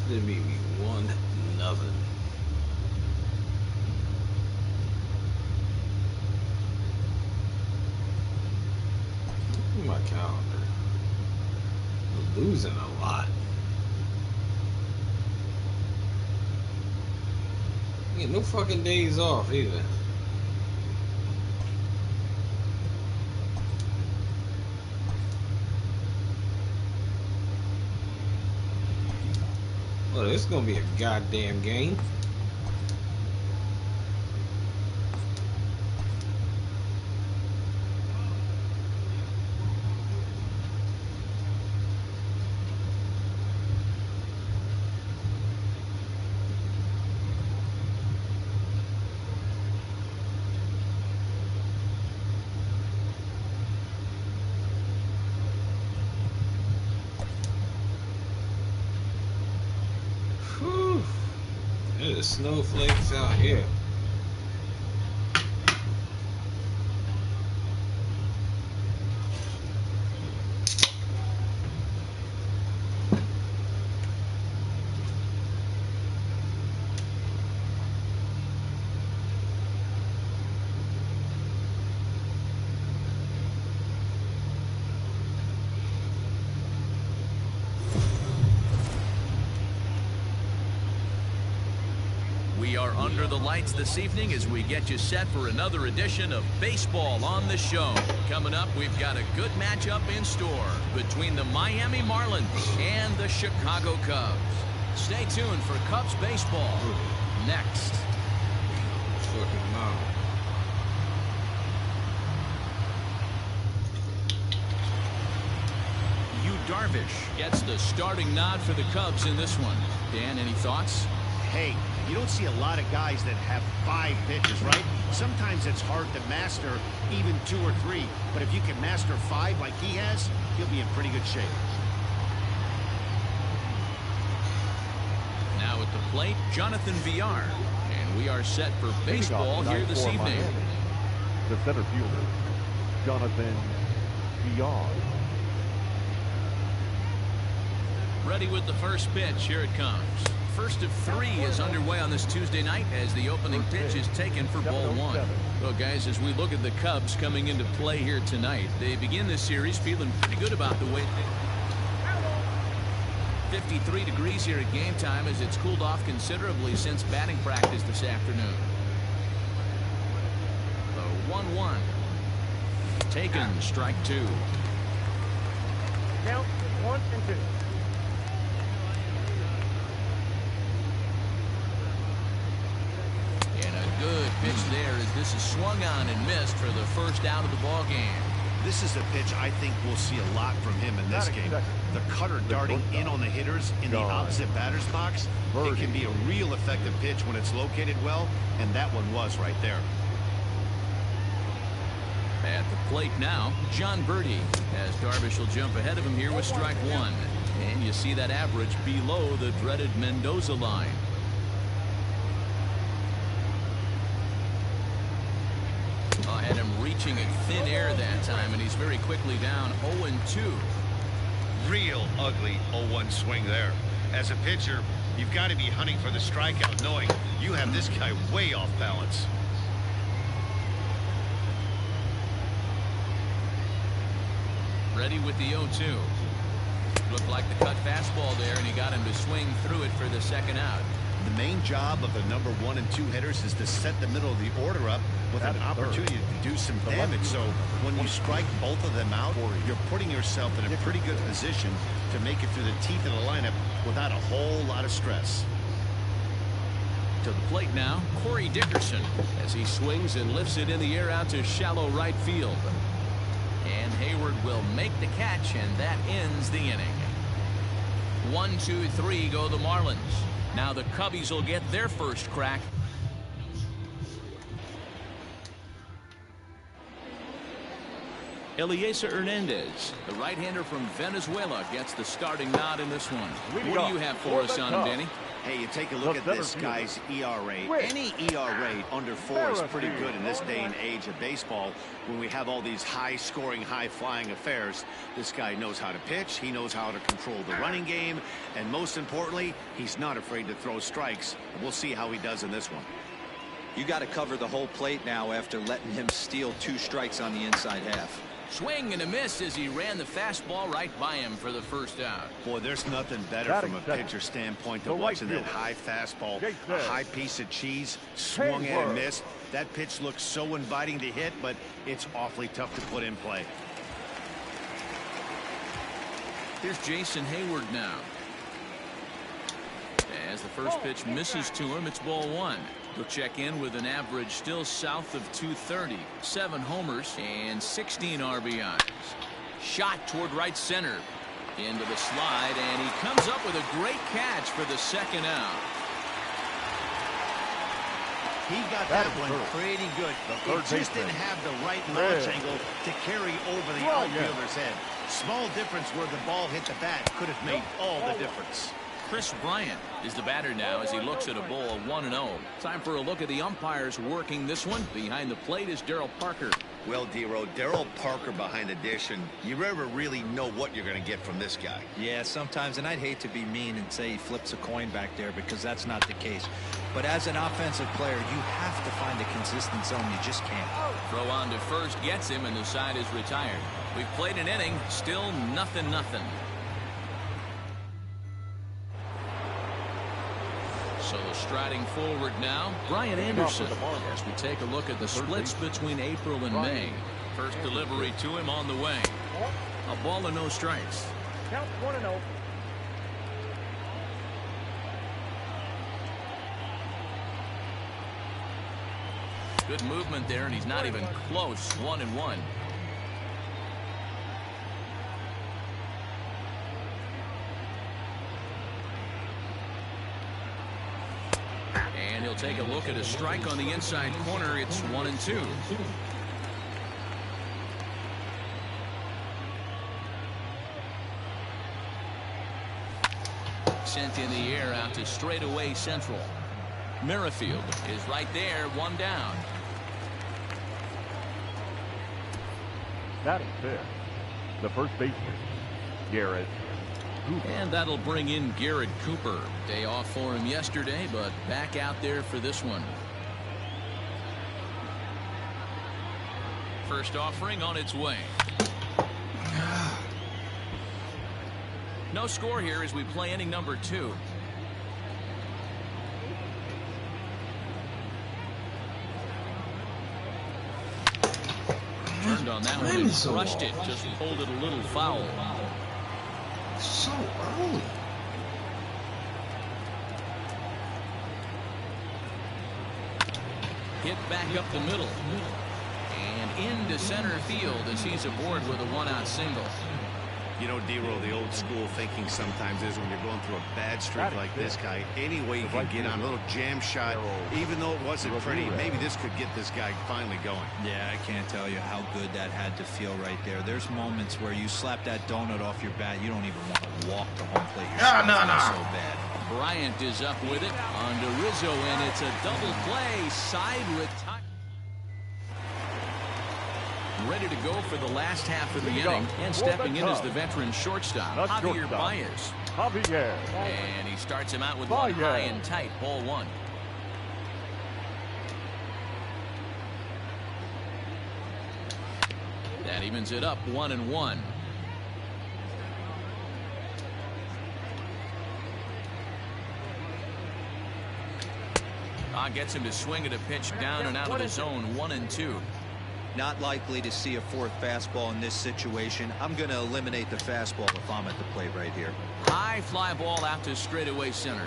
They beat me 1-0. Look at my calendar. I'm losing a lot. I get no fucking days off either. Oh, this is gonna be a goddamn game. Whew. There's snowflakes out here. We are under the lights this evening as we get you set for another edition of Baseball on the Show. Coming up, we've got a good matchup in store between the Miami Marlins and the Chicago Cubs. Stay tuned for Cubs baseball next. Fucking mom. Yu Darvish gets the starting nod for the Cubs in this one. Dan, any thoughts? Hey, you don't see a lot of guys that have 5 pitches, right? Sometimes it's hard to master even 2 or 3, but if you can master 5 like he has, he'll be in pretty good shape. Now at the plate, Jonathan Villar. And we are set for baseball here this evening. Miami, the center fielder, Jonathan Villar. Ready with the first pitch. Here it comes. First of 3 is underway on this Tuesday night as the opening pitch is taken for ball 1. Well, guys, as we look at the Cubs coming into play here tonight, they begin this series feeling pretty good about the way 53 degrees here at game time as it's cooled off considerably since batting practice this afternoon. The 1-1. Taken, strike 2. Count 1 and 2. Good pitch there as this is swung on and missed for the first out of the ball game. This is a pitch I think we'll see a lot from him in this game. The cutter darting in on the hitters in the opposite batter's box. It can be a real effective pitch when it's located well, and that one was right there. At the plate now, John Birdie, as Darvish will jump ahead of him here with strike 1. And you see that average below the dreaded Mendoza line. Had him reaching at thin air that time, and he's very quickly down 0-2. Real ugly 0-1 swing there. As a pitcher, you've got to be hunting for the strikeout, knowing you have this guy way off balance. Ready with the 0-2. Looked like the cut fastball there, and he got him to swing through it for the second out. The main job of the number 1 and 2 hitters is to set the middle of the order up with an opportunity to do some damage. So when you strike both of them out, you're putting yourself in a pretty good position to make it through the teeth of the lineup without a whole lot of stress. To the plate now, Corey Dickerson, as he swings and lifts it in the air out to shallow right field. And Hayward will make the catch, and that ends the inning. 1, 2, 3 go the Marlins. Now the Cubbies will get their first crack. Eliezer Hernandez, the right-hander from Venezuela, gets the starting nod in this one. What do you have for us on him, Danny? Hey, you take a look at this guy's ERA. Any ERA under 4 is pretty good in this day and age of baseball when we have all these high-scoring, high-flying affairs. This guy knows how to pitch. He knows how to control the running game. And most importantly, he's not afraid to throw strikes. We'll see how he does in this one. You got to cover the whole plate now after letting him steal 2 strikes on the inside half. Swing and a miss as he ran the fastball right by him for the first out. Boy, there's nothing better from a pitcher standpoint than watching that high fastball, a high piece of cheese, swung and missed. That pitch looks so inviting to hit, but it's awfully tough to put in play. Here's Jason Hayward now. As the first pitch misses to him, it's ball 1. He'll check in with an average still south of 230, 7 homers and 16 RBIs. Shot toward right center. Into the slide, and he comes up with a great catch for the second out. He got that one pretty good. He just didn't have the right launch angle to carry over the outfielder's head. Small difference where the ball hit the bat could have made all the difference. Chris Bryant is the batter now as he looks at a ball of 1-0. Time for a look at the umpires working this one. Behind the plate is Darryl Parker. Well, D-Row, Darryl Parker behind the dish, and you never really know what you're going to get from this guy. Yeah, sometimes, and I'd hate to be mean and say he flips a coin back there because that's not the case. But as an offensive player, you have to find a consistent zone. You just can't. Throw on to first gets him, and the side is retired. We've played an inning, still 0-0. So striding forward now, Brian Anderson, as we take a look at the splits between April and May. First delivery to him on the way. A ball and no strikes. Count 1-0. Good movement there, and he's not even close. 1-1. And he'll take a look at a strike on the inside corner. It's 1-2. Sent in the air out to straightaway central. Merrifield is right there, 1 down. Batting fifth, the first baseman, Garrett Cooper. And that'll bring in Garrett Cooper. Day off for him yesterday, but back out there for this one. First offering on its way. No score here as we play inning number 2. Turned on that one and crushed it. Just pulled it a little foul. So early. Hit back up the middle. And into center field as he's aboard with a 1-out single. You know, D-Row, the old school thinking sometimes is when you're going through a bad streak like this guy, any way you can get on a little jam shot, even though it wasn't pretty, maybe this could get this guy finally going. Yeah, I can't tell you how good that had to feel right there. There's moments where you slap that donut off your bat, you don't even want to walk to home plate. No. So bad. Bryant is up with it on to Rizzo, and it's a double play. Side retire. Ready to go for the last half of the inning, and stepping in as the veteran shortstop, Javier Baez. And he starts him out with one high and tight, ball 1. That evens it up, 1-1. Gets him to swing at a pitch down and out of the zone, 1-2. Not likely to see a fourth fastball in this situation. I'm going to eliminate the fastball if I'm at the plate right here. High fly ball out to straightaway center.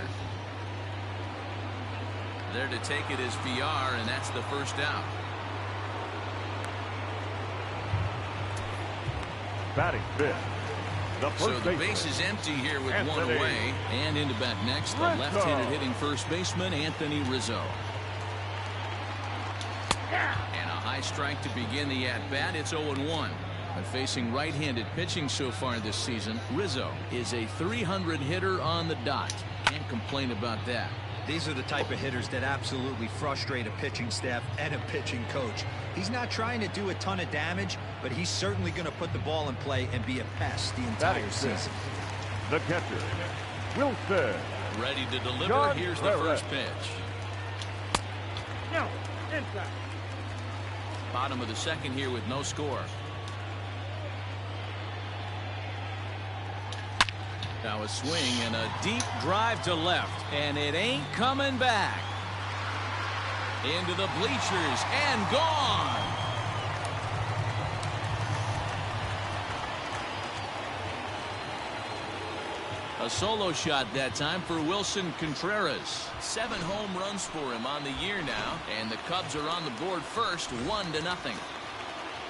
There to take it is VR, and that's the first out. Batting fifth, so the base is empty here with one away. And into bat next, the left-handed hitting first baseman, Anthony Rizzo. And a high strike to begin the at-bat. It's 0-1. But facing right-handed pitching so far this season, Rizzo is a 300 hitter on the dot. Can't complain about that. These are the type of hitters that absolutely frustrate a pitching staff and a pitching coach. He's not trying to do a ton of damage, but he's certainly going to put the ball in play and be a pest the entire season. The catcher, Wilson. Ready to deliver. John Here's Perez. the first pitch. No, inside. Bottom of the second here with no score. Now a swing and a deep drive to left, and it ain't coming back. Into the bleachers and gone. A solo shot that time for Wilson Contreras. 7 home runs for him on the year now, and the Cubs are on the board first, 1-0.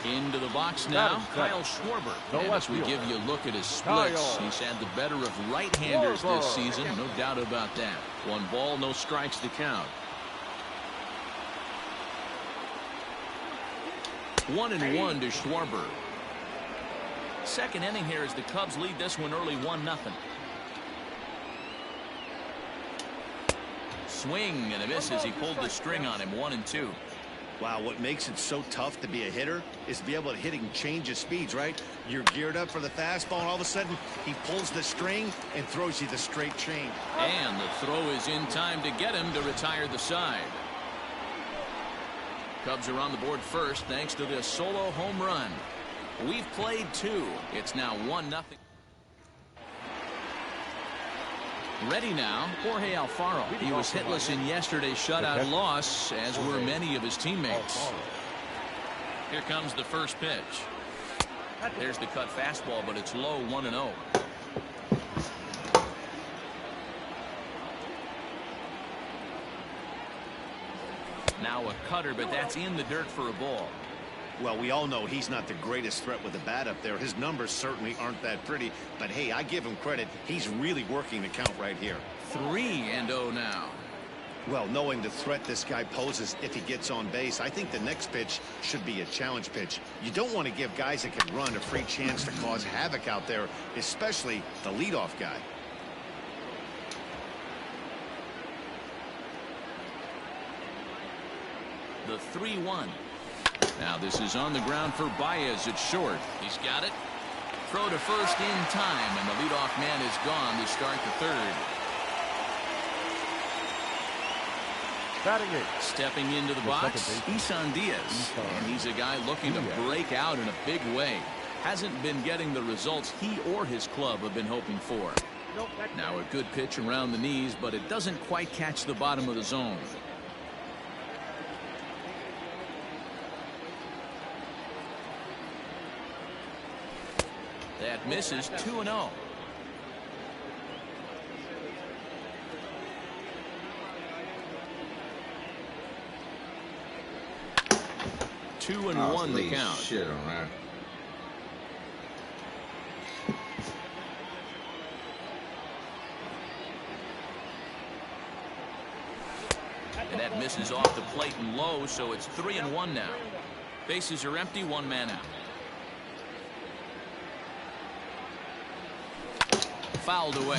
Into the box now, Kyle Schwarber. And as we give you a look at his splits, he's had the better of right-handers this season, no doubt about that. 1 ball, no strikes to count. 1-1 to Schwarber. Second inning here as the Cubs lead this one early 1-0. Swing and a miss as he pulled the string on him. 1-2. Wow, what makes it so tough to be a hitter is to be able to hit and change of speeds, right? You're geared up for the fastball, and all of a sudden, he pulls the string and throws you the straight change. And the throw is in time to get him to retire the side. Cubs are on the board first thanks to this solo home run. We've played 2. It's now 1-0. Ready now, Jorge Alfaro. He was hitless in yesterday's shutout loss, as were many of his teammates. Here comes the first pitch. There's the cut fastball, but it's low, 1-0. Now a cutter, but that's in the dirt for a ball. Well, we all know he's not the greatest threat with the bat up there. His numbers certainly aren't that pretty, but hey, I give him credit. He's really working the count right here. 3-0 now. Well, knowing the threat this guy poses if he gets on base, I think the next pitch should be a challenge pitch. You don't want to give guys that can run a free chance to cause havoc out there, especially the leadoff guy. The 3-1. Now this is on the ground for Baez at short. He's got it. Throw to first in time, and the leadoff man is gone to start the third. Batting it. Stepping into the box, Isan Diaz. And he's a guy looking to break out in a big way. Hasn't been getting the results he or his club have been hoping for. Now a good pitch around the knees, but it doesn't quite catch the bottom of the zone. That misses. 2-0. Two and one the count. Shit on that. And that misses off the plate and low, so it's 3-1 now. Bases are empty, 1 man out. Fouled away.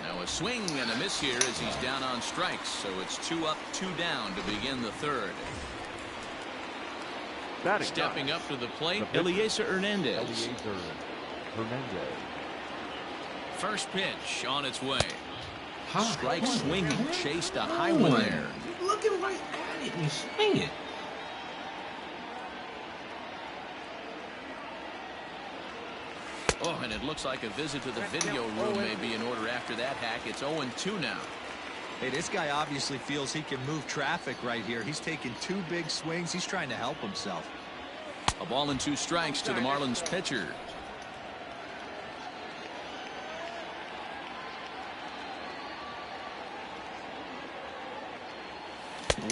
Now a swing and a miss here as he's down on strikes, so it's 2 up, 2 down to begin the third. Stepping up to the plate, Eliezer Hernandez. First pitch on its way. Strike swinging, chased a high one there. Looking right at it and swing it. Oh, and it looks like a visit to the video room may be in order after that hack. It's 0-2 now. Hey, this guy obviously feels he can move traffic right here. He's taking 2 big swings. He's trying to help himself. A ball and 2 strikes to the Marlins pitcher.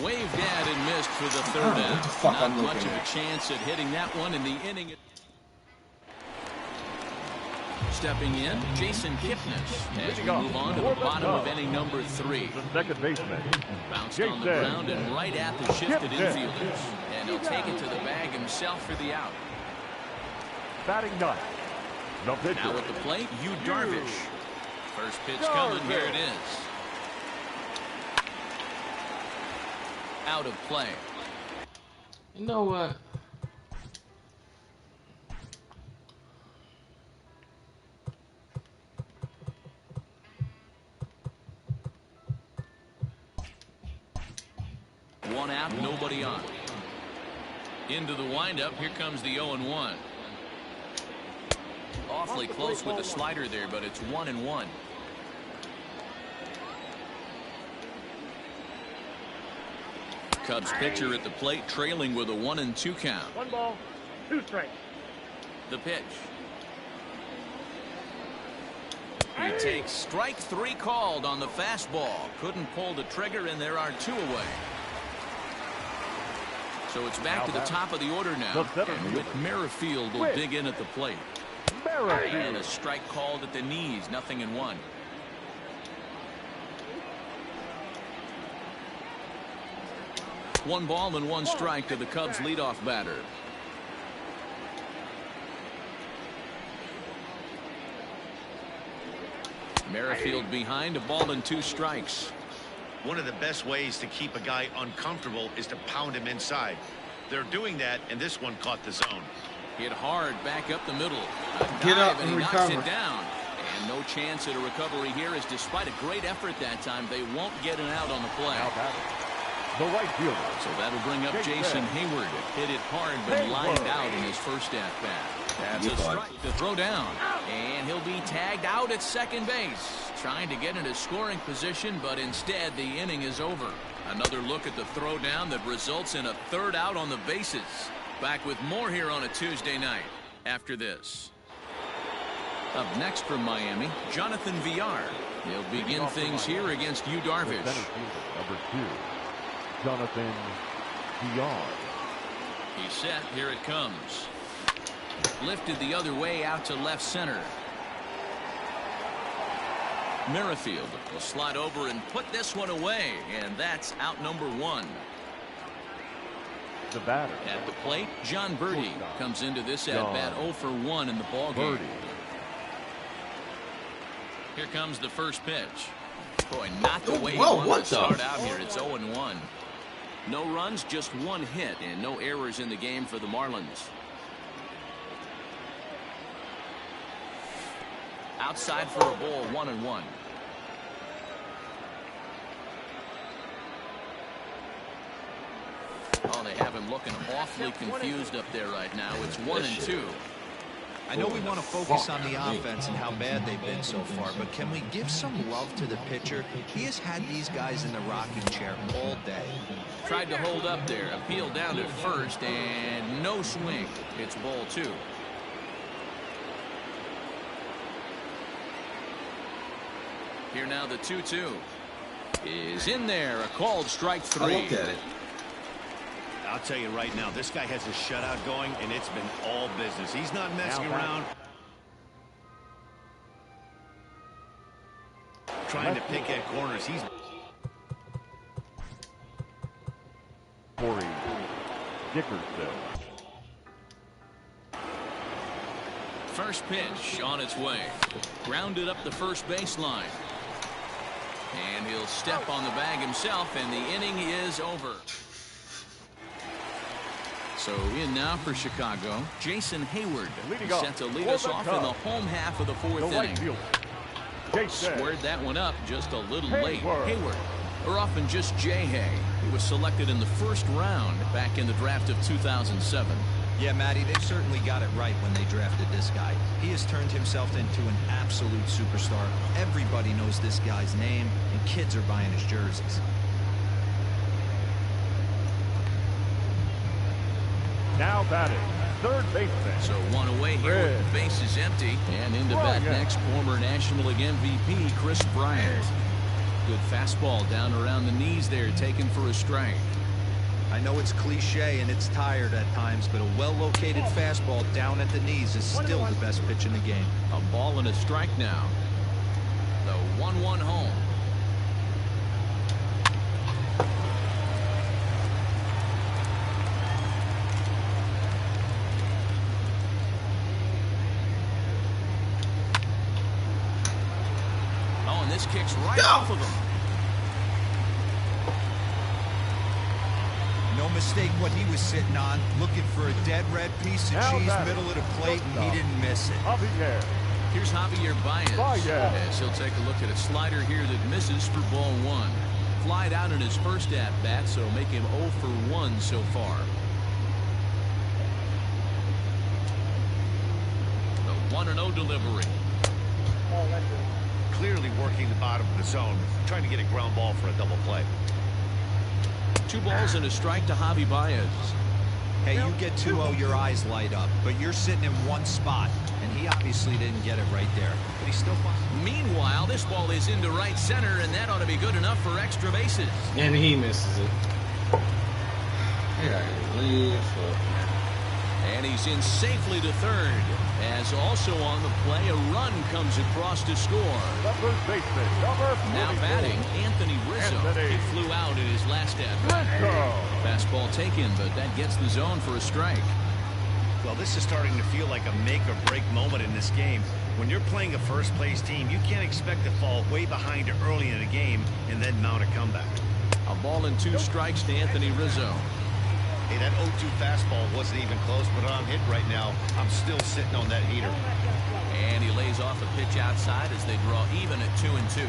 Waved at and missed for the third out. Not much of a chance at hitting that one in the inning. stepping in, Jason Kipnis, as we move on to the bottom of inning number 3. The second baseman. Bounced on the ground and right at the shifted infielders. And he'll take it to the bag himself for the out. Batting ninth. The pitcher. Now at the plate, Yu Darvish. First pitch coming, here it is. Out of play. You know what? One out, nobody on. Into the windup, here comes the 0-1. Awfully close with the slider there, but it's 1-1. Cubs pitcher at the plate, trailing with a 1-2 count. 1 ball, 2 strikes. The pitch. He takes strike 3 called on the fastball. Couldn't pull the trigger, and there are 2 away. So it's back to the top of the order now. And Whit Merrifield will dig in at the plate. And a strike called at the knees, 0-1. One ball and 1 strike to the Cubs leadoff batter. Merrifield behind, a ball and 2 strikes. One of the best ways to keep a guy uncomfortable is to pound him inside. They're doing that, and this one caught the zone. Hit hard back up the middle. Get up and and he knocks recover. it down. And no chance at a recovery here, as despite a great effort that time, they won't get an out on the play. The right fielder. So that'll bring up Jason Hayward. Hit it hard, but lined out in his first at-bat. That's a strike to throw down. And he'll be tagged out at second base. Trying to get into scoring position, but instead the inning is over. Another look at the throwdown that results in a 3rd out on the bases. Back with more here on a Tuesday night after this. Up next from Miami, Jonathan Villar. He'll begin things here against Yu Darvish. Number 2, Jonathan Villar. He's set. Here it comes. Lifted the other way out to left center. Merrifield will slide over and put this one away, and that's out number 1. The batter. At the plate, John Birdie comes into this at-bat 0 for 1 in the ballgame. Here comes the first pitch. Boy, not the way he wanted to start out here. It's 0-1. No runs, just 1 hit, and no errors in the game for the Marlins. Outside for a ball, 1-1. Oh, they have him looking awfully confused up there right now. It's 1-2. I know we want to focus on the offense and how bad they've been so far, but can we give some love to the pitcher? He has had these guys in the rocking chair all day. Tried to hold up there, appealed down to first, and no swing. It's ball 2. Here now the 2-2 is in there. A called strike 3. Look at it. I'll tell you right now, this guy has a shutout going, and it's been all business. He's not messing around. Trying to pick at corners. He's Corey Dickerson. First pitch on its way. Grounded up the first baseline. And he'll step on the bag himself, and the inning is over. So in now for Chicago, Jason Hayward set to lead us off in the home half of the 4th inning. Squared that one up just a little late. Hayward, or often just J-Hay. He was selected in the 1st round back in the draft of 2007. Yeah, Matty, they certainly got it right when they drafted this guy. He has turned himself into an absolute superstar. Everybody knows this guy's name, and kids are buying his jerseys. Now batting, third baseman. So 1 away here with the bases empty. And into bat next, former National League MVP Chris Bryant. Good fastball down around the knees there, taken for a strike. I know it's cliche and it's tired at times, but a well-located fastball down at the knees is still the best pitch in the game. A ball and a strike now. The 1-1 home. Oh, and this kicks right off of him. No mistake what he was sitting on, looking for a dead red piece of cheese, middle of the plate, and he didn't miss it. Here's Javier Baez, as he'll take a look at a slider here that misses for ball 1. Flied out in his first at-bat, so make him 0 for 1 so far. The 1-0 delivery. Clearly working the bottom of the zone, trying to get a ground ball for a double play. 2 balls and a strike to Javi Baez. Hey, you get 2-0, your eyes light up, but you're sitting in one spot, and he obviously didn't get it right there. But he's still fine. Meanwhile, this ball is into right center, and that ought to be good enough for extra bases. And he misses it. Yeah, leave. And he's in safely to third. As also on the play, a run comes across to score. Now batting, Anthony Rizzo. He flew out in his last at-bat. Fastball taken, but that gets the zone for a strike. Well, this is starting to feel like a make-or-break moment in this game. When you're playing a first-place team, you can't expect to fall way behind early in a game and then mount a comeback. A ball and 2 strikes to Anthony Rizzo. Hey, that 0-2 fastball wasn't even close, but I'm hit right now. I'm still sitting on that heater. And he lays off a pitch outside as they draw even at 2-2.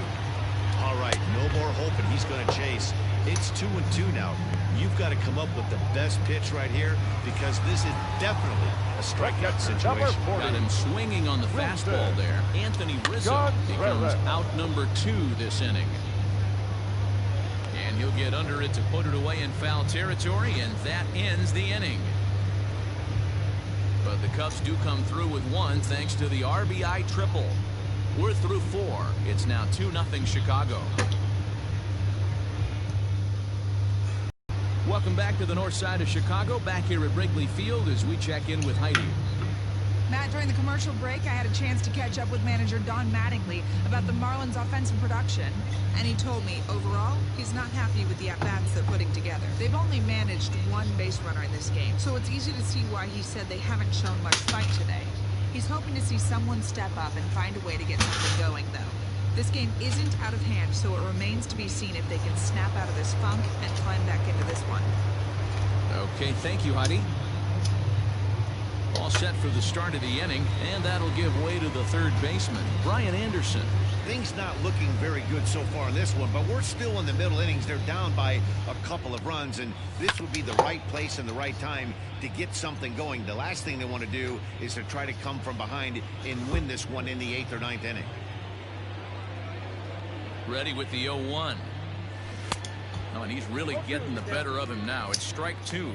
All right, no more hoping he's going to chase. It's 2-2 now. You've got to come up with the best pitch right here because this is definitely a strikeout situation. Got him swinging on the fastball there. Anthony Rizzo becomes out number 2 this inning. And he'll get under it to put it away in foul territory, and that ends the inning. But the Cubs do come through with 1 thanks to the RBI triple. We're through 4. It's now 2-0 Chicago. Welcome back to the north side of Chicago, back here at Wrigley Field as we check in with Heidi. Matt, during the commercial break, I had a chance to catch up with manager Don Mattingly about the Marlins' offensive production. And he told me, overall, he's not happy with the at-bats they're putting together. They've only managed 1 base runner in this game, so it's easy to see why he said they haven't shown much fight today. He's hoping to see someone step up and find a way to get something going, though. This game isn't out of hand, so it remains to be seen if they can snap out of this funk and climb back into this one. Okay, thank you, Heidi. All set for the start of the inning, and that'll give way to the third baseman, Brian Anderson. Things not looking very good so far in this one, but we're still in the middle innings. They're down by a couple of runs, and this would be the right place and the right time to get something going. The last thing they want to do is to try to come from behind and win this one in the 8th or 9th inning. Ready with the 0-1. Oh, and he's really getting the better of him now. It's strike 2.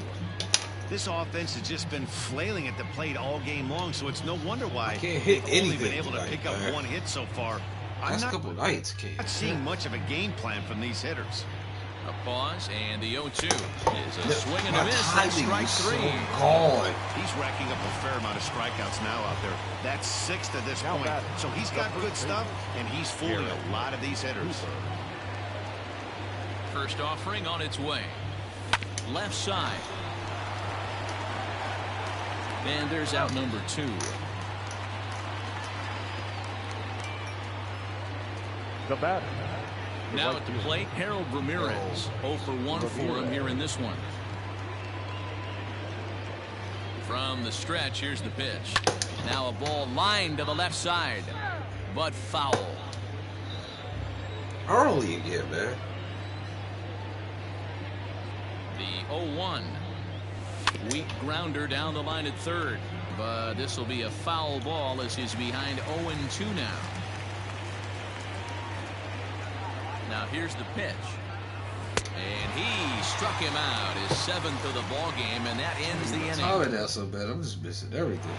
This offense has just been flailing at the plate all game long, so it's no wonder why Can't hit they've only anything been able to pick up man. 1 hit so far. Last couple nights, not seeing much of a game plan from these hitters. A pause, and the 0-2 is a swing and a miss. That's strike 3. Gone. He's racking up a fair amount of strikeouts now out there. That's 6 to this point. So he's got good stuff, and he's fooling a lot of these hitters. First offering on its way. Left side. And there's out number 2. The batter. Now at the plate, Harold Ramirez. 0 for 1 for him here in this one. From the stretch, here's the pitch. Now a ball lined to the left side, but foul. Early again, man. The 0-1. Weak grounder down the line at third, but this will be a foul ball as he's behind 0-2 now. Now here's the pitch. And he struck him out, his 7th of the ball game, and that ends the inning. Oh, that's so bad. I'm just missing everything.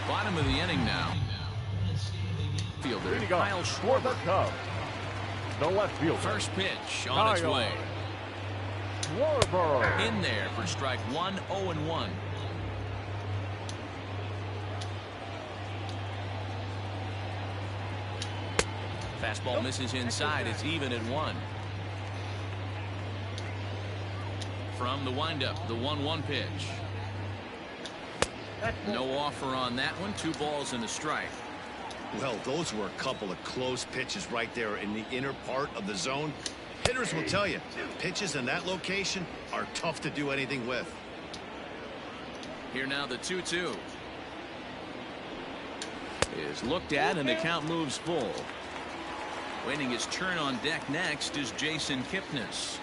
Bottom of the inning now. Fielder Kyle Schwarber. The left fielder. First pitch on its way. Schwarber. In there for strike one, 0-1. Fastball misses inside. It's even at 1. From the windup, the 1-1 pitch. No offer on that one. 2 balls and a strike. Well, those were a couple of close pitches right there in the inner part of the zone. Hitters will tell you, pitches in that location are tough to do anything with. Here now the 2-2. Is looked at and the count moves full. Waiting his turn on deck next is Jason Kipnis.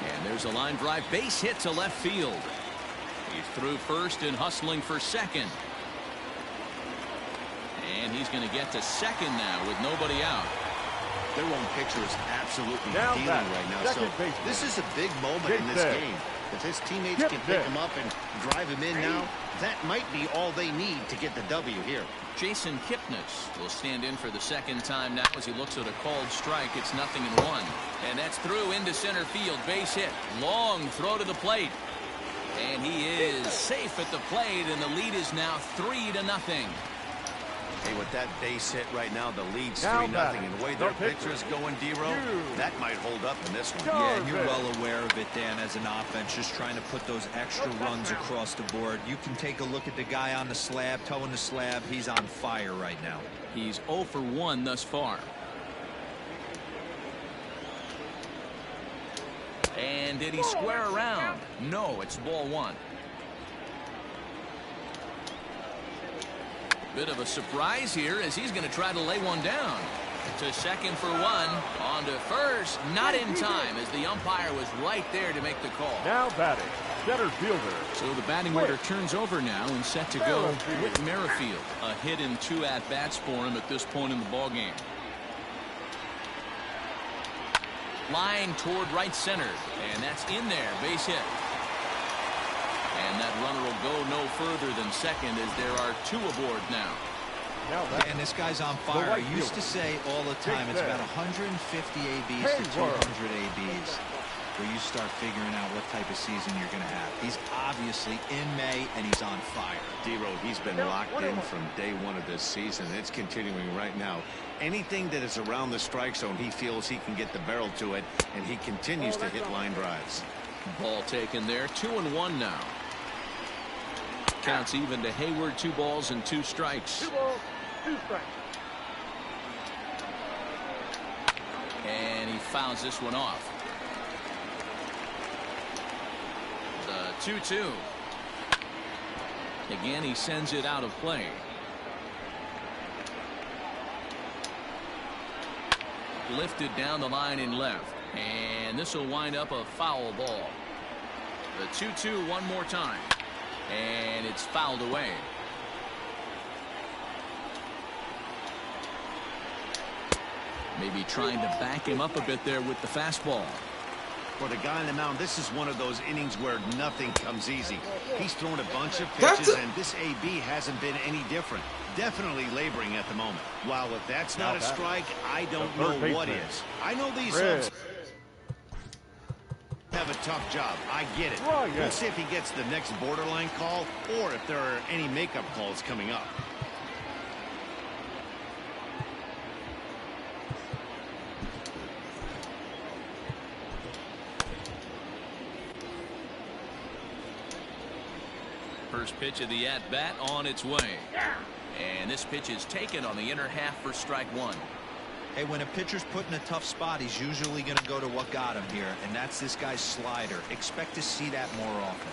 And there's a line drive base hit to left field. He's through first and hustling for second. And he's going to get to second now with nobody out. Their own pitcher is absolutely Now dealing back, right now. So second baseman. this is a big moment Big in this day. game. If his teammates Skip can pick day. him up and drive him in now, that might be all they need to get the W here. Jason Kipnis will stand in for the second time now as he looks at a called strike. It's 0-1. And that's through into center field. Base hit. Long throw to the plate. And he is safe at the plate, and the lead is now 3-0. Hey, with that base hit right now, the lead's Now 3-0. back, And the way the their pitcher. pitcher is going, D-Row, that might hold up in this one. Yeah, and you're well aware of it, Dan, as an offense, just trying to put those extra runs across the board. You can take a look at the guy on the slab, towing the slab. He's on fire right now. He's 0 for 1 thus far. And did he square around? No, it's ball 1. Bit of a surprise here as he's going to try to lay one down. To second for 1. On to first. Not in time as the umpire was right there to make the call. Now batting, center fielder. So the batting order turns over now and set to go Merrifield. with Merrifield. A hit in 2 at-bats for him at this point in the ballgame. Line toward right center, and that's in there. Base hit. And that runner will go no further than second as there are 2 aboard now. Now back. And this guy's on fire. right I used to fielder. say all the time it's about 150 ABs to 200 ABs where you start figuring out what type of season you're going to have. He's obviously in May, and he's on fire. D-Row, he's been locked in from day 1 of this season. It's continuing right now. Anything that is around the strike zone, he feels he can get the barrel to it, and he continues to hit line drives. Ball taken there. 2-1 now. Counts even to Hayward. 2 balls and 2 strikes. 2 balls, 2 strikes. And he fouls this one off. The 2-2. Again, he sends it out of play. Lifted down the line in left. And this will wind up a foul ball. The 2-2 one more time. And it's fouled away. Maybe trying to back him up a bit there with the fastball. For the guy on the mound, this is one of those innings where nothing comes easy. He's thrown a bunch of That's pitches, a- and this AB hasn't been any different. Definitely laboring at the moment. While if that's not a strike, I don't The know third what baseman. is. I know these Fred. subs have a tough job. I get it. Right, yeah. We'll see if he gets the next borderline call or if there are any makeup calls coming up. First pitch of the at-bat on its way. And this pitch is taken on the inner half for strike 1. Hey, when a pitcher's put in a tough spot, he's usually going to go to what got him here, and that's this guy's slider. Expect to see that more often.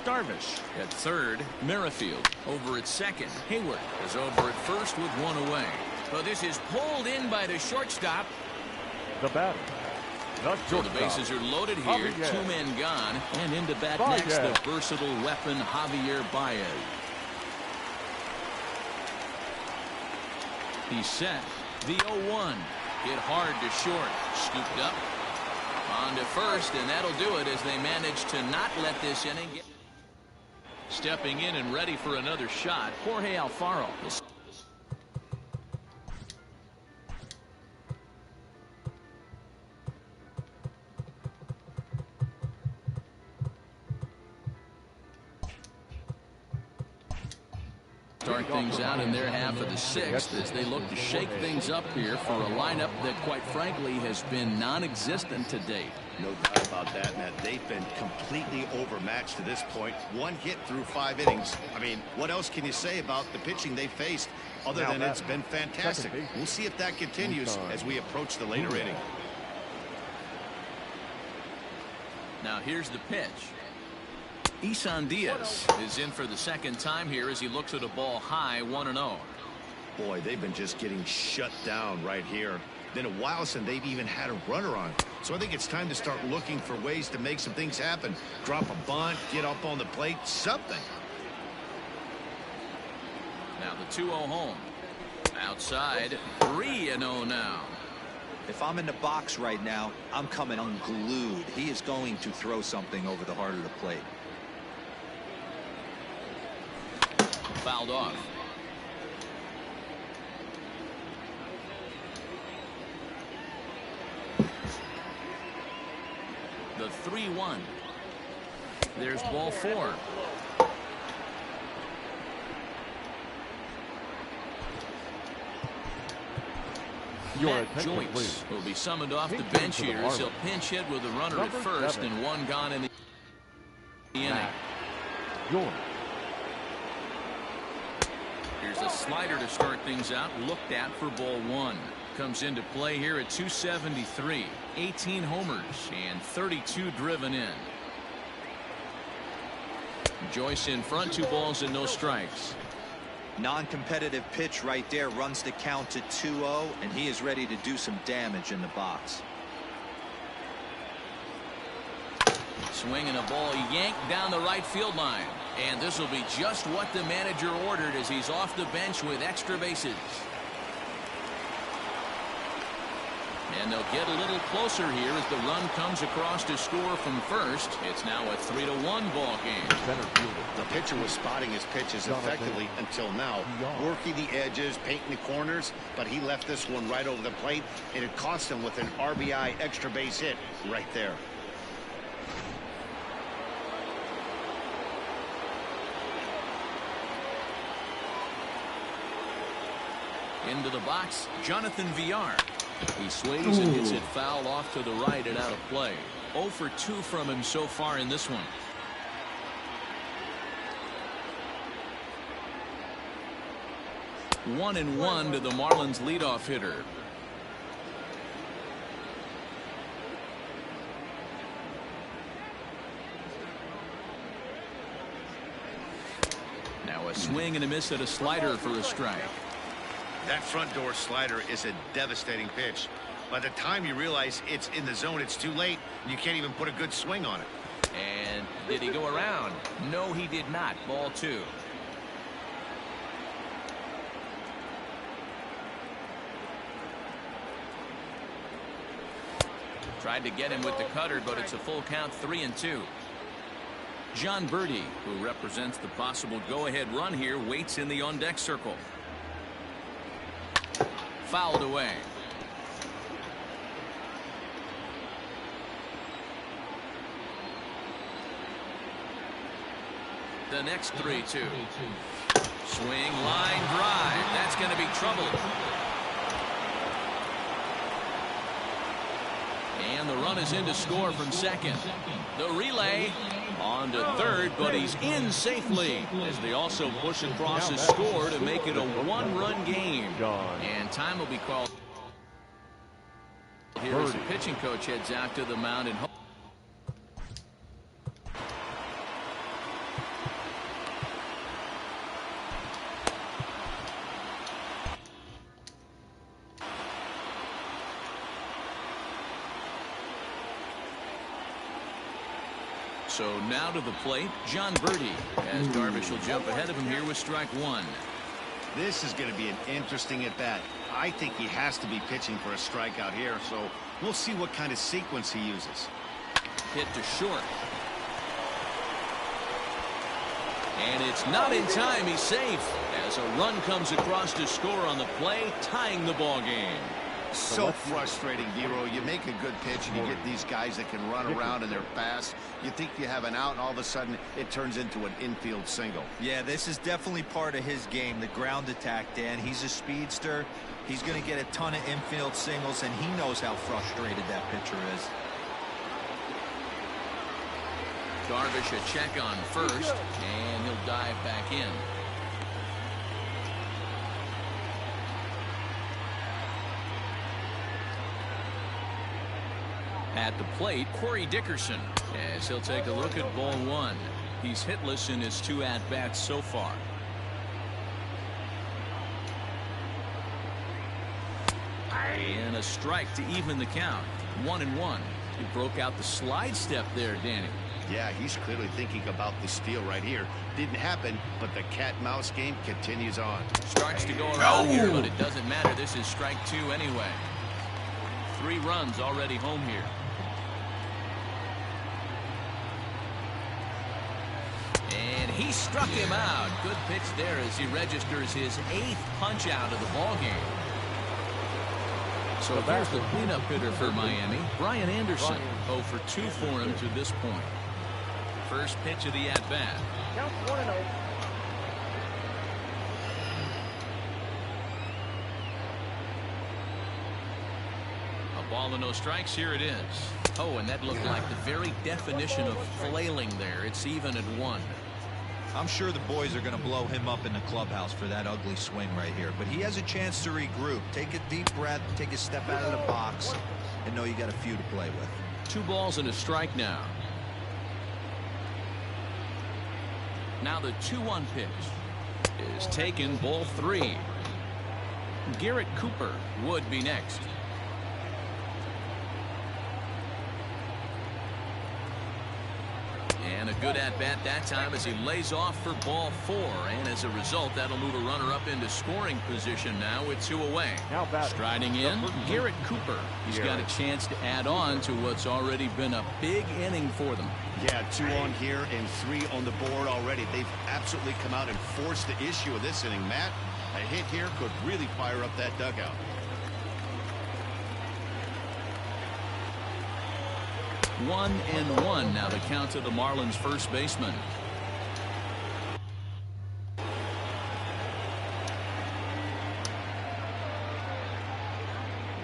Darvish at third. Merrifield over at second. Hayward is over at first with 1 away. But this is pulled in by the shortstop. The batter, the So the shortstop. bases are loaded here. Javier. 2 men gone. And into bat Baez. next, the versatile weapon Javier Baez. He's set. The 0-1. Hit hard to short. Scooped up. On to first, and that'll do it as they manage to not let this inning get. Stepping in and ready for another shot, Jorge Alfaro. out in their half of the sixth as they look to shake things up here for a lineup that, quite frankly, has been non-existent to date. No doubt about that, Matt. They've been completely overmatched to this point. One hit through 5 innings. I mean, what else can you say about the pitching they faced other than it's been fantastic? We'll see if that continues as we approach the later inning. Now here's the pitch. Isan Diaz is in for the second time here as he looks at a ball high, 1-0. Boy, they've been just getting shut down right here. Been a while since they've even had a runner on. So I think it's time to start looking for ways to make some things happen. Drop a bunt, get up on the plate, something. Now the 2-0 home. Outside, 3-0 now. If I'm in the box right now, I'm coming unglued. He is going to throw something over the heart of the plate. Fouled off. The 3-1. There's ball 4. Matt Joyce will be summoned off the bench here as he'll pinch hit with a runner at first and 1 gone in the inning. Here's a slider to start things out, looked at for ball 1. Comes into play here at 273. 18 homers and 32 driven in. Joyce in front, 2 balls and no strikes. Non-competitive pitch right there, runs the count to 2-0, and he is ready to do some damage in the box. Swinging a ball yanked down the right field line. And this will be just what the manager ordered as he's off the bench with extra bases. And they'll get a little closer here as the run comes across to score from first. It's now a 3-1 ball game. The pitcher was spotting his pitches effectively until now, working the edges, painting the corners, but he left this one right over the plate, and it cost him with an RBI extra base hit right there. Into the box, Jonathan Villar. He swings and hits it foul off to the right and out of play. 0 for 2 from him so far in this one. One and 1 to the Marlins leadoff hitter. Now a swing and a miss at a slider for a strike. That front door slider is a devastating pitch. By the time you realize it's in the zone, it's too late. You can't even put a good swing on it. And did he go around? No, he did not. Ball 2. Tried to get him with the cutter, but it's a full count, 3-2. John Birdie, who represents the possible go-ahead run here, waits in the on-deck circle. Fouled away. The next 3-2. Swing, line drive. That's going to be trouble. And the run is in to score from second. The relay on to third, but he's in safely as they also push across his score to make it a 1-run game. And time will be called here as the pitching coach heads out to the mound and so now to the plate, John Birdie, as Darvish will jump ahead of him here with strike 1. This is going to be an interesting at-bat. I think he has to be pitching for a strikeout here, so we'll see what kind of sequence he uses. Hit to short. And it's not in time. He's safe as a run comes across to score on the play, tying the ball game. So frustrating, Hero. You make a good pitch and you get these guys that can run around and they're fast. You think you have an out and all of a sudden it turns into an infield single. Yeah, this is definitely part of his game, the ground attack, Dan. He's a speedster. He's going to get a ton of infield singles, and he knows how frustrated that pitcher is. Darvish a check on first, and he'll dive back in. At the plate, Corey Dickerson, as he'll take a look at ball one. He's hitless in his 2 at-bats so far. And a strike to even the count. 1-1. He broke out the slide step there, Danny. Yeah, he's clearly thinking about the steal right here. Didn't happen, but the cat-mouse game continues on. Starts to go around here, but it doesn't matter. This is strike 2 anyway. 3 runs already home here. And he struck him out. Good pitch there as he registers his 8th punch out of the ballgame. So here's the cleanup hitter for Miami, Brian Anderson. 0 for 2 for him to this point. First pitch of the at-bat. Count 1-0. A ball and no strikes. Here it is. Oh, and that looked like the very definition of flailing there. It's even at 1. I'm sure the boys are going to blow him up in the clubhouse for that ugly swing right here. But he has a chance to regroup. Take a deep breath, take a step out of the box, and know you got a few to play with. 2 balls and a strike now. Now the 2-1 pitch is taken, ball 3. Garrett Cooper would be next. And a good at-bat that time as he lays off for ball 4. And as a result, that'll move a runner up into scoring position now with 2 away. Striding in, Garrett Cooper. He's got a chance to add on to what's already been a big inning for them. Yeah, 2 on here and 3 on the board already. They've absolutely come out and forced the issue of this inning, Matt. A hit here could really fire up that dugout. 1-1 now the count to the Marlins first baseman.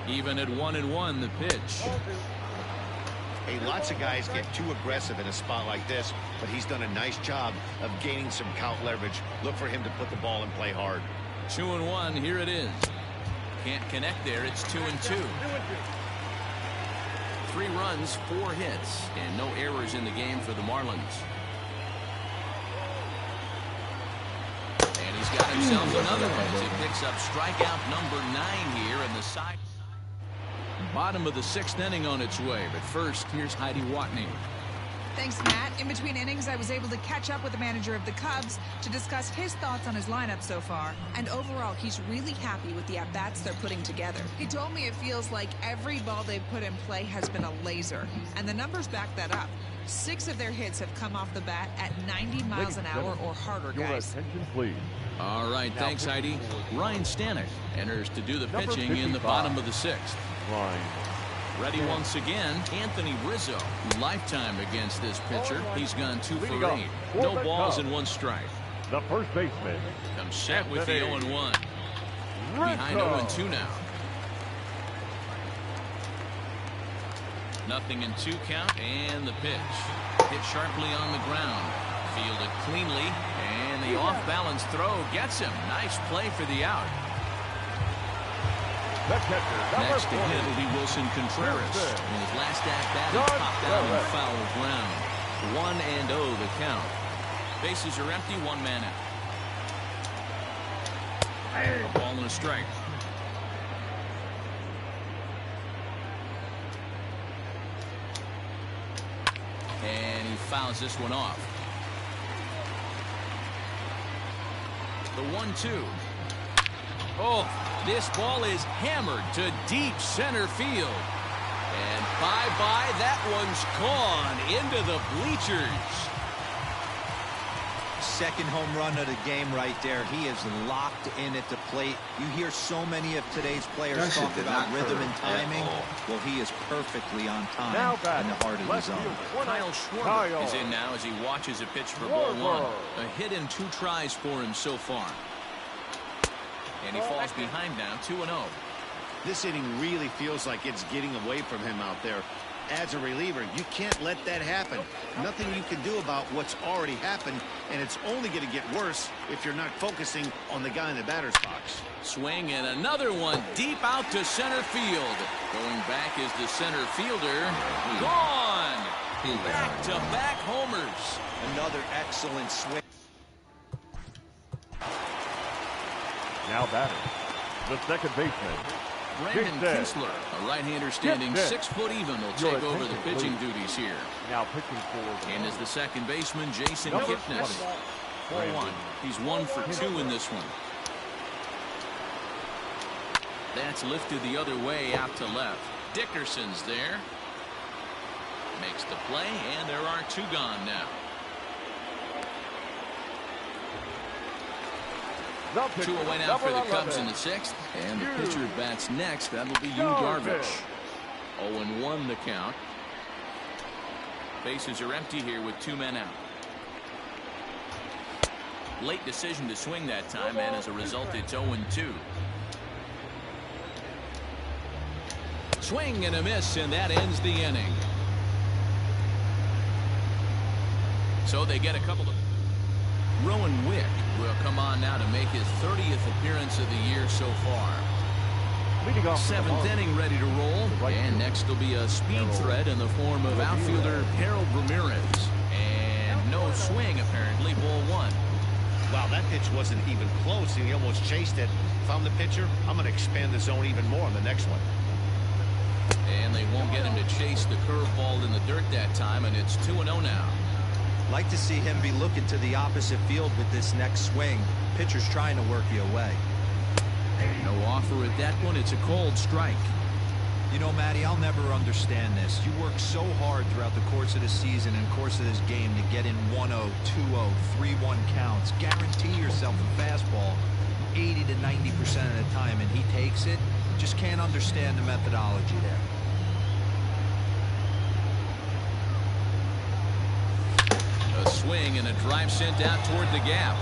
Even at 1-1 the pitch. Hey, lots of guys get too aggressive in a spot like this, but he's done a nice job of gaining some count leverage. Look for him to put the ball in play hard. 2-1, here it is. Can't connect there. It's 2-2. 3 runs, 4 hits, and no errors in the game for the Marlins. And he's got himself another one as he picks up strikeout number 9 here in the side. Bottom of the 6th inning on its way, but first, here's Heidi Watney. Thanks, Matt. In between innings, I was able to catch up with the manager of the Cubs to discuss his thoughts on his lineup so far. And overall, he's really happy with the at-bats they're putting together. He told me it feels like every ball they've put in play has been a laser. And the numbers back that up. 6 of their hits have come off the bat at 90 miles an hour or harder, guys. Your attention, please. All right, thanks, Heidi. Ryan Stanek enters to do the pitching in the bottom of the 6th. Ryan. Ready once again, Anthony Rizzo. Lifetime against this pitcher. He's gone 2 for 8. No balls and 1 strike. The first baseman. Comes set with the 0-1. Behind 0-2 now. Nothing in 2 count, and the pitch. Hit sharply on the ground. Fielded cleanly, and the off-balance throw gets him. Nice play for the out. Next to hit will be Wilson Contreras. In his last at-bat, he popped out in foul ground. 1-0 the count. Bases are empty, 1 man out. A ball and a strike. And he fouls this one off. The 1-2. Oh, this ball is hammered to deep center field. And bye-bye, that one's gone into the bleachers. second home run of the game right there. He is locked in at the plate. You hear so many of today's players talk about rhythm and timing. Well, he is perfectly on time in the heart of the zone. Kyle Schwarber is in now as he watches a pitch for ball one. A hit in 2 tries for him so far. And he falls behind now, 2-0. This inning really feels like it's getting away from him out there. As a reliever, you can't let that happen. Nothing you can do about what's already happened, and it's only going to get worse if you're not focusing on the guy in the batter's box. Swing and another one deep out to center field. Going back is the center fielder. Gone! Back-to-back homers. Another excellent swing. Now batter, the second baseman, Brandon Kinsler, a right-hander standing 6 foot even, will take over the pitching duties here. Now pitching for And as the second baseman, Jason Kipnis. 4-1. He's 1 for 2 in this one. That's lifted the other way out to left. Dickerson's there. Makes the play, and there are 2 gone now. 2 away now for the Cubs in the 6th. And the pitcher bats next. That'll be Yu Darvish. 0-1 the count. Bases are empty here with 2 men out. Late decision to swing that time, and as a result, it's 0-2. Swing and a miss, and that ends the inning. So they get a couple of... Rowan Wick will come on now to make his 30th appearance of the year so far. 7th inning ready to roll. And next will be a speed threat in the form of outfielder Harold Ramirez. And no swing, apparently, ball 1. Wow, that pitch wasn't even close. He almost chased it. If I'm the pitcher, I'm going to expand the zone even more on the next one. And they won't get him to chase the curveball in the dirt that time, and it's 2-0 now. Like to see him be looking to the opposite field with this next swing. Pitcher's trying to work you away. No offer at that one. It's a cold strike. You know, Matty, I'll never understand this. You work so hard throughout the course of the season and course of this game to get in 1-0, 2-0, 3-1 counts. Guarantee yourself a fastball 80 to 90% of the time, and he takes it. Just can't understand the methodology there. A swing and a drive sent out toward the gap.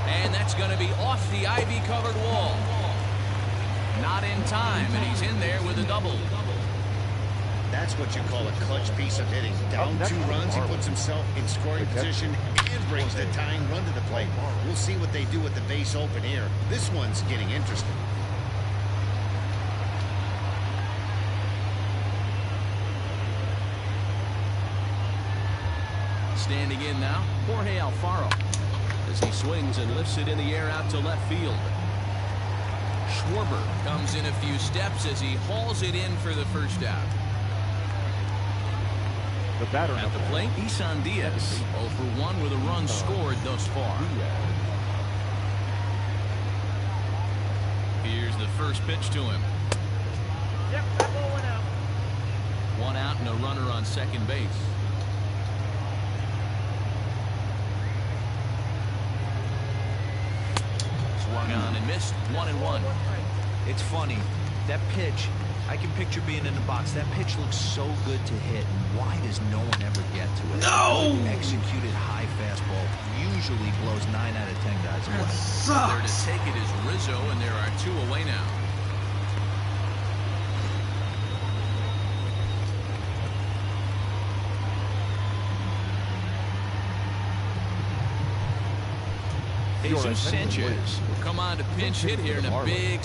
And that's going to be off the ivy-covered wall. Not in time, and he's in there with a double. That's what you call a clutch piece of hitting. Down 2 runs, he puts himself in scoring position and brings the tying run to the plate. We'll see what they do with the base open here. This one's getting interesting. Standing in now, Jorge Alfaro, as he swings and lifts it in the air out to left field. Schwarber comes in a few steps as he hauls it in for the first out. The batter at the plate, Isan Diaz, 0 for 1 with a run scored thus far. Here's the first pitch to him. Yep, that ball went out. 1 out and a runner on second base. Swung on and missed. 1-1. It's funny, that pitch, I can picture being in the box. That pitch looks so good to hit. Why does no one ever get to it? No! Executed high fastball usually blows 9 out of 10 guys away. That sucks. There to take it is Rizzo, and there are 2 away now. Jesus Sanchez will come on to pinch hit here in a big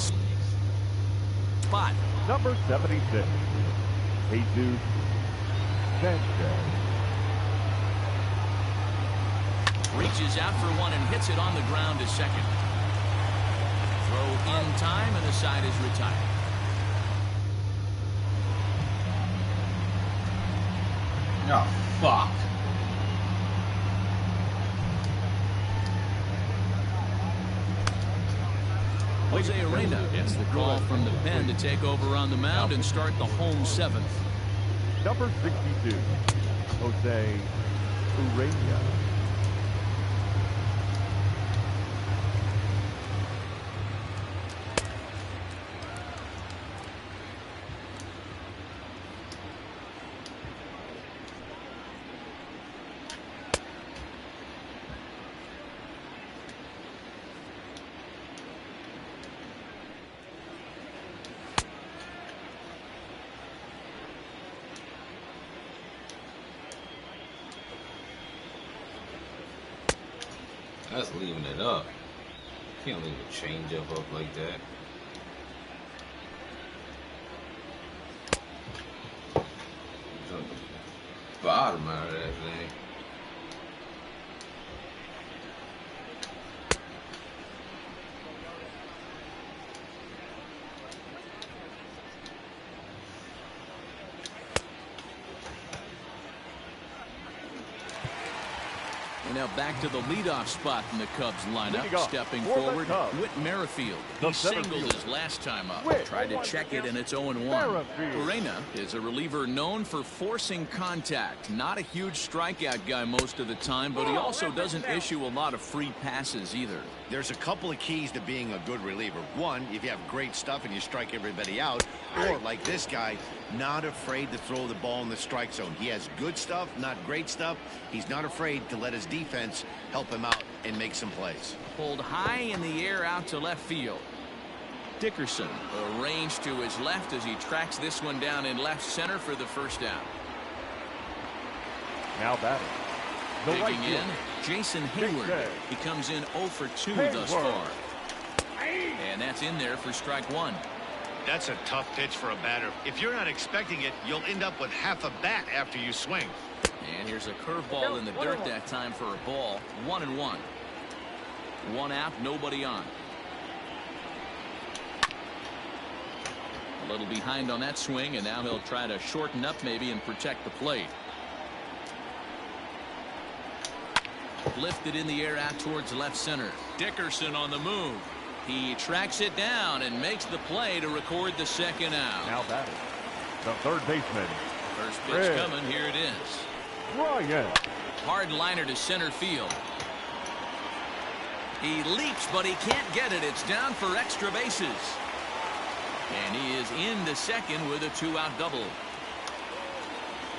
spot. Number 76, Jesus Sanchez. Reaches out for 1 and hits it on the ground to second. Throw in time, and the side is retired. Oh, fuck. Jose Arena gets the call from the pen to take over on the mound and start the home 7th. Number 62, Jose Urena. That's leaving it up. Can't leave a change up like that. Bottom out of that thing. Now back to the leadoff spot in the Cubs lineup. Stepping forward, Whit Merrifield. He singled his last time up. Tried to check it, and it's 0-1. Perena is a reliever known for forcing contact. Not a huge strikeout guy most of the time, but he also doesn't issue a lot of free passes either. There's a couple of keys to being a good reliever. One, if you have great stuff and you strike everybody out, or like this guy, not afraid to throw the ball in the strike zone. He has good stuff, not great stuff. He's not afraid to let his defense help him out and make some plays. Pulled high in the air out to left field. Dickerson arranged to his left as he tracks this one down in left center for the first down. Now batting. Digging in, Jason Hayward. He comes in 0 for 2 thus far. And that's in there for strike one. That's a tough pitch for a batter. If you're not expecting it, you'll end up with half a bat after you swing. And here's a curveball in the dirt that time for a ball. 1-1. One out, nobody on. A little behind on that swing, and now he'll try to shorten up maybe and protect the plate. Lifted in the air out towards left center. Dickerson on the move. He tracks it down and makes the play to record the second out. Now batting. The third baseman. First pitch coming. Here it is. Ryan. Hard liner to center field. He leaps, but he can't get it. It's down for extra bases. And he is into second with a 2-out double.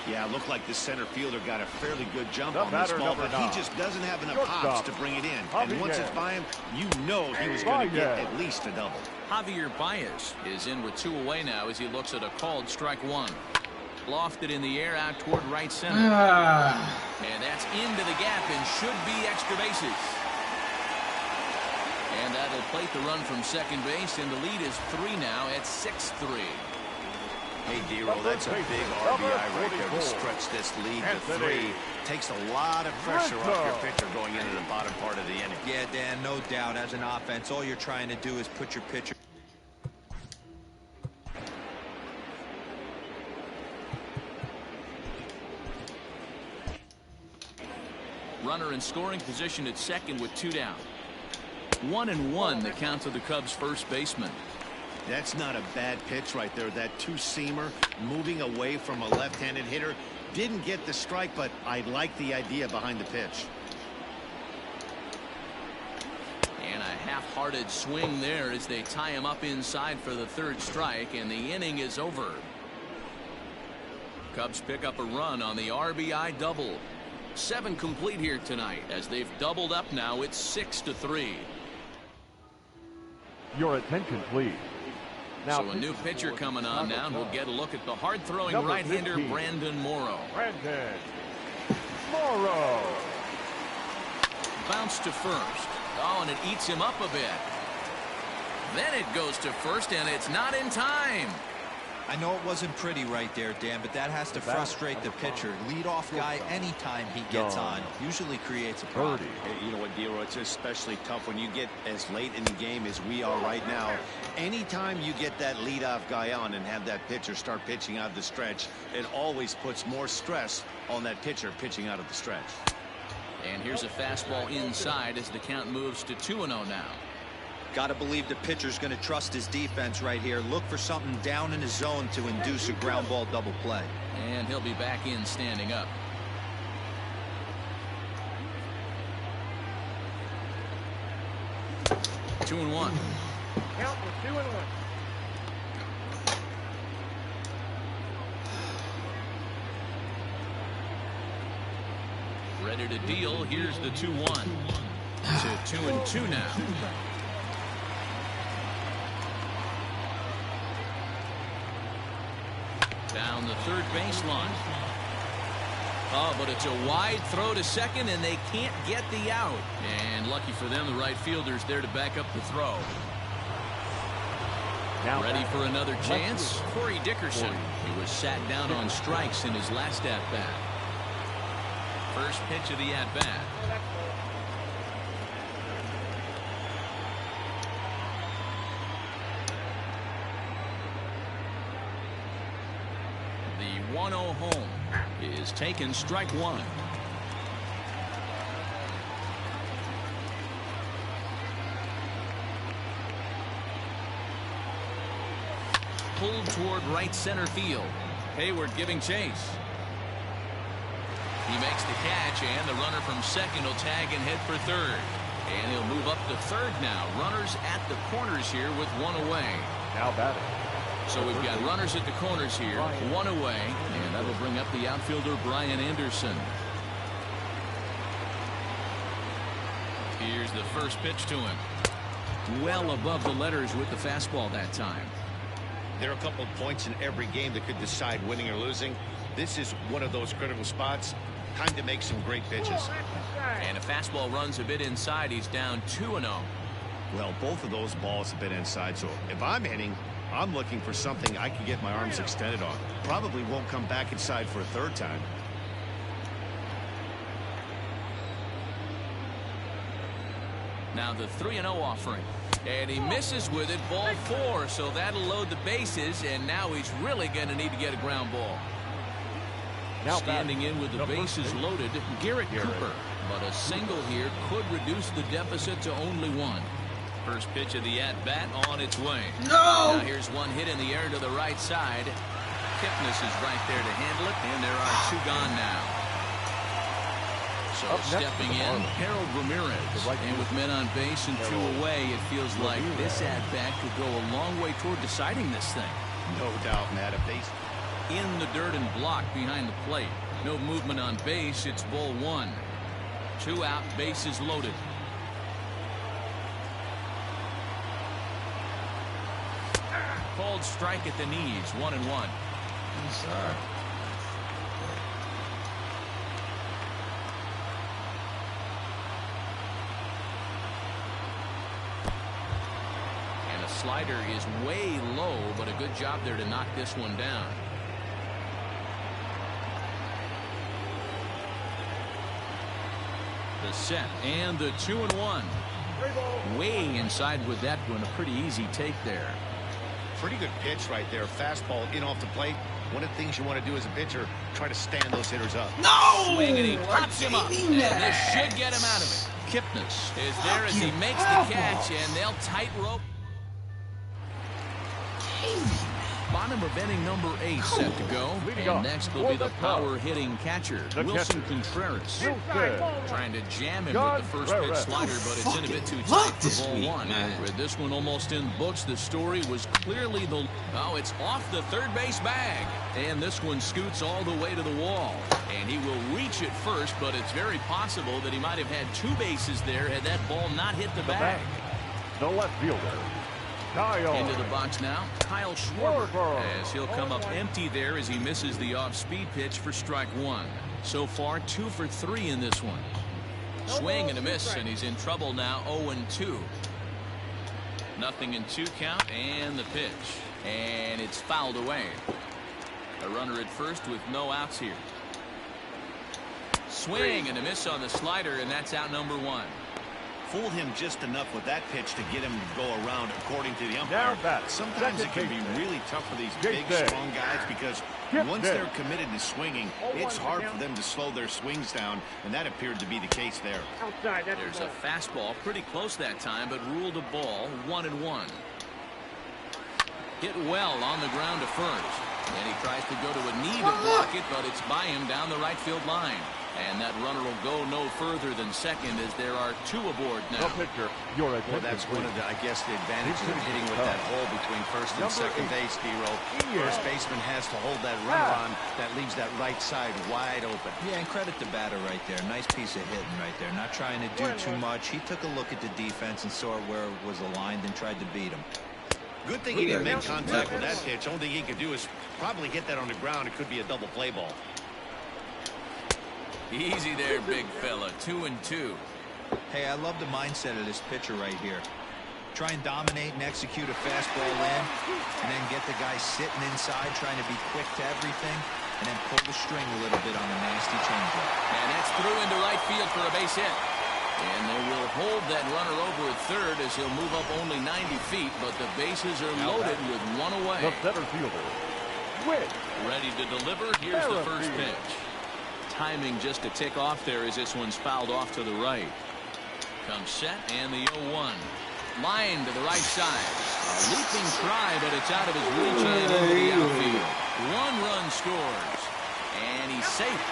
Yeah, it looked like the center fielder got a fairly good jump on this ball, but he just doesn't have enough hops to bring it in. And once it's by him, you know he was going to get at least a double. Javier Baez is in with 2 away now as he looks at a called strike one. Lofted in the air out toward right center. And that's into the gap and should be extra bases. And that'll plate the run from second base, and the lead is 3 now at 6-3. Hey, D-Roll, that's a big RBI right there to stretch this lead to 3. Takes a lot of pressure off your pitcher going into the bottom part of the inning. Yeah, Dan, no doubt. As an offense, all you're trying to do is put your pitcher. Runner in scoring position at second with 2 down. 1-1 the count to the Cubs first baseman. That's not a bad pitch right there. That two-seamer moving away from a left-handed hitter. Didn't get the strike, but I like the idea behind the pitch. And a half-hearted swing there as they tie him up inside for the third strike, and the inning is over. Cubs pick up a run on the RBI double. 7 complete here tonight as they've doubled up now. It's 6-3. Your attention, please. Now, so a new pitcher coming on now, and we'll get a look at the hard-throwing right-hander Brandon Morrow. Brandon Morrow. Bounce to first. Oh, and it eats him up a bit. Then it goes to first, and it's not in time. I know it wasn't pretty right there, Dan, but that has to frustrate the pitcher. Leadoff guy, anytime he gets on, usually creates a problem. Hey, you know what, Dero, it's especially tough when you get as late in the game as we are right now. Anytime you get that leadoff guy on and have that pitcher start pitching out of the stretch, it always puts more stress on that pitcher pitching out of the stretch. And here's a fastball inside as the count moves to 2-0 now. Got to believe the pitcher's going to trust his defense right here. Look for something down in his zone to induce a ground ball double play. And he'll be back in standing up. Two and one. Count for 2-1. Ready to deal. Here's the 2-1 to 2-2 now. Down the third baseline. Oh, but it's a wide throw to second, and they can't get the out. And lucky for them, the right fielder's there to back up the throw. Now ready for another chance? Corey Dickerson. He was sat down on strikes in his last at-bat. First pitch of the at-bat. The 1-0 home is taken, strike one. Pulled toward right center field. Hayward giving chase. He makes the catch, and the runner from second will tag and head for third. And he'll move up to third now. Runners at the corners here with one away. Now batting. So we've got runners at the corners here, one away, and that'll bring up the outfielder Brian Anderson. Here's the first pitch to him. Well above the letters with the fastball that time. There are a couple of points in every game that could decide winning or losing. This is one of those critical spots. Time to make some great pitches. And a fastball runs a bit inside. He's down 2-0. Well, both of those balls have been inside, so if I'm hitting, I'm looking for something I can get my arms extended on. Probably won't come back inside for a third time. Now the 3-0 offering. And he misses with it, ball 4, so that'll load the bases, and now he's really going to need to get a ground ball. Now standing in with the bases loaded, Garrett Cooper. But a single here could reduce the deficit to only 1. First pitch of the at-bat on its way. No! Now here's one hit in the air to the right side. Kipnis is right there to handle it, and there are 2 gone now. So stepping in, Harold Ramirez. And with men on base and 2 away, it feels like this at-bat could go a long way toward deciding this thing. No doubt, Matt. If they... In the dirt and blocked behind the plate. No movement on base. It's ball 1. 2 out, bases loaded. Called strike at the knees, 1-1. I'm sorry. And a slider is way low, but a good job there to knock this one down. The set and the 2-1. Way inside with that one. A pretty easy take there. Pretty good pitch right there. Fastball in off the plate. One of the things you want to do as a pitcher, try to stand those hitters up. No! Swing, and he pops him up. And this should get him out of it. Kipnis is there as he makes the catch, and they'll tight rope. Bottom of inning number 8 set to go. And next will be the power hitting catcher, Wilson Contreras. Trying to jam him with the first pitch slider, but it's in a bit too tight for ball 1. With this one almost in books, the story was clearly the... Oh, it's off the third base bag. And this one scoots all the way to the wall. And he will reach it first, but it's very possible that he might have had 2 bases there had that ball not hit the bag. The left fielder. Into the box now, Kyle Schwarber, as he'll come up empty there as he misses the off-speed pitch for strike 1. So far, 2 for 3 in this one. Swing and a miss, and he's in trouble now, 0-2. Nothing in 2 count, and the pitch. And it's fouled away. A runner at first with no outs here. Swing and a miss on the slider, and that's out number 1. Fooled him just enough with that pitch to get him to go around, according to the umpire. Sometimes it can be really tough for these big, strong guys because once they're committed to swinging, it's hard for them to slow their swings down, and that appeared to be the case there. There's a fastball pretty close that time, but ruled a ball, 1-1. Hit well on the ground to first. And he tries to go to a knee to block it, but it's by him down the right field line. And that runner will go no further than second as there are 2 aboard now. Well, that's one of the, I guess, the advantages of hitting with that hole between first and second base, D-Row. First baseman has to hold that runner on. That leaves that right side wide open. Yeah, and credit the batter right there. Nice piece of hitting right there. Not trying to do too much. He took a look at the defense and saw where it was aligned and tried to beat him. Good thing he didn't make contact with that pitch. Only thing he could do is probably hit that on the ground. It could be a double play ball. Easy there, big fella. 2-2. Hey, I love the mindset of this pitcher right here. Try and dominate and execute a fastball in, and then get the guy sitting inside trying to be quick to everything, and then pull the string a little bit on a nasty changeup. And that's through into right field for a base hit. And they will hold that runner over at third as he'll move up only 90 feet, but the bases are loaded with one away. The center fielder, Witt. Ready to deliver. Here's the first pitch. Timing just a tick off there as this one's fouled off to the right. Comes set and the 0-1. Line to the right side. A leaping try, but it's out of his reach and into the outfield. 1 run scores. And he's safe.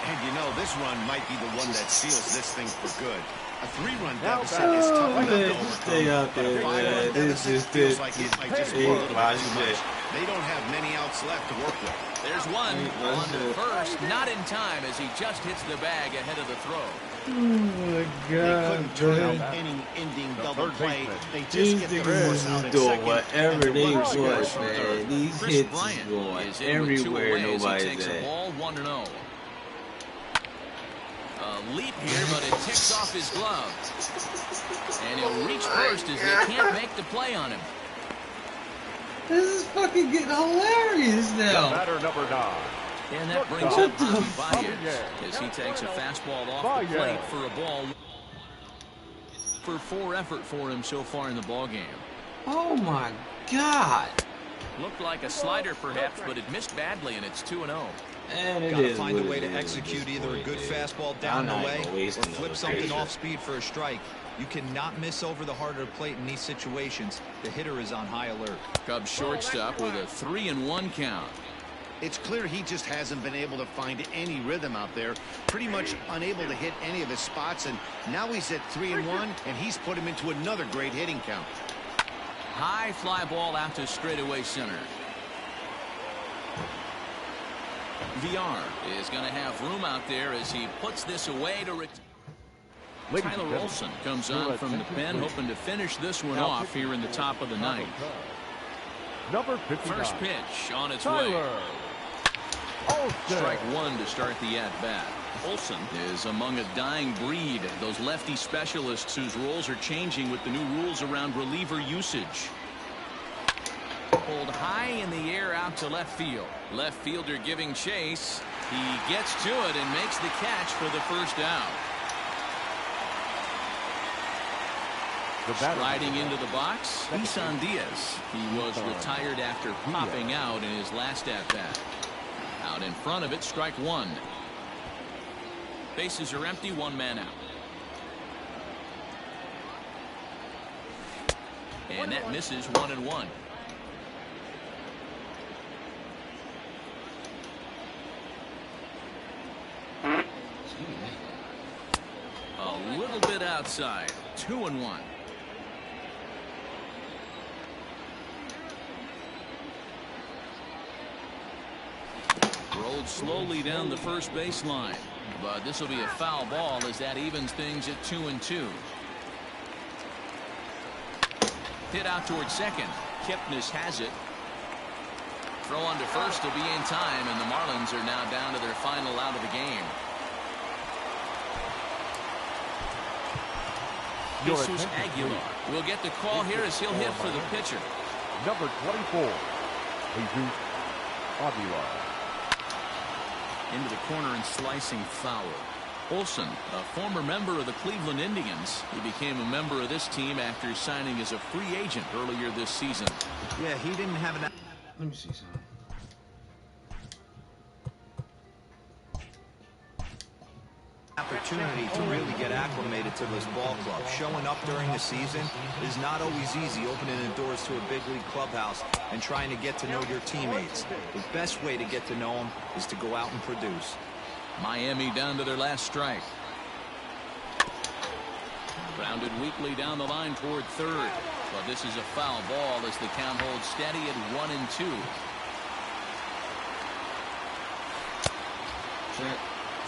And you know, this run might be the one that seals this thing for good. A 3-run deficit is tough enough to overcome. Stay out there, But a 5-run man. This deficit is feels like it might just be a little bit too it. much. They don't have many outs left to work with. There's one on the first, not in time as he just hits the bag ahead of the throw. Oh my God, They couldn't turn man. an inning-ending double play. They These just get the niggas force out is at doing second. whatever and the they runner want, scores from man. third. These Chris hits Bryant is going is in with 2 everywhere away as he nobody's takes a at. ball 1-0. A leap here, but it ticks off his glove. And he'll reach first as they can't make the play on him. This is fucking getting hilarious now. Batter number 9. And that brings up Javi Baez as he takes a fastball off the plate for a ball. For 4 effort for him so far in the ballgame. Oh my God. Looked like a slider perhaps, but it missed badly, and it's 2-0. And it Got to is find a what way it to is execute at this either a point, good dude. fastball down I'm the not way even or wasting flip those something pitches. off speed for a strike. You cannot miss over the heart of the plate in these situations. The hitter is on high alert. Cubs shortstop with a 3-1 count. It's clear he just hasn't been able to find any rhythm out there. Pretty much unable to hit any of his spots, and now he's at 3-1, and he's put him into another great hitting count. High fly ball out to straightaway center. VR is going to have room out there as he puts this away to Tyler Olson comes on from the pen, hoping to finish this one off here in the top of the ninth. Number 59. First pitch on its Tyler way. Olson. Strike 1 to start the at-bat. Olson is among a dying breed, those lefty specialists whose roles are changing with the new rules around reliever usage. Pulled high in the air out to left field. Left fielder giving chase. He gets to it and makes the catch for the first out. Sliding into the box, Isan Diaz. He was retired after popping out in his last at-bat. Out in front of it, strike 1. Bases are empty, 1 man out. And that misses 1-1. A little bit outside, 2-1. Rolled slowly down the first baseline, but this will be a foul ball as that evens things at 2-2. Hit out towards second. Kipnis has it. Throw on to first will be in time, and the Marlins are now down to their final out of the game. Jesus Aguilar will get the call here as he'll hit for the pitcher. Number 24. Jesus Aguilar. Into the corner and slicing foul. Olson, a former member of the Cleveland Indians. He became a member of this team after signing as a free agent earlier this season. Yeah, he didn't have an... Let me see something. opportunity to really get acclimated to this ball club. Showing up during the season is not always easy, opening the doors to a big league clubhouse and trying to get to know your teammates. The best way to get to know them is to go out and produce. Miami down to their last strike. Grounded weakly down the line toward third, but this is a foul ball as the count holds steady at 1-2.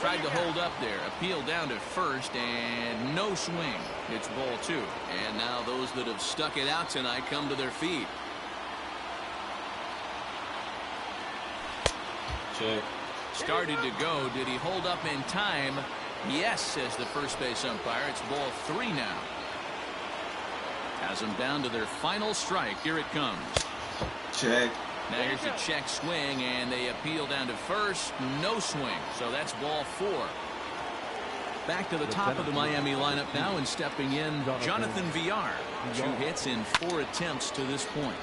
Tried to hold up there, appeal down to first, and no swing. It's ball 2. And now those that have stuck it out tonight come to their feet. Check. Started to go. Did he hold up in time? Yes, says the first base umpire. It's ball 3 now. Has them down to their final strike. Here it comes. Check. Now here's a check swing, and they appeal down to first. No swing. So that's ball 4. Back to the top of the Miami lineup now, and stepping in, Jonathan Villar. 2 hits in 4 attempts to this point.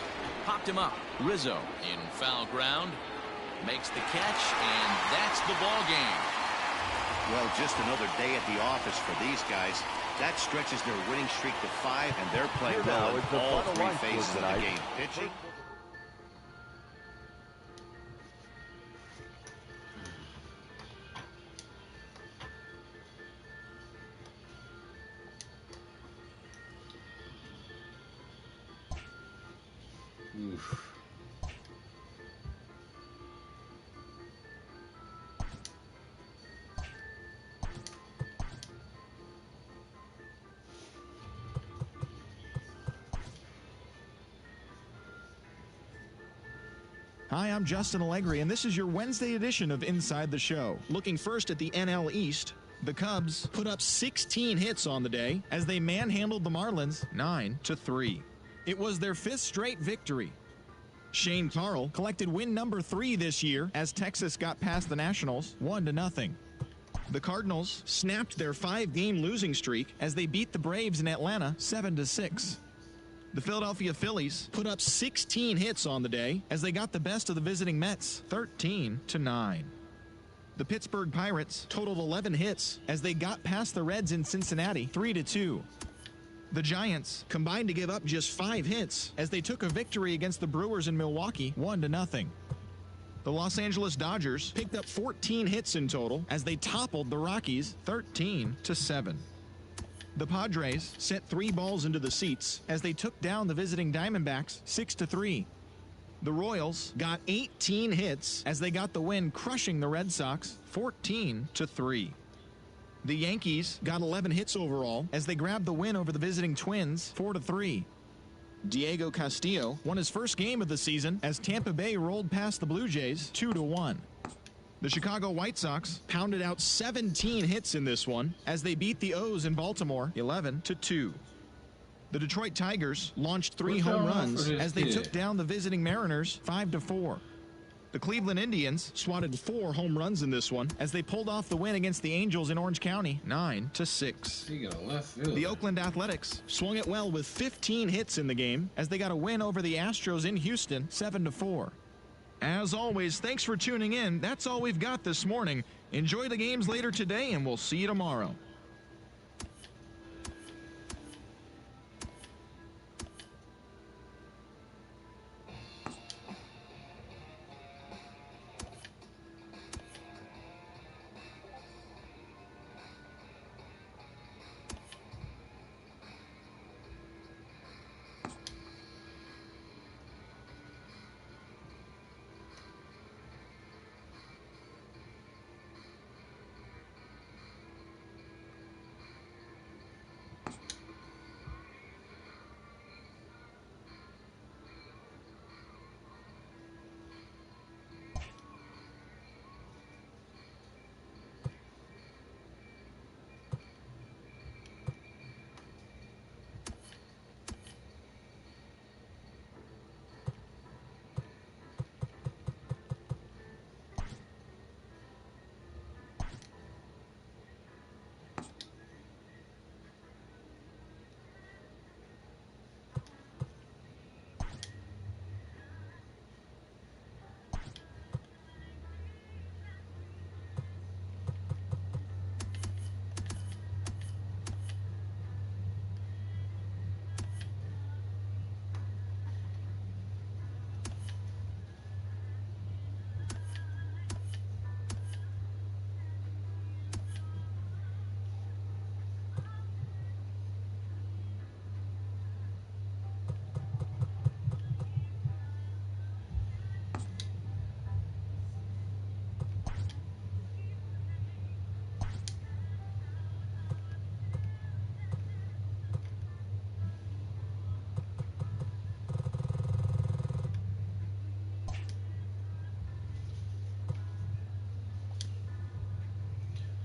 Popped him up. Rizzo in foul ground. Makes the catch, and that's the ball game. Well, just another day at the office for these guys. That stretches their winning streak to 5, and they're playing well in all 3 phases of the game. Pitching. Oof. Hi, I'm Justin Allegri, and this is your Wednesday edition of Inside the Show. Looking first at the NL East, the Cubs put up 16 hits on the day as they manhandled the Marlins 9-3. It was their 5th straight victory. Shane Carl collected win number 3 this year as Texas got past the Nationals 1-0. The Cardinals snapped their 5-game losing streak as they beat the Braves in Atlanta 7-6. The Philadelphia Phillies put up 16 hits on the day as they got the best of the visiting Mets 13-9. The Pittsburgh Pirates totaled 11 hits as they got past the Reds in Cincinnati 3-2. The Giants combined to give up just 5 hits as they took a victory against the Brewers in Milwaukee 1-0. The Los Angeles Dodgers picked up 14 hits in total as they toppled the Rockies 13-7. The Padres sent 3 balls into the seats as they took down the visiting Diamondbacks 6-3. The Royals got 18 hits as they got the win, crushing the Red Sox 14-3. The Yankees got 11 hits overall as they grabbed the win over the visiting Twins 4-3. Diego Castillo won his first game of the season as Tampa Bay rolled past the Blue Jays 2-1. The Chicago White Sox pounded out 17 hits in this one as they beat the O's in Baltimore 11-2. The Detroit Tigers launched 3 home runs as they took down the visiting Mariners 5-4. The Cleveland Indians swatted 4 home runs in this one as they pulled off the win against the Angels in Orange County 9-6. The Oakland Athletics swung it well with 15 hits in the game as they got a win over the Astros in Houston 7-4. As always, thanks for tuning in. That's all we've got this morning. Enjoy the games later today, and we'll see you tomorrow.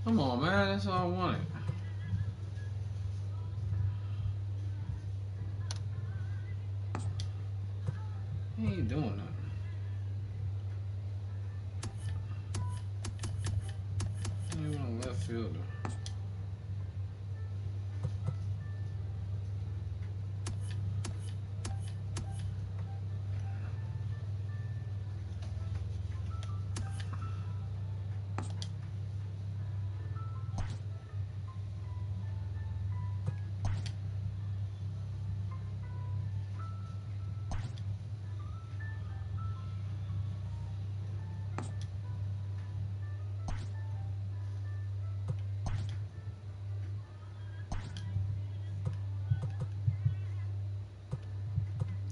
Come on, man. That's all I wanted. He ain't doing nothing. Not even a left fielder.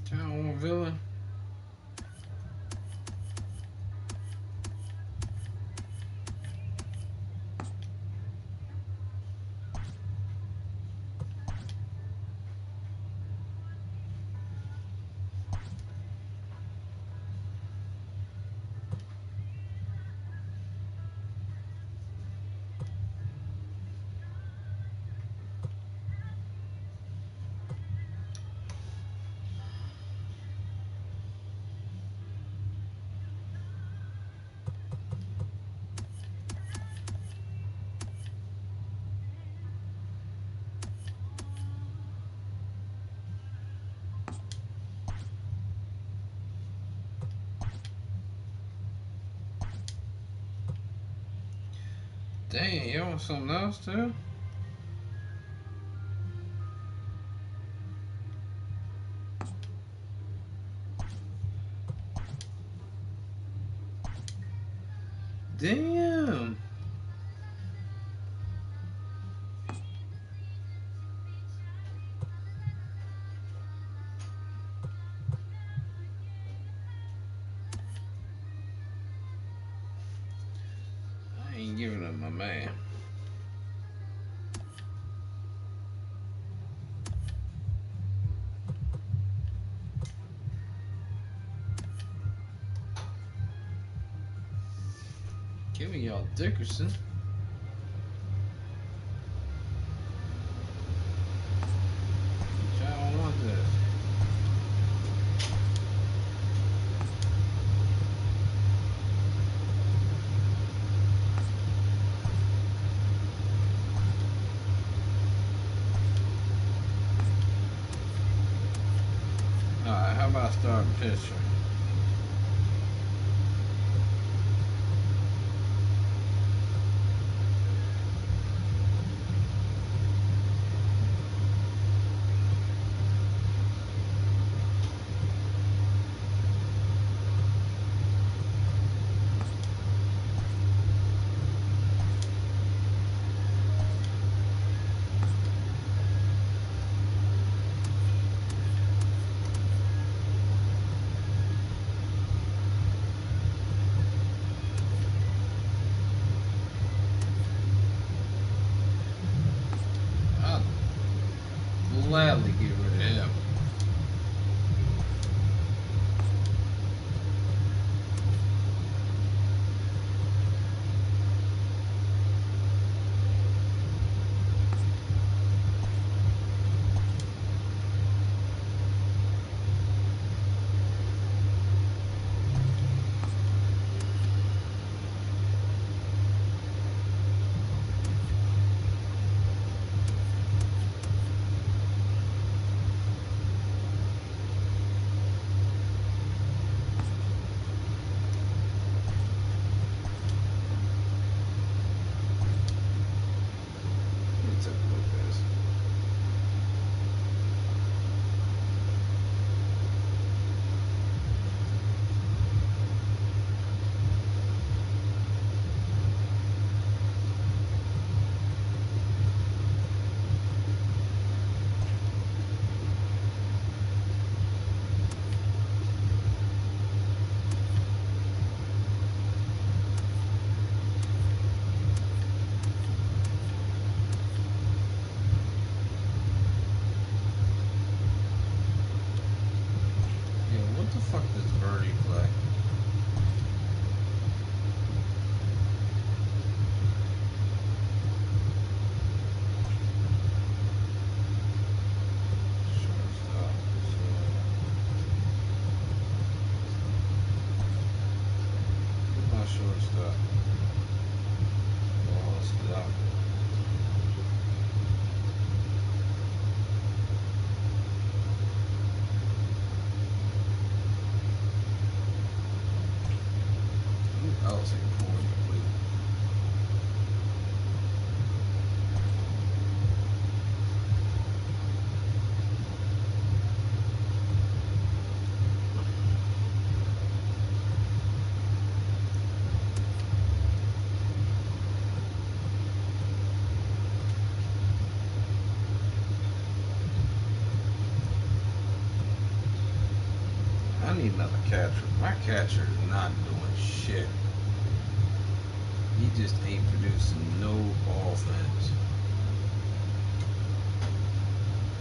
Town Villa. Dang, you want something else too? Damn. I ain't giving up my man. Give me y'all Dickerson. I don't want this. Alright, how about starting pitcher? Gladly get rid of him. shortstop. Ball stop. Who else ain't pulling the weight? I need another catcher. My catcher is not doing shit. He just ain't producing no offense.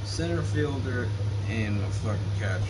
Center fielder and a fucking catcher.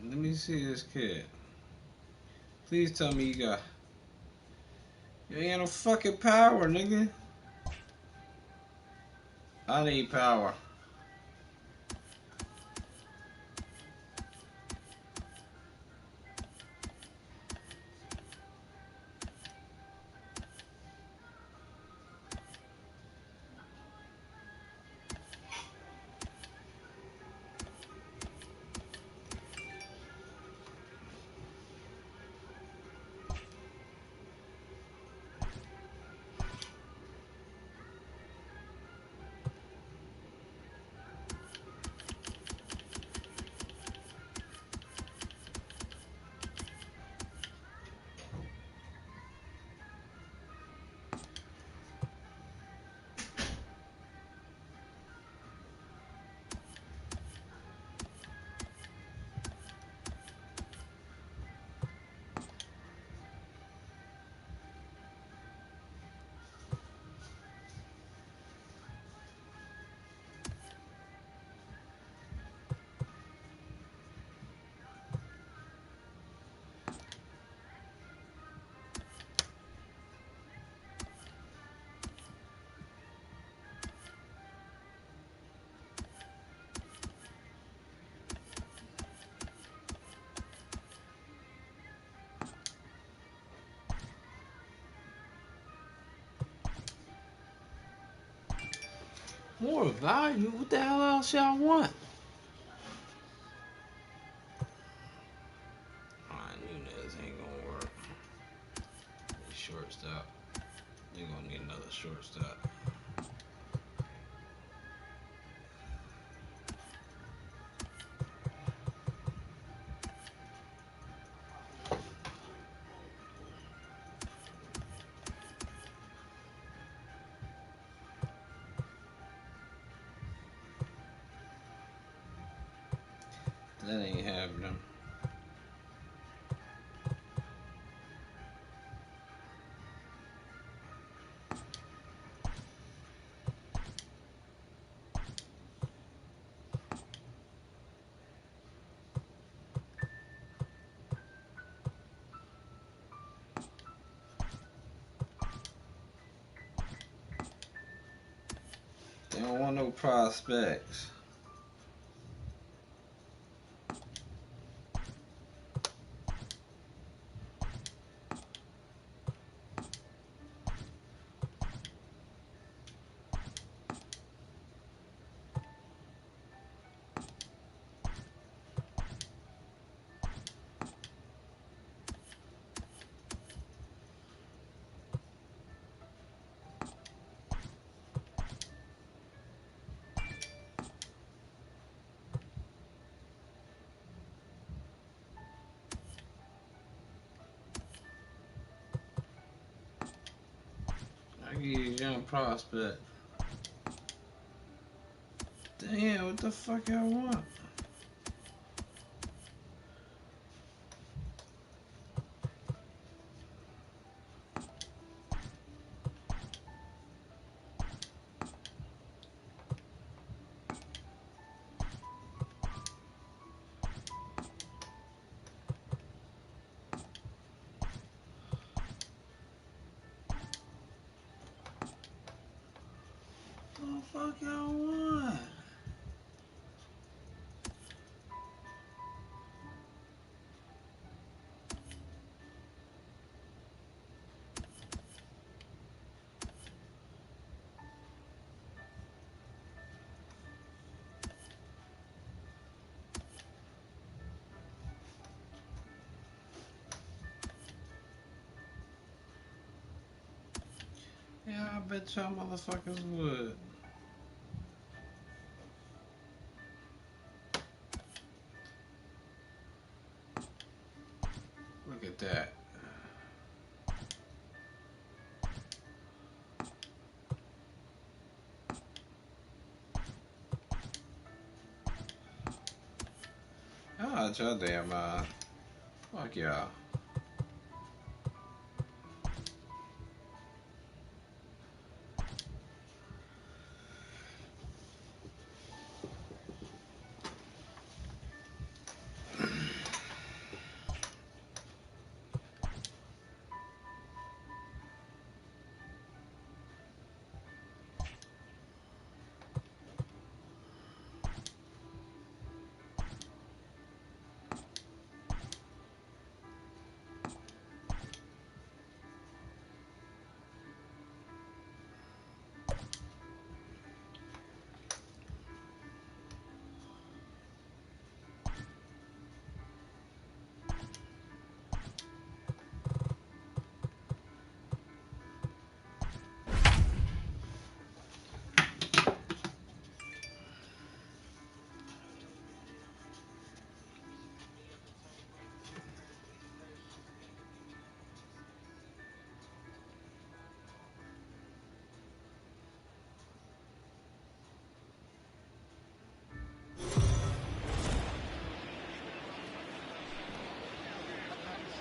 Let me see this kid. Please tell me you ain't got no fucking power, nigga. I need power. More value? What the hell else y'all want? Alright, Nunez ain't gonna work. He's shortstop. You're gonna need another shortstop. That ain't happening. They don't want no prospects. rookie young prospect. Damn, what the fuck I want? What the fuck I want? Yeah, I bet y'all motherfuckers would. Look at that. Ah, y'all damn fuck y'all.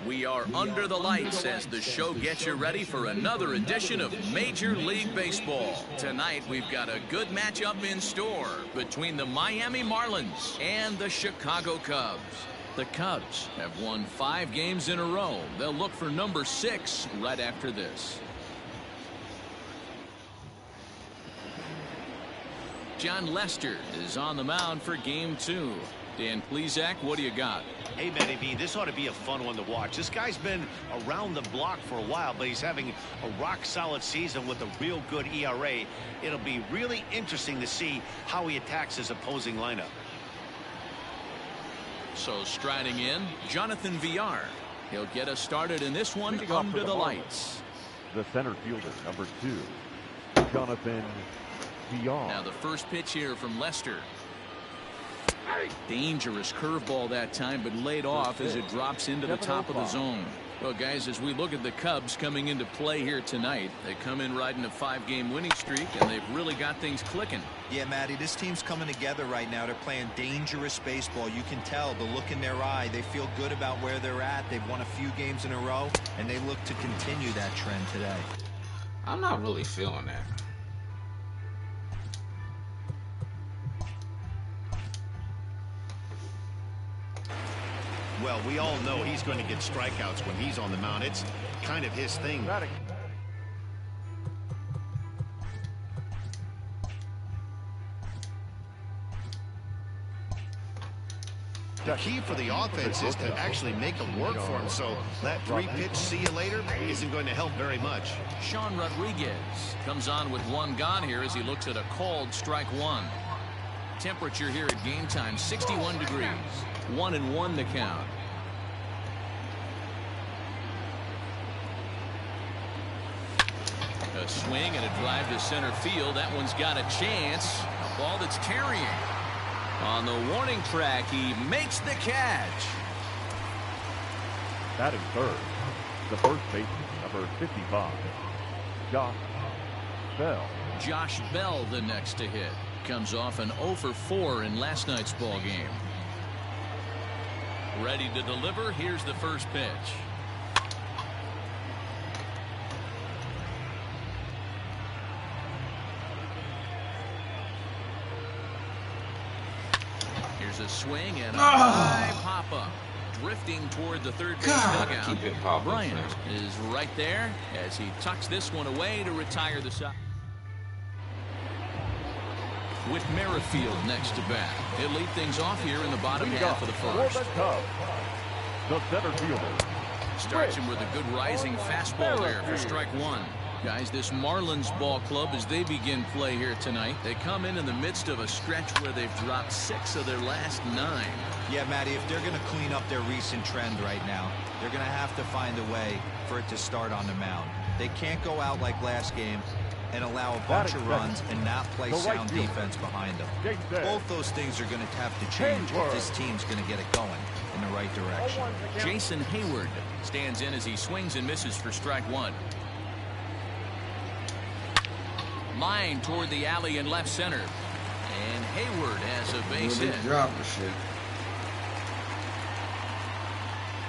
We are under the lights as the show gets you ready for another edition of Major League Baseball. Tonight, we've got a good matchup in store between the Miami Marlins and the Chicago Cubs. The Cubs have won 5 games in a row. They'll look for number 6 right after this. John Lester is on the mound for game 2. Dan Plesac, what do you got? Hey, Matty B, this ought to be a fun one to watch. This guy's been around the block for a while, but he's having a rock-solid season with a real good ERA. It'll be really interesting to see how he attacks his opposing lineup. So striding in, Jonathan Villar. He'll get us started in this one under the lights. The center fielder, number 2, Jonathan Villar. Now the first pitch here from Lester. Dangerous curveball that time, but laid off as it drops into the top of the zone. Well, guys, as we look at the Cubs coming into play here tonight, they come in riding a 5-game winning streak, and they've really got things clicking. Yeah, Matty, this team's coming together right now. They're playing dangerous baseball. You can tell the look in their eye. They feel good about where they're at. They've won a few games in a row, and they look to continue that trend today. I'm not really feeling that. Well, we all know he's going to get strikeouts when he's on the mound. It's kind of his thing. The key for the offense is to actually make them work for him, so that 3-pitch see you later isn't going to help very much. Sean Rodriguez comes on with 1 gone here as he looks at a called strike 1. Temperature here at game time, 61 degrees. 1-1 the count. A swing and a drive to center field. That one's got a chance. A ball that's carrying. On the warning track, he makes the catch. Batting third, the first baseman, number 55, Josh Bell. Josh Bell, the next to hit. Comes off an 0 for 4 in last night's ball game. Ready to deliver. Here's the first pitch. Here's a swing and a high pop-up. Drifting toward the third base dugout. Keep it popping. Bryant is right there as he tucks this one away to retire the side. With Merrifield next to bat. He'll lead things off here in the bottom half of the first. The center fielder. Starts him with a good rising fastball there for strike one. Guys, this Marlins ball club, as they begin play here tonight, they come in the midst of a stretch where they've dropped 6 of their last 9. Yeah, Matty, if they're going to clean up their recent trend right now, they're going to have to find a way for it to start on the mound. They can't go out like last game and allow a bunch of runs and not play sound defense behind them. Both those things are going to have to change if this team's going to get it going in the right direction. Jason Hayward stands in as he swings and misses for strike one. Line toward the alley in left center. And Hayward has a base hit. Drop the shit.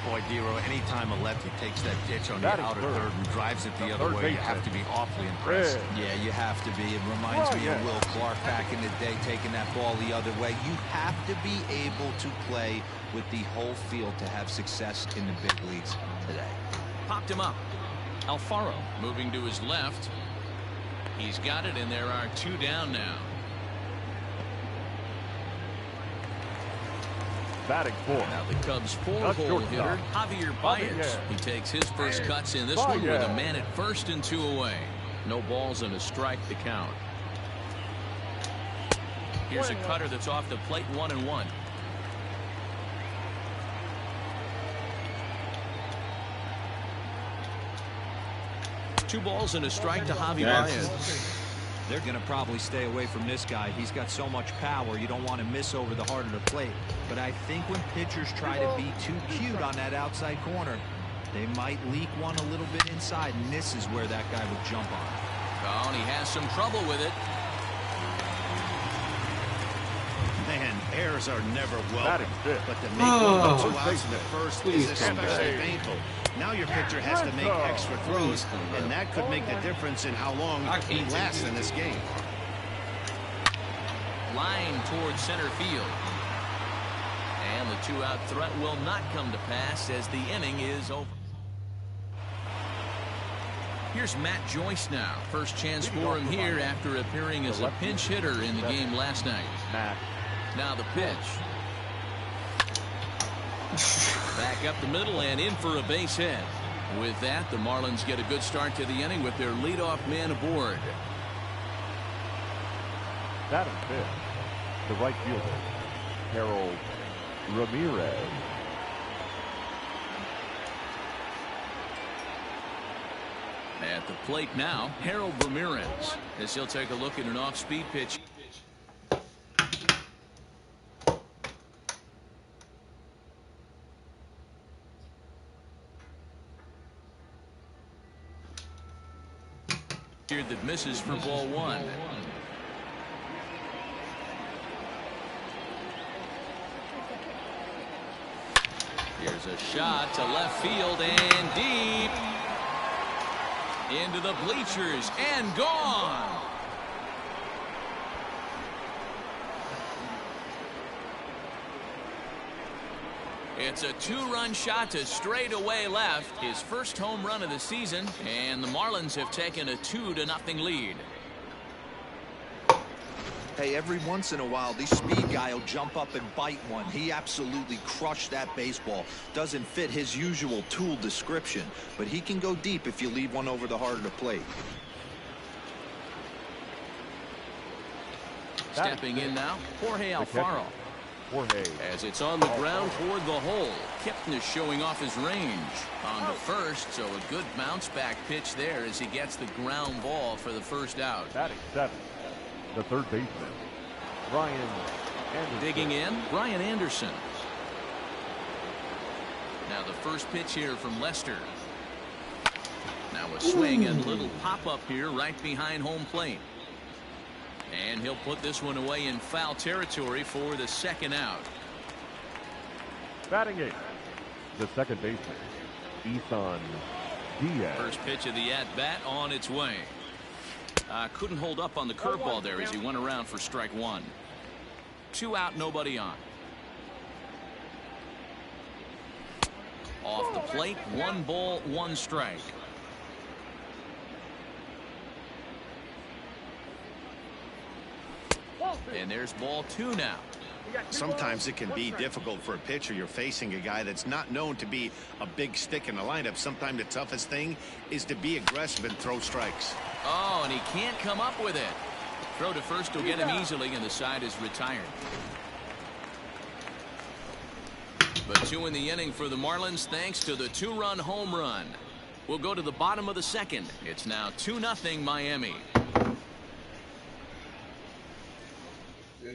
Boy, Dero, anytime a lefty takes that pitch on the outer third and drives it the other way, you have to be awfully impressed. Yeah, you have to be. It reminds me of Will Clark back in the day taking that ball the other way. You have to be able to play with the whole field to have success in the big leagues today. Popped him up. Alfaro moving to his left. He's got it, and there are 2 down now. Batting 4. Now the Cubs' 4-hole hitter, Javier Baez. He takes his first cuts in this one with a man at first and 2 away. No balls and a strike to count. Here's a cutter that's off the plate, 1-1. Two balls and a strike to Javier Baez. They're going to probably stay away from this guy. He's got so much power. You don't want to miss over the heart of the plate. But I think when pitchers try to be too cute on that outside corner, they might leak one a little bit inside, and this is where that guy would jump on. Oh, and he has some trouble with it. Man, errors are never welcome, but to make 2 outs in the first is especially painful. Now your pitcher has to make extra throws, and that could make the difference in how long he lasts in this game. Line towards center field. And the 2-out threat will not come to pass as the inning is over. Here's Matt Joyce now. First chance for him here after appearing as a pinch hitter in the game last night. Now the pitch. Back up the middle and in for a base hit. With that, the Marlins get a good start to the inning with their leadoff man aboard. Batting 5th, the right fielder, Harold Ramirez. At the plate now, Harold Ramirez, as he'll take a look at an off-speed pitch. Here that misses for ball 1. Here's a shot to left field and deep into the bleachers and gone. It's a 2-run shot to straightaway left, his first home run of the season, and the Marlins have taken a 2-0 lead. Hey, every once in a while, the speed guy will jump up and bite one. He absolutely crushed that baseball. Doesn't fit his usual tool description, but he can go deep if you leave one over the heart of the plate. Stepping in now, Jorge Alfaro. As it's on the ground toward the hole. Kipnis showing off his range on the first, so a good bounce back pitch there as he gets the ground ball for the first out. Batting 7th, the third baseman, Brian Anderson. Digging in, Brian Anderson. Now the first pitch here from Lester. Now a swing and little pop-up here right behind home plate. And he'll put this one away in foul territory for the second out. Batting eighth, the second baseman, Isan Diaz. First pitch of the at-bat on its way. Couldn't hold up on the curveball there as he went around for strike one. 2 out, nobody on. Off the plate, 1 ball, 1 strike. And there's ball 2 now. Sometimes it can be difficult for a pitcher. You're facing a guy that's not known to be a big stick in the lineup. Sometimes the toughest thing is to be aggressive and throw strikes. Oh, and he can't come up with it. Throw to first will get him easily, and the side is retired. But 2 in the inning for the Marlins thanks to the 2-run home run. We'll go to the bottom of the second. It's now 2-0 Miami.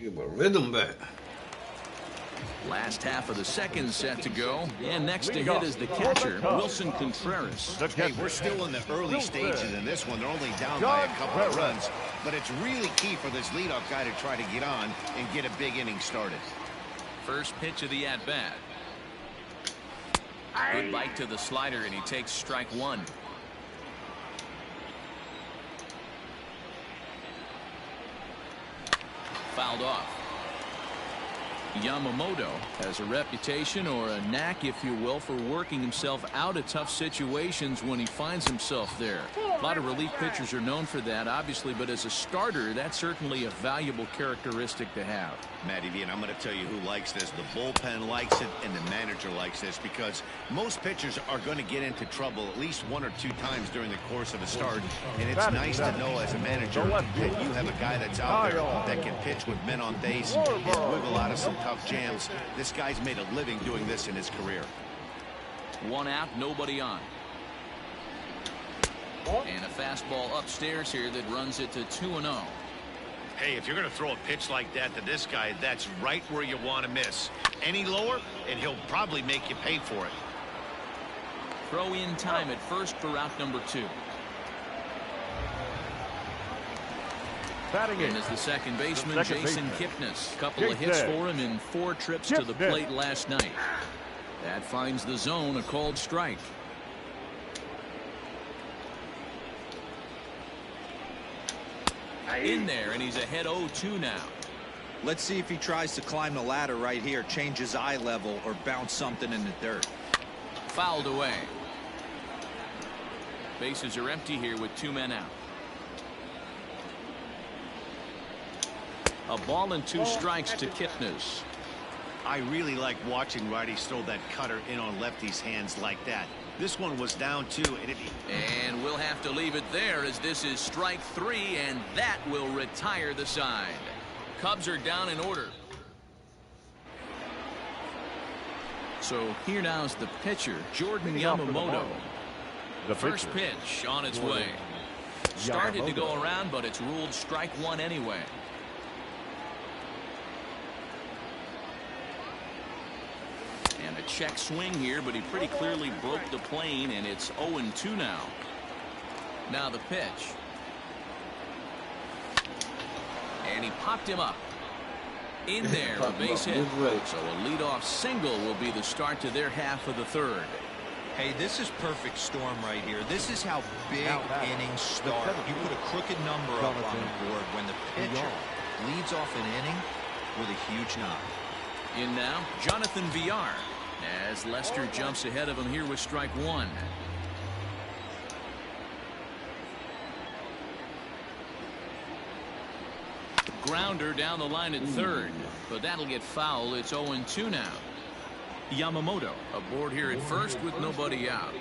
Get my rhythm back. Last half of the second set to go, and next to hit is the catcher, Wilson Contreras. Hey, we're still in the early stages in this one. They're only down by a couple of runs, but it's really key for this leadoff guy to try to get on and get a big inning started. First pitch of the at-bat. Good bite to the slider, and he takes strike 1. Fouled off. Yamamoto has a reputation, or a knack if you will, for working himself out of tough situations when he finds himself there. A lot of relief pitchers are known for that, obviously, but as a starter, that's certainly a valuable characteristic to have. Matty V, and I'm going to tell you who likes this. The bullpen likes it, and the manager likes this, because most pitchers are going to get into trouble at least 1 or 2 times during the course of a start, and it's nice to know as a manager that you have a guy that's out there that can pitch with men on base and wiggle out of some tough jams. This guy's made a living doing this in his career. 1 out, nobody on. And a fastball upstairs here that runs it to 2-0. Hey, if you're going to throw a pitch like that to this guy, that's right where you want to miss. Any lower, and he'll probably make you pay for it. Throw in time at first for route number 2. And as the second baseman, Jason Kipnis. Couple of hits for him in 4 trips to the plate last night. That finds the zone, a called strike. In there, and he's ahead 0-2 now. Let's see if he tries to climb the ladder right here, change his eye level, or bounce something in the dirt. Fouled away. Bases are empty here with 2 men out. A ball and 2 strikes to Kipnis. I really like watching righties throw that cutter in on lefties' hands like that. This one was down 2, and we'll have to leave it there, as this is strike 3, and that will retire the side. Cubs are down in order. So here now is the pitcher, Jordan Yamamoto. The first pitch on its way. Started to go around, but it's ruled strike 1 anyway. And a check swing here, but he pretty clearly broke the plane, and it's 0-2 now. Now the pitch. And he popped him up. In there, a base hit. So a leadoff single will be the start to their half of the third. Hey, this is perfect storm right here. This is how big innings start. You put a crooked number up on the board when the pitcher leads off an inning with a huge knock. In now, Jonathan Villar, as Lester jumps ahead of him here with strike 1. Grounder down the line at third, but that'll get foul. It's 0-2 now. Yamamoto aboard here at first with nobody out.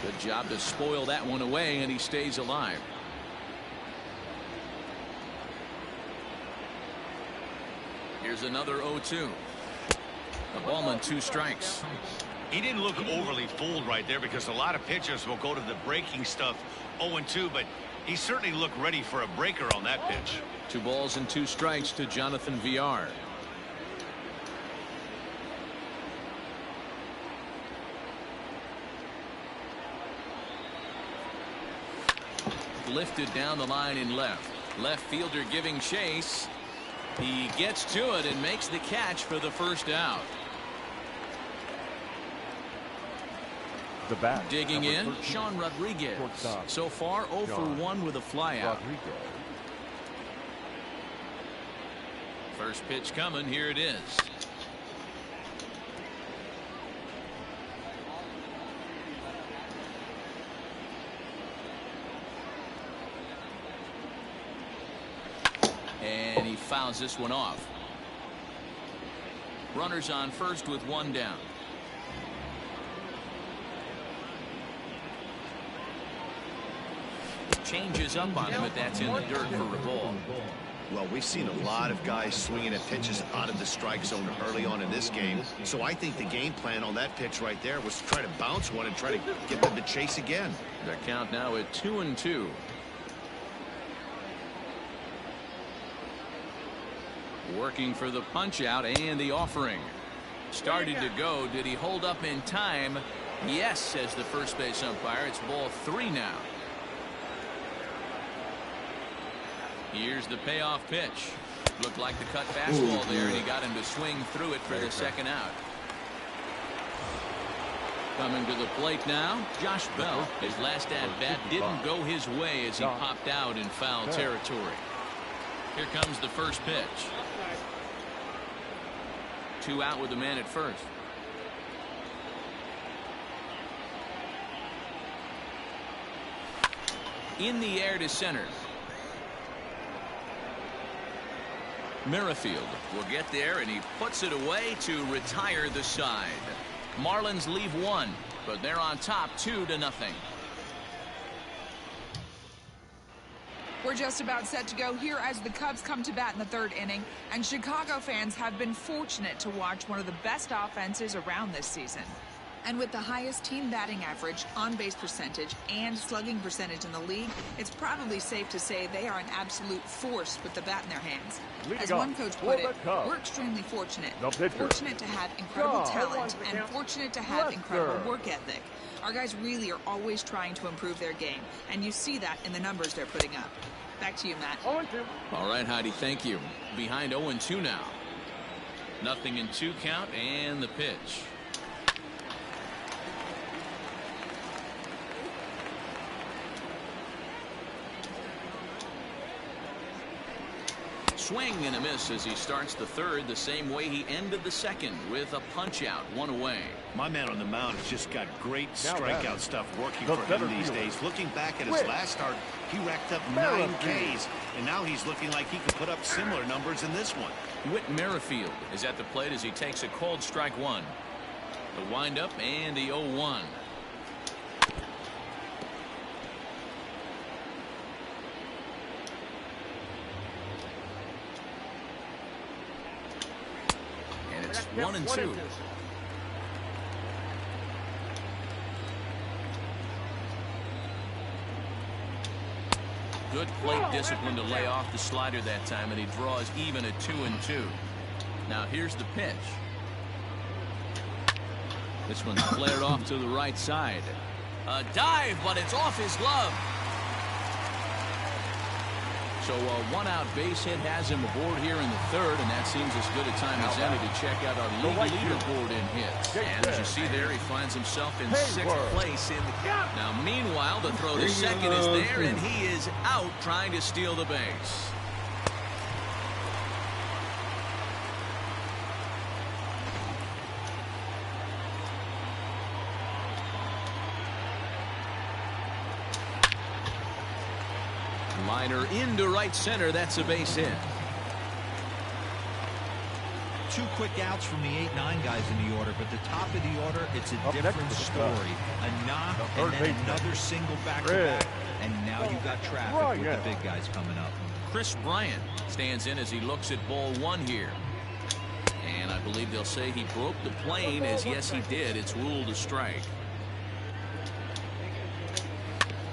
Good job to spoil that one away, and he stays alive. Here's another 0-2. A ball and 2 strikes. He didn't look overly fooled right there, because a lot of pitchers will go to the breaking stuff 0-2, but he certainly looked ready for a breaker on that pitch. 2 balls and 2 strikes to Jonathan Villar. lifted down the line in left. Left fielder giving chase. He gets to it and makes the catch for the first out. The bat. Digging in, 13, Sean Rodriguez. shortstop, So far 0 for 1 with a flyout. Rodriguez. First pitch coming. Here it is. And he fouls this one off. Runners on first with one down. Changes up on him, but that's in the dirt for a ball. Well, we've seen a lot of guys swinging at pitches out of the strike zone early on in this game. So I think the game plan on that pitch right there was to try to bounce one and try to get them to chase again. The count now at 2-2. Working for the punch out and the offering. Started to go. Did he hold up in time? Yes, says the first base umpire. It's ball 3 now. Here's the payoff pitch. Looked like the cut fastball there, and he got him to swing through it for the second out. Coming to the plate now, Josh Bell. His last at-bat didn't go his way as he popped out in foul territory. Here comes the first pitch. 2 out with the man at first. In the air to center. Merrifield will get there, and he puts it away to retire the side. Marlins leave 1, but they're on top 2-0. We're just about set to go here as the Cubs come to bat in the 3rd inning, and Chicago fans have been fortunate to watch one of the best offenses around this season. And with the highest team batting average, on-base percentage, and slugging percentage in the league, it's probably safe to say they are an absolute force with the bat in their hands. As one coach put it, we're extremely fortunate. Fortunate to have incredible talent and fortunate to have incredible work ethic. Our guys really are always trying to improve their game, and you see that in the numbers they're putting up. Back to you, Matt. All right, Heidi, thank you. Behind 0-2 now. 0-2 count, and the pitch. Swing and a miss as he starts the 3rd the same way he ended the 2nd with a punch out, 1 away. My man on the mound has just got great strikeout stuff working for him these days. Looking back at his last start, he racked up 9 Ks, and now he's looking like he could put up similar numbers in this one. Whit Merrifield is at the plate as he takes a called strike 1. The windup and the 0-1. And it's 1-2. Good plate discipline to lay off the slider that time, and he draws even at 2-2. Now here's the pitch. This one's flared off to the right side. A dive, but it's off his glove. So a 1-out base hit has him aboard here in the 3rd, and that seems as good a time as any to check out our league leaderboard in hits. And as you see there, he finds himself in 6th place in the count. Now, meanwhile, the throw to second is there, and he is out trying to steal the base. Liner into right center. That's a base hit. 2 quick outs from the 8-9 guys in the order, but the top of the order, it's a different story. A knock and then another single back-to-back. And now you've got traffic with the big guys coming up. Chris Bryant stands in as he looks at ball 1 here. And I believe they'll say he broke the plane, as yes he did. It's ruled a strike.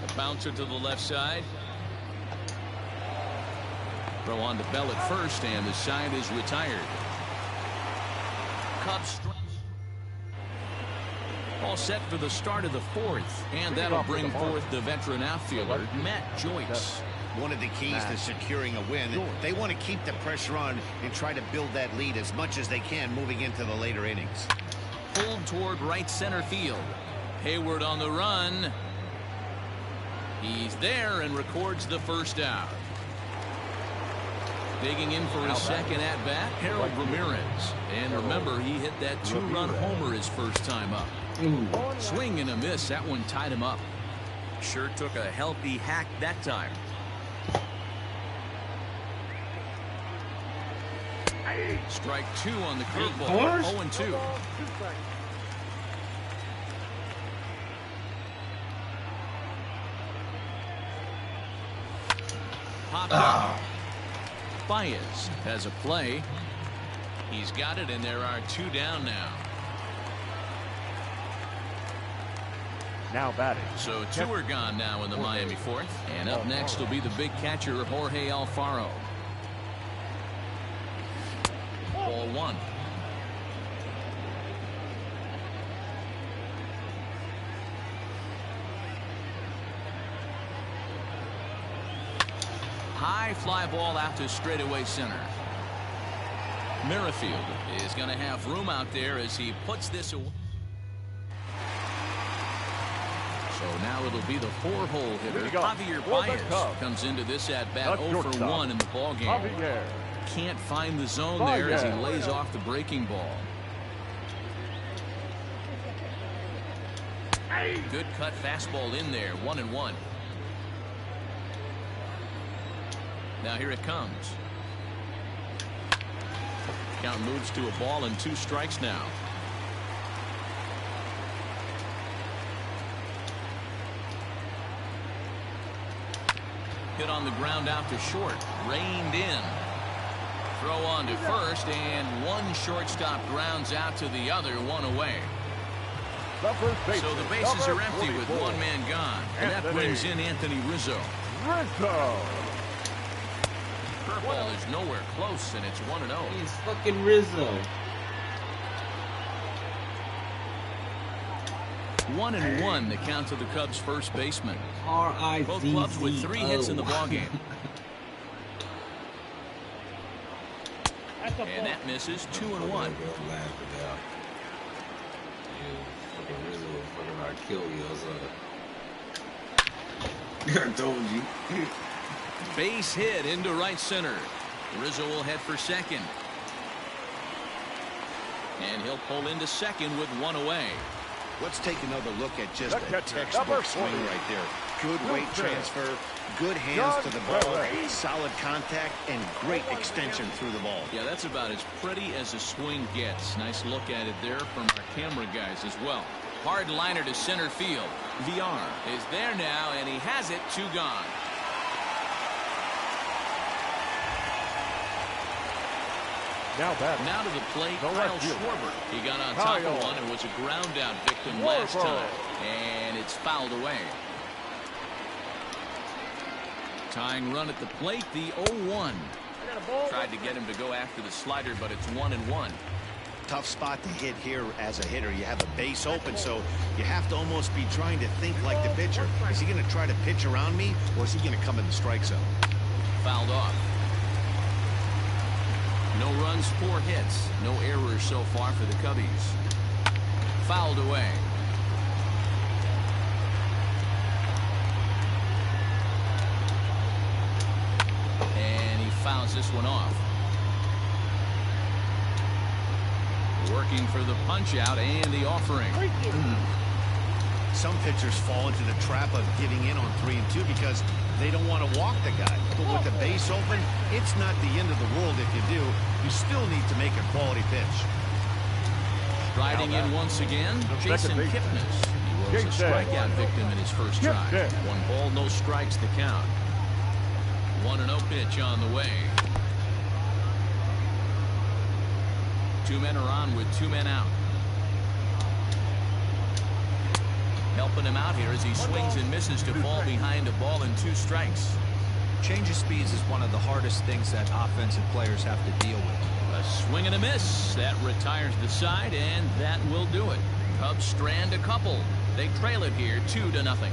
A bouncer to the left side. Throw on to Bell at first, and the side is retired. Cubs All set for the start of the fourth. And that'll bring forth the veteran outfielder, Matt Joyce. One of the keys to securing a win, they want to keep the pressure on and try to build that lead as much as they can moving into the later innings. Pulled toward right center field. Hayward on the run. He's there and records the first out. Digging in for his second at-bat, Harold Ramirez. And remember, he hit that two-run homer his first time up. Swing and a miss. That one tied him up. Sure took a healthy hack that time. Strike 2 on the curveball. 0-2. Popped up. Baez has a play. He's got it, and there are 2 down now. Now batting. So 2 are gone now in the Miami fourth. And up next will be the big catcher, Jorge Alfaro. Ball 1. High fly ball out to straightaway center. Merrifield is going to have room out there as he puts this away. So now it'll be the 4-hole hitter, Javier Baez, comes into this at-bat 0 for 1 in the ballgame. Can't find the zone there as he lays off the breaking ball. Good cut fastball in there, 1-1. Now here it comes. Count moves to a ball and 2 strikes now. Hit on the ground out to short. Reined in. Throw on to first, and one shortstop grounds out to the other, 1 away. So the bases are empty with 1 man gone. And that brings in Anthony Rizzo. Curveball is nowhere close, and it's 1-0. He's fucking Rizzo. 1-1 the count to the Cubs' first baseman. R-I-Z-Z-O. Both clubs with 3 hits in the ballgame. And that misses 2-1. I told you. Base hit into right center. Rizzo will head for second. And he'll pull into second with 1 away. Let's take another look at just a textbook swing right there. Good weight transfer, good hands to the ball, solid contact, and great extension through the ball. Yeah, that's about as pretty as a swing gets. Nice look at it there from our camera guys as well. Hard liner to center field. VR is there now, and he has it. 2 gone. Now to the plate, Kyle Schwarber. He got on top of one and was a ground out victim last time. And it's fouled away. Tying run at the plate, the 0-1. Tried to get him to go after the slider, but it's 1-1. Tough spot to hit here as a hitter. You have a base open, so you have to almost be trying to think like the pitcher. Is he going to try to pitch around me, or is he going to come in the strike zone? Fouled off. No runs, 4 hits. No errors so far for the Cubbies. Fouled away. And he fouls this one off. Working for the punch out and the offering. Some pitchers fall into the trap of giving in on 3 and 2 because they don't want to walk the guy. But with the base open, it's not the end of the world if you do. You still need to make a quality pitch. Riding in once again, Jason Kipnis. He was a strikeout victim in his first try. 1 ball, no strikes to count. 1-0 pitch on the way. 2 men are on with 2 men out. Helping him out here as he swings and misses to fall behind a ball and 2 strikes. Change of speeds is one of the hardest things that offensive players have to deal with. A swing and a miss. That retires the side, and that will do it. Cubs strand a couple. They trail it here 2-0.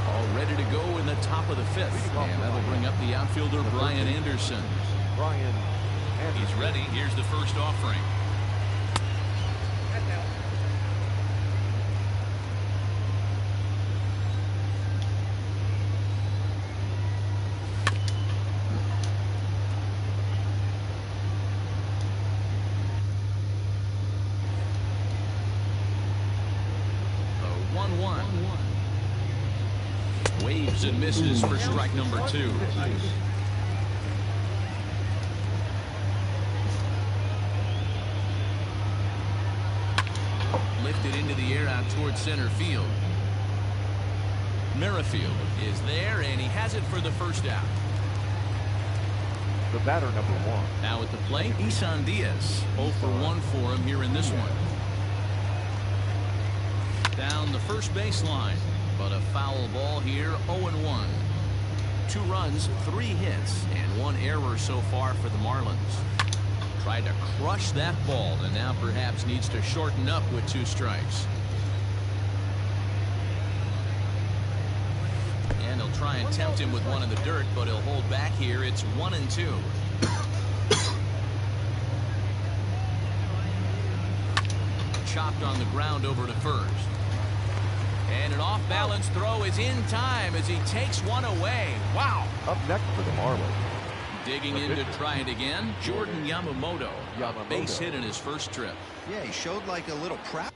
All ready to go in the top of the fifth. And that'll bring up the outfielder Brian Anderson. He's ready. Here's the first offering. Waves and misses for strike number 2. Lifted into the air out towards center field. Merrifield is there, and he has it for the first out. The batter, number 1. Now at the plate, Isan Diaz. 0 for 1 for him here in this one. Down the first baseline. But a foul ball here, 0-1. 2 runs, 3 hits, and 1 error so far for the Marlins. Tried to crush that ball, and now perhaps needs to shorten up with 2 strikes. And he'll try and tempt him with one in the dirt, but he'll hold back here. It's 1-2. Chopped on the ground over to first. And an off-balance throw is in time as he takes one away. Wow. Up next for the Marlins. Digging in to try it again, Jordan Yamamoto. A base hit in his first trip. Yeah, he showed like a little prowess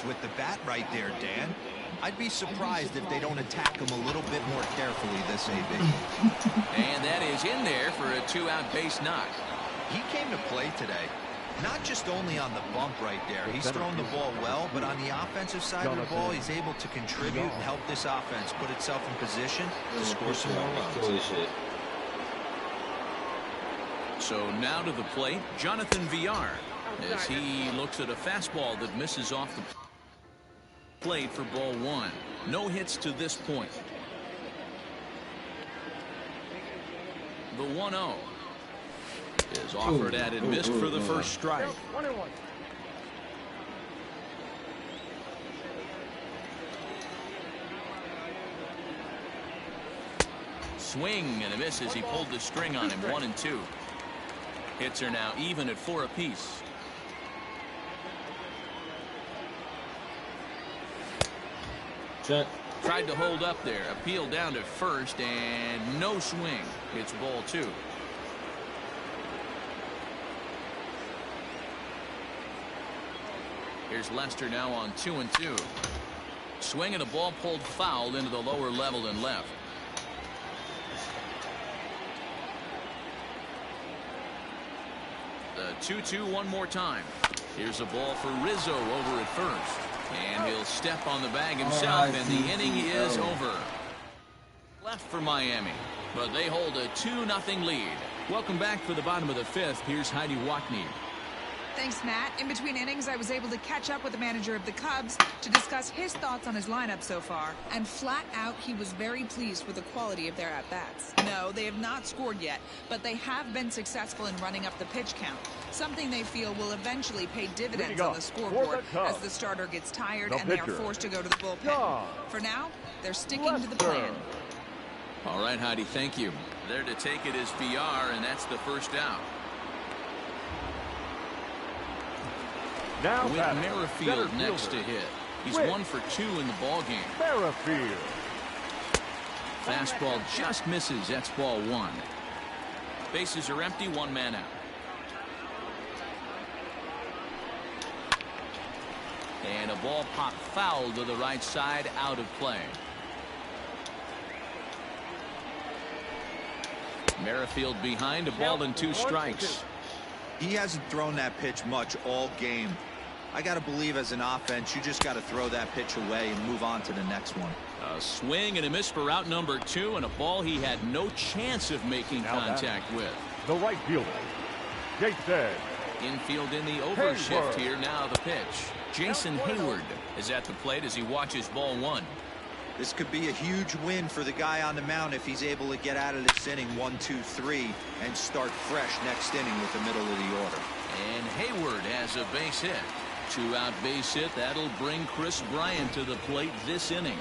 with the bat right there, Dan. I'd be surprised if they don't attack him a little bit more carefully this AB. And that is in there for a 2-out base knock. He came to play today. Not just only on the bump right there. He's thrown the ball well, but on the offensive side of the ball, he's able to contribute and help this offense put itself in position to score some more runs. So now to the plate, Jonathan Villar, as he looks at a fastball that misses off the plate for ball 1. No hits to this point. The 1-0. Is offered at and missed for the first strike. Swing and a miss as he pulled the string on him. 1-2. Hits are now even at 4 apiece. Check. Tried to hold up there. Appeal down to first and no swing. It's ball 2. Here's Lester now on 2-2. Swing and a ball pulled foul into the lower level and left. The 2-2 one more time. Here's a ball for Rizzo over at first. And he'll step on the bag himself, and the inning is over. Left for Miami, but they hold a 2-0 lead. Welcome back for the bottom of the 5th. Here's Heidi Watney. Thanks, Matt. In between innings, I was able to catch up with the manager of the Cubs to discuss his thoughts on his lineup so far. And flat out, he was very pleased with the quality of their at-bats. No, they have not scored yet, but they have been successful in running up the pitch count, something they feel will eventually pay dividends on the scoreboard as the starter gets tired and they are forced to go to the bullpen. For now, they're sticking to the plan. All right, Heidi, thank you. There to take it is VR, and that's the first out. Now with Merrifield next to hit. He's 1 for 2 in the ball game. Merrifield. Fastball just misses. That's ball 1. Bases are empty. 1 man out. And a ball popped foul to the right side, out of play. Merrifield behind, a ball and 2 strikes. He hasn't thrown that pitch much all game. I got to believe as an offense, you just got to throw that pitch away and move on to the next one. A swing and a miss for out number 2, and a ball he had no chance of making contact with. The right fielder, Jason. Infield in the overshift here. Now the pitch. Jason Hayward is at the plate as he watches ball 1. This could be a huge win for the guy on the mound if he's able to get out of this inning 1, 2, 3 and start fresh next inning with the middle of the order. And Hayward has a base hit. 2-out base hit. That'll bring Chris Bryant to the plate this inning.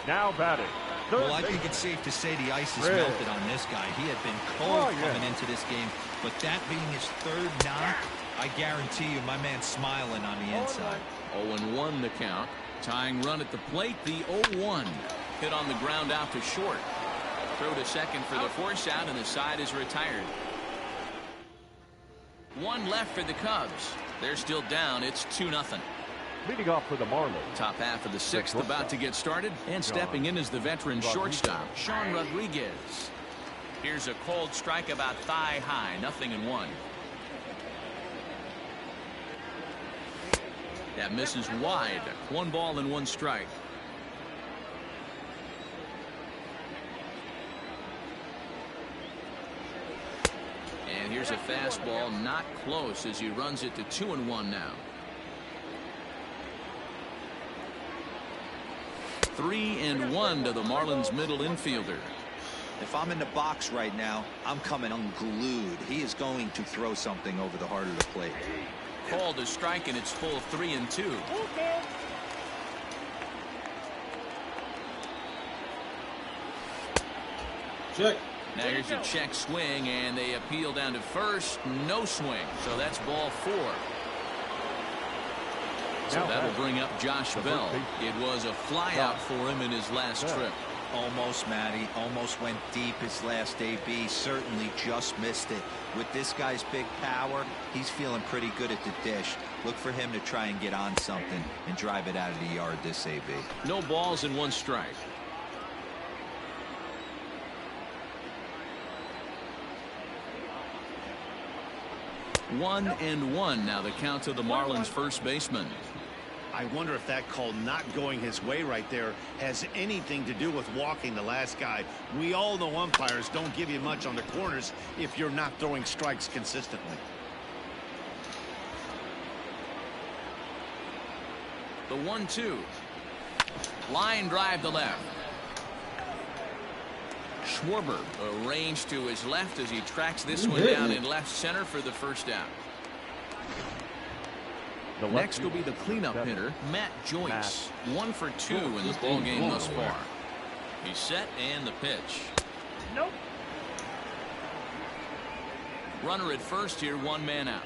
Now batting. Well, I think it's safe to say the ice is melted on this guy. He had been cold coming into this game, but that being his third knock, I guarantee you my man's smiling on the inside. 0-1 the count. Tying run at the plate, the 0-1. Hit on the ground out to short. Throw to second for the force out, and the side is retired. 1 left for the Cubs. They're still down. It's 2-0. Leading off for the Marlins. Top half of the 6th about to get started, and stepping in is the veteran shortstop, Sean Rodriguez. Here's a cold strike about thigh high, 0-1. That misses wide. 1 ball and 1 strike. And here's a fastball, not close, as he runs it to 2-1 now. 3-1 to the Marlins middle infielder. If I'm in the box right now, I'm coming unglued. He is going to throw something over the heart of the plate. Called a strike, and it's full 3-2. Check. Now here's a check swing, and they appeal down to first. No swing, so that's ball 4. So that'll bring up Josh Bell. It was a flyout for him in his last trip. Almost, Matty. Almost went deep his last AB. Certainly just missed it. With this guy's big power, he's feeling pretty good at the dish. Look for him to try and get on something and drive it out of the yard this AB. No balls and 1 strike. One and 1 now the count to the Marlins first baseman. I wonder if that call not going his way right there has anything to do with walking the last guy. We all know umpires don't give you much on the corners if you're not throwing strikes consistently. The 1-2. Line drive to left. Schwarber arranged to his left as he tracks this one down in left center for the first out. Next will be the cleanup hitter, Matt Joyce. 1 for 2 in the ball game thus far. He's set, and the pitch. Nope. Runner at first here, 1 man out.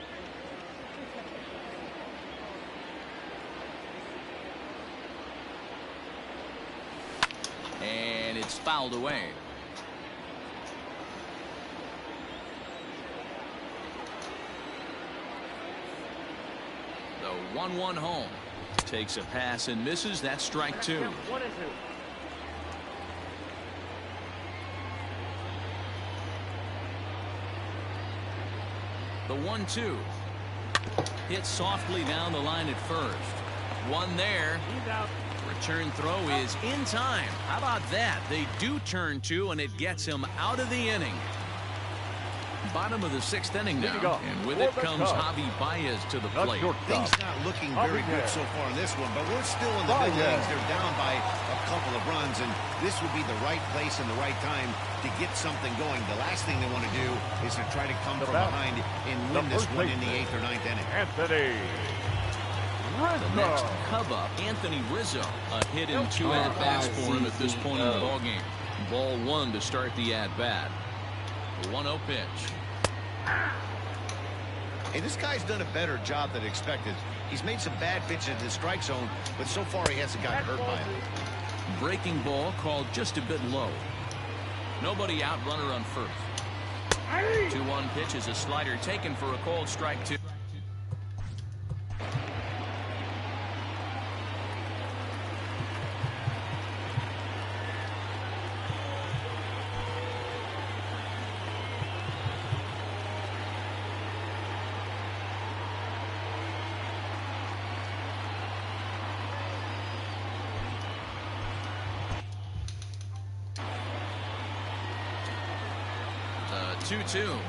And it's fouled away. The 1-1 home. Takes a pass and misses. That's strike 2. 1-2. The 1-2. Hit softly down the line at first. 1 there. He's out. Return throw is in time. How about that? They do turn 2, and it gets him out of the inning. Bottom of the 6th inning now, and with it comes Javi Baez to the plate. Things not looking very good so far in this one, but we're still in the middle innings. They're down by a couple of runs, and this would be the right place and the right time to get something going. The last thing they want to do is to try to come from behind and win this one in the 8th or 9th inning. Anthony The next Cub up, Anthony Rizzo. A hit in 2 at-bats for him at this point in the ballgame. Ball 1 to start the at-bat. The 1-0 pitch. Hey, this guy's done a better job than expected. He's made some bad pitches in the strike zone, but so far he hasn't gotten hurt by it. Breaking ball called just a bit low. Nobody out, runner on first. 2-1 pitch is a slider taken for a called strike 2. The 2-2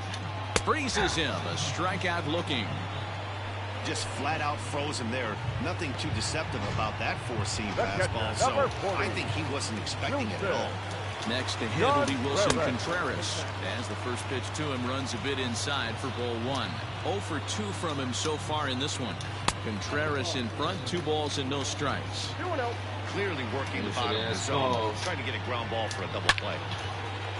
freezes him. A strikeout looking. just flat out froze him there. Nothing too deceptive about that four-seam fastball, so I think he wasn't expecting it at all. Next to hit will be Wilson Contreras, as the first pitch to him runs a bit inside for ball one. 0 for 2 from him so far in this one. Contreras in front, 2 balls and no strikes. Clearly working the bottom of the zone, trying to get a ground ball for a double play.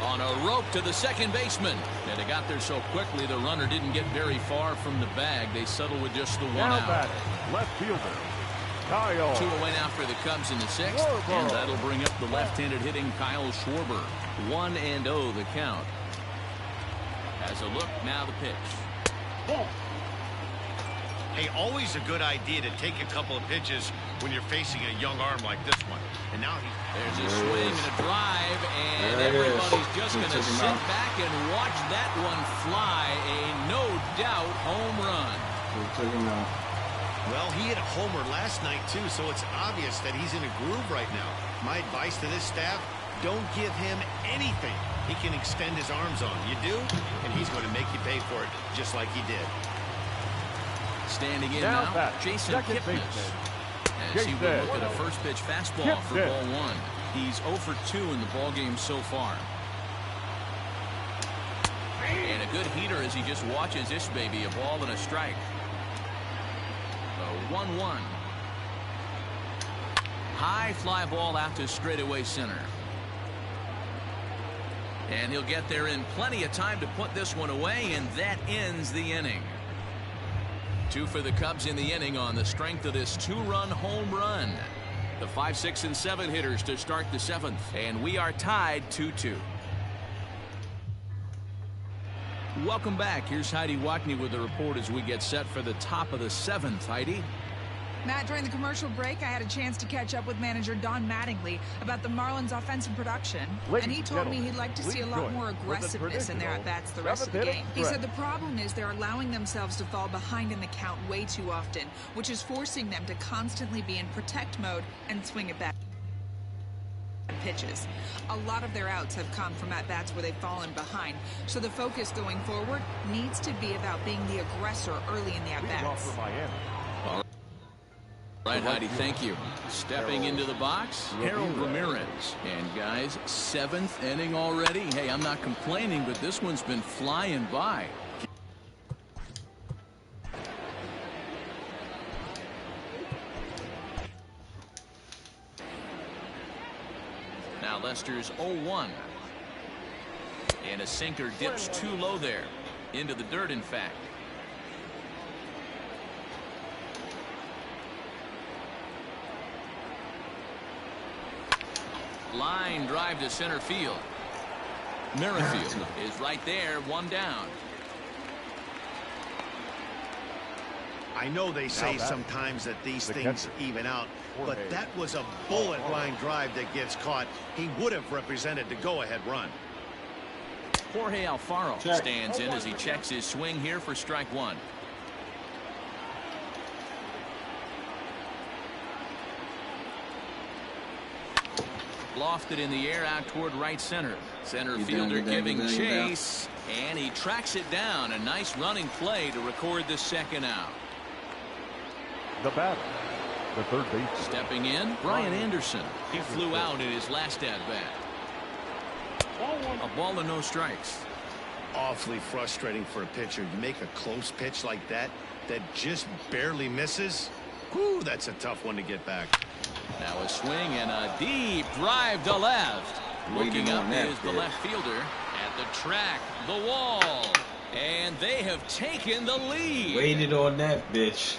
On a rope to the second baseman, and it got there so quickly the runner didn't get very far from the bag. They settled with just the one out. Left fielder, Kyle. 2 away now for the Cubs in the 6th, and that'll bring up the left-handed hitting Kyle Schwarber. 1-0 the count. As a look, now the pitch. Hey, always a good idea to take a couple of pitches when you're facing a young arm like this one. And now there's a swing and a drive, and everybody's just going to sit back and watch that one fly. A no-doubt home run. Well, he hit a homer last night, too, so it's obvious that he's in a groove right now. My advice to this staff, don't give him anything he can extend his arms on. You do, and he's going to make you pay for it, just like he did. Standing in now, Jason Kipnis. As he will look at a first pitch fastball for ball one. He's 0 for 2 in the ball game so far. And a good heater as he just watches this baby, a ball and a strike. So 1-1. High fly ball out to straightaway center. And he'll get there in plenty of time to put this one away, and that ends the inning. 2 for the Cubs in the inning on the strength of this 2-run home run. The 5, 6, and 7 hitters to start the 7th, and we are tied 2-2. Welcome back. Here's Heidi Watney with the report as we get set for the top of the 7th. Heidi? Matt, during the commercial break, I had a chance to catch up with manager Don Mattingly about the Marlins' offensive production. And he told me he'd like to see a lot more aggressiveness in their at-bats the rest of the game. He said the problem is they're allowing themselves to fall behind in the count way too often, which is forcing them to constantly be in protect mode and swing at bat pitches. A lot of their outs have come from at-bats where they've fallen behind, so the focus going forward needs to be about being the aggressor early in the at-bats. Right, Heidi, thank you. Stepping into the box, Harold Ramirez. And guys, 7th inning already. Hey, I'm not complaining, but this one's been flying by. Now Lester's 0-1. And a sinker dips too low there. Into the dirt, in fact. Line drive to center field. Merrifield is right there, 1 down. I know they say sometimes that these things even out, but that was a bullet line drive that gets caught. He would have represented the go-ahead run. Jorge Alfaro stands in as he checks his swing here for strike 1. Lofted in the air out toward right center. Center fielder giving chase, and he tracks it down. A nice running play to record the 2nd out. The batter, the third baseman. Stepping in, Brian Anderson. He flew out in his last at-bat. A ball and no strikes. Awfully frustrating for a pitcher. You make a close pitch like that just barely misses. Whew, that's a tough one to get back. Now a swing and a deep drive to left. Looking up is the left fielder at the track, the wall, and they have taken the lead. Waited on that bitch.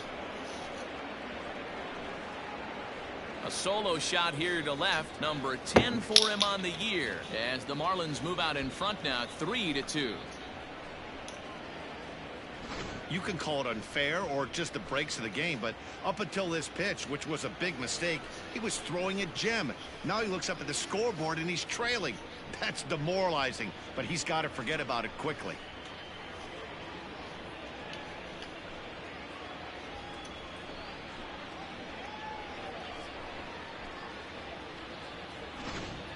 A solo shot here to left, number 10 for him on the year, as the Marlins move out in front now, 3-2. You can call it unfair or just the breaks of the game, but up until this pitch, which was a big mistake, he was throwing a gem. Now he looks up at the scoreboard and he's trailing. That's demoralizing, but he's got to forget about it quickly.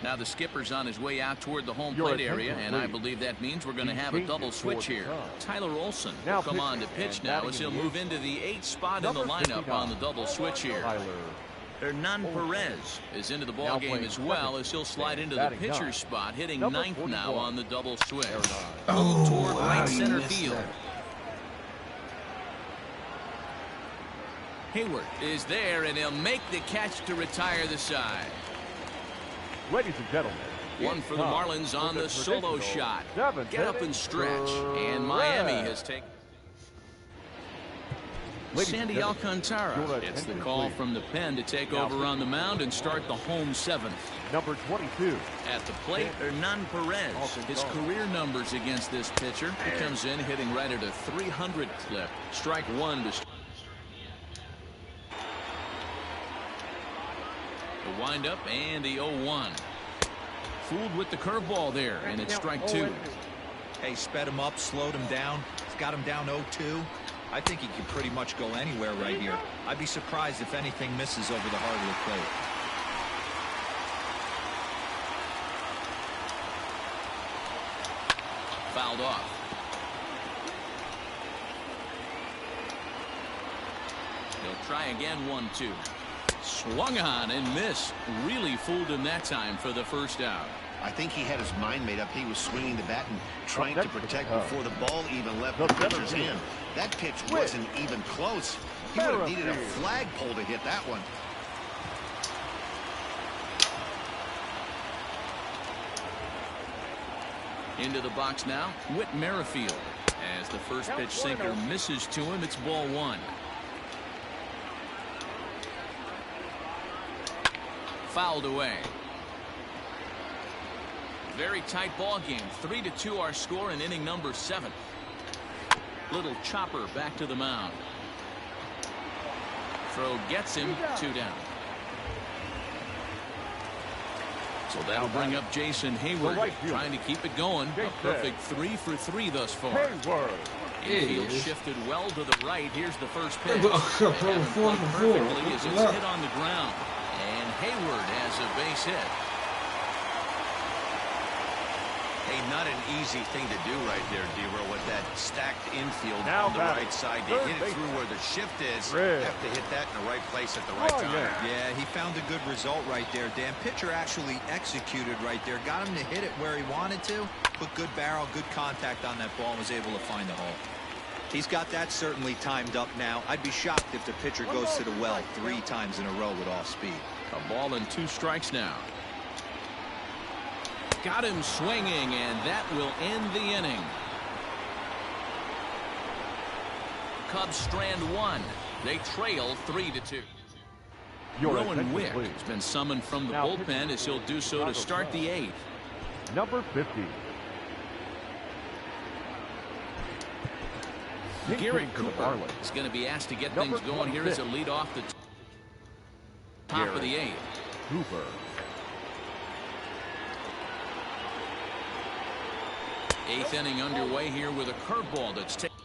Now the skipper's on his way out toward the home plate area, and I believe that means we're going to have a double switch here. Tyler Olson will come on to pitch now as he'll move into the 8th spot in the lineup on the double switch here. Hernan Perez is into the ball game as well as he'll slide into the pitcher's spot, hitting 9th now on the double switch. Oh, Toward right center field. Hayward is there, and he'll make the catch to retire the side. Ladies and gentlemen, one for the Marlins on the solo shot. Get up and stretch. And Miami has taken. Sandy Alcantara gets the call from the pen to take over on the mound and start the home 7th. Number 22. At the plate, Hernan Perez. His career numbers against this pitcher. He comes in hitting right at a 300 clip. Strike one to start. The windup and the 0-1. Fooled with the curveball there, and it's strike two. Hey, sped him up, slowed him down. He's got him down 0-2. I think he can pretty much go anywhere right here. I'd be surprised if anything misses over the heart of the plate. Fouled off. He'll try again, 1-2. Swung on and missed. Really fooled him that time for the first out. I think he had his mind made up. He was swinging the bat and trying to protect before the ball even left the pitcher's hand. That pitch wasn't even close. He would have needed a flagpole to hit that one. Into the box now, Whit Merrifield. As the first pitch sinker misses to him, it's ball one. Fouled away. Very tight ball game. 3-2 our score in inning number 7. Little chopper back to the mound. Throw gets him, 2 down. So that'll bring up Jason Hayward, trying to keep it going. A perfect 3 for 3 thus far. Infield shifted well to the right. Here's the first pitch. Perfectly as it's hit on the ground. And Hayward has a base hit. Hey, not an easy thing to do right there, D-Row, with that stacked infield on the right side. To hit it through where the shift is, have to hit that in the right place at the right time. Yeah, he found a good result right there, Dan. Pitcher actually executed right there. Got him to hit it where he wanted to. Put good barrel, good contact on that ball, and was able to find the hole. He's got that certainly timed up now. I'd be shocked if the pitcher goes to the well 3 times in a row with off speed. A ball and 2 strikes now. Got him swinging, and that will end the inning. Cubs strand 1. They trail 3-2. Rowan Wick has been summoned from the bullpen as he'll do so to start the 8th. Number 50. Garrett Cooper is going to be asked to get things going here as a lead off the top of the 8th. Cooper. 8th inning underway here with a curveball that's taken.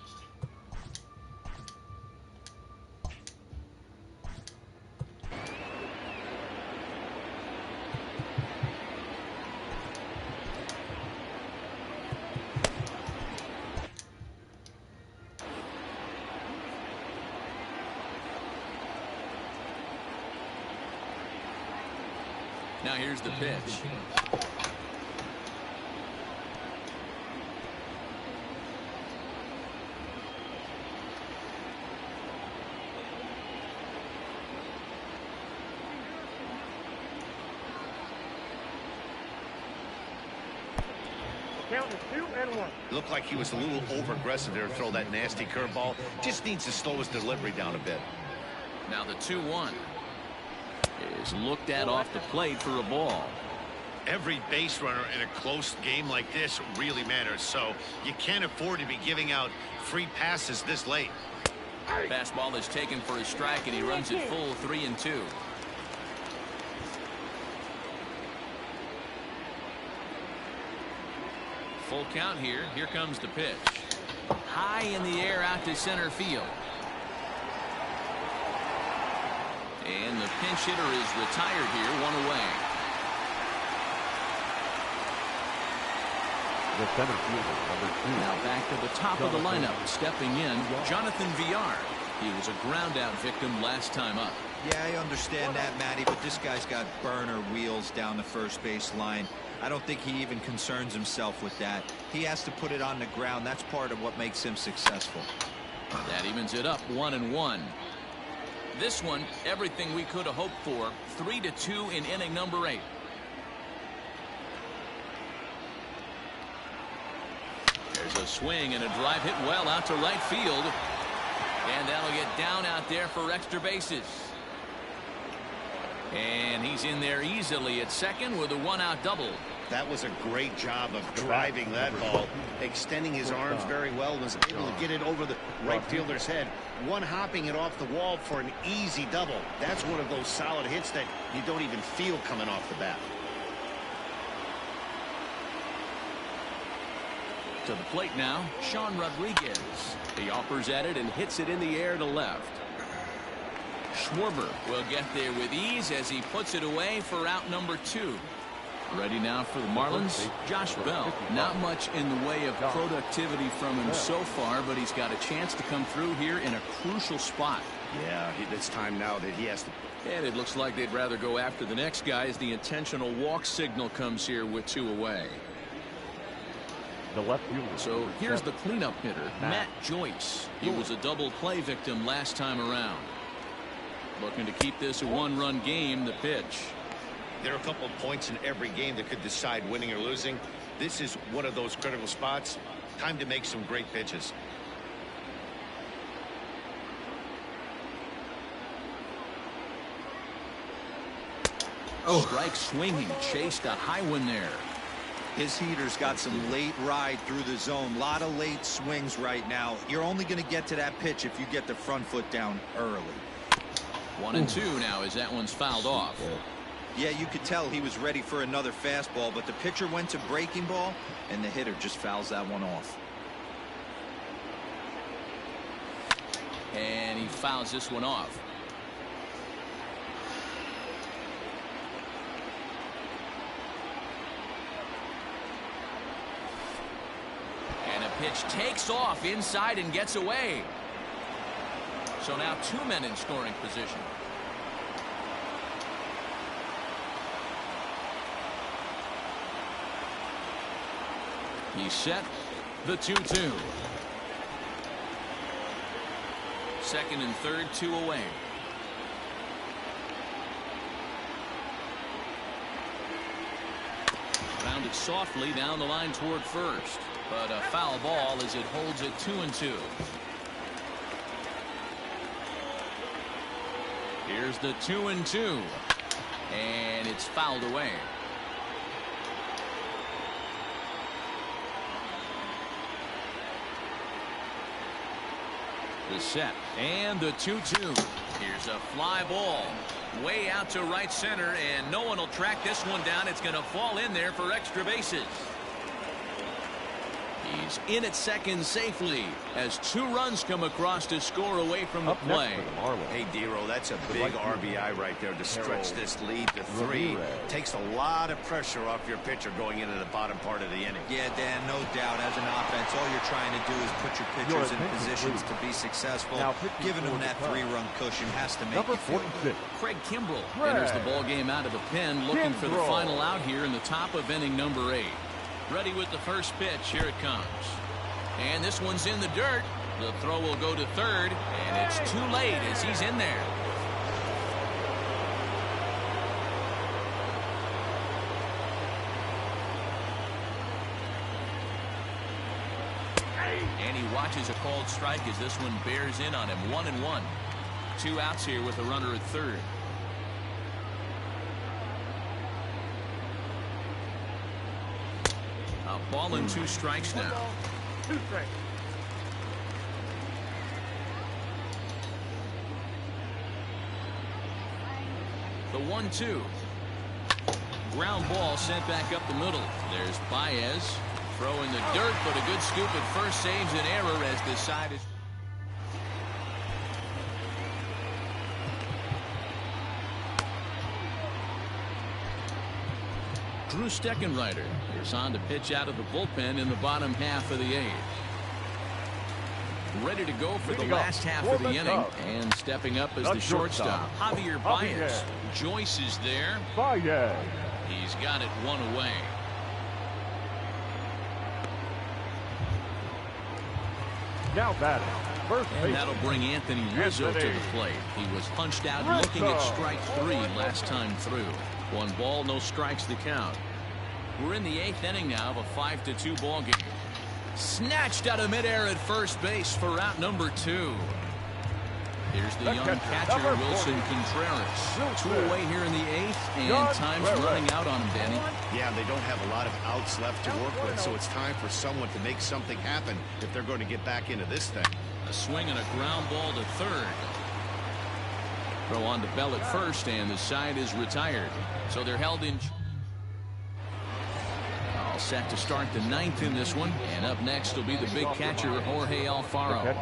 Now here's the pitch. Count is 2-1. Looked like he was a little over-aggressive there to throw that nasty curveball. Just needs to slow his delivery down a bit. Now the 2-1 is looked at off the plate for a ball. Every base runner in a close game like this really matters, so you can't afford to be giving out free passes this late. Fastball is taken for a strike, and he runs it full 3-2. Full count here. Here comes the pitch. High in the air out to center field. And the pinch hitter is retired here, 1 away. The center fielder, number 2. Now back to the top of the lineup. Stepping in, Jonathan Villar. He was a ground-out victim last time up. Yeah, I understand that, Matty, but this guy's got burner wheels down the first base line. I don't think he even concerns himself with that. He has to put it on the ground. That's part of what makes him successful. That evens it up 1-1. This one, everything we could have hoped for. 3-2 in inning number 8. There's a swing and a drive hit well out to right field. And that'll get down out there for extra bases. And he's in there easily at second with a 1-out double. That was a great job of driving that ball, extending his arms very well, was able to get it over the right fielder's head, one hopping it off the wall for an easy double. That's one of those solid hits that you don't even feel coming off the bat. To the plate now, Sean Rodriguez. He offers at it and hits it in the air to left. Schwarber will get there with ease as he puts it away for out number 2. Ready now for the Marlins, Josh Bell. Not much in the way of productivity from him so far, but he's got a chance to come through here in a crucial spot. Yeah, it's time now that he has to. And it looks like they'd rather go after the next guy as the intentional walk signal comes here with 2 away. The left fielder. So here's the cleanup hitter, Matt Joyce. He was a double play victim last time around. Looking to keep this a 1-run game. The pitch. There are a couple of points in every game that could decide winning or losing. This is one of those critical spots. Time to make some great pitches. Oh. Strike swinging, chased a high one there. His heater's got some late ride through the zone. A lot of late swings right now. You're only going to get to that pitch if you get the front foot down early. 1-2 now as that one's fouled off. Yeah, you could tell he was ready for another fastball, but the pitcher went to breaking ball, and the hitter just fouls that one off. And he fouls this one off. And a pitch takes off inside and gets away. So now 2 men in scoring position. He's set. The 2-2. Second and third, 2 away. Rounded softly down the line toward first. But a foul ball as it holds it 2-2. Here's the 2-2. And it's fouled away. The set and the 2-2. Here's a fly ball way out to right center, and no one will track this one down. It's going to fall in there for extra bases. He's in at second safely as 2 runs come across to score away from the play. Hey, Dero, that's a big RBI right there to stretch this lead to 3. Takes a lot of pressure off your pitcher going into the bottom part of the inning. Yeah, Dan, no doubt. As an offense, all you're trying to do is put your pitchers in positions to be successful. Giving them that 3-run cushion has to make you feel good. Craig Kimbrell enters the ball game out of the pen, looking for the final out here in the top of inning number 8. Ready with the first pitch. Here it comes. And this one's in the dirt. The throw will go to third, and it's too late as he's in there. And he watches a called strike as this one bears in on him. 1-1. 2 outs here with a runner at third. A ball and 2 strikes now. 2 strikes. The 1-2. Ground ball sent back up the middle. There's Baez. Throw in the dirt, but a good scoop at first saves an error as the side is. Drew Steckenrider is on to pitch out of the bullpen in the bottom half of the 8th. Ready to go for the last half of the inning, and stepping up as the shortstop, Javier Baez. Joyce is there. He's got it one away. Now batting, first And that'll bring Anthony Rizzo to the plate. He was punched out looking at strike 3 last time through. 1 ball, no strikes to count. We're in the 8th inning now of a 5-2 ball game. Snatched out of midair at first base for out number 2. Here's the young catcher, Wilson Contreras. 2 away here in the 8th, and time's running out on him, Danny. Yeah, they don't have a lot of outs left to work with, so it's time for someone to make something happen if they're going to get back into this thing. A swing and a ground ball to third. Throw on to Bell at first, and the side is retired. So they're held in. All set to start the 9th in this one, and up next will be the big catcher, Jorge Alfaro.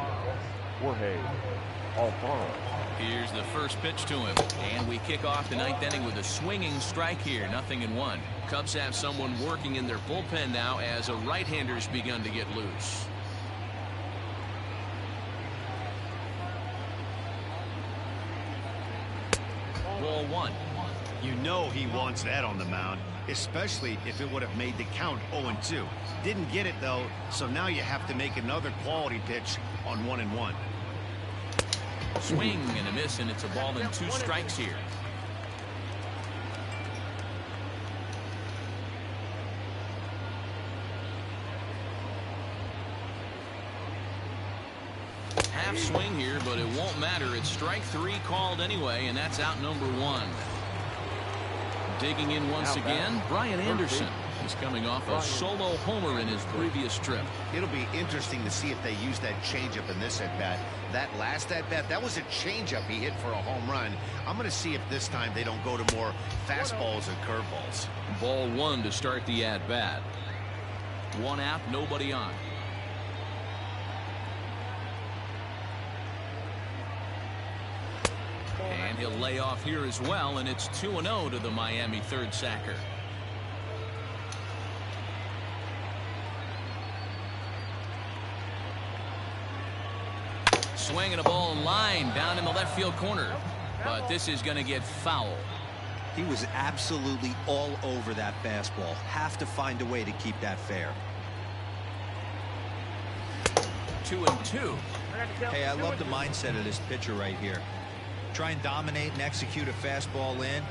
Here's the first pitch to him, and we kick off the 9th inning with a swinging strike here. 0-1. Cubs have someone working in their bullpen now as a right-hander's begun to get loose. Ball 1. You know he wants that on the mound, especially if it would have made the count 0-2. Didn't get it, though, so now you have to make another quality pitch on 1-1. Swing and a miss, and it's a ball and 2 strikes here. Half swing here, but it won't matter. It's strike 3 called anyway, and that's out number 1. Digging in once again, Brian Anderson. He's coming off a solo homer in his previous trip. It'll be interesting to see if they use that changeup in this at-bat. That last at-bat, that was a changeup he hit for a home run. I'm going to see if this time they don't go to more fastballs and curveballs. Ball 1 to start the at-bat. 1 out, nobody on. And he'll lay off here as well, and it's 2-0 to the Miami third sacker. Swinging a ball in line down in the left field corner, but this is going to get foul. He was absolutely all over that fastball. Have to find a way to keep that fair. 2-2. Hey, I love the mindset of this pitcher right here. Try and dominate and execute a fastball in,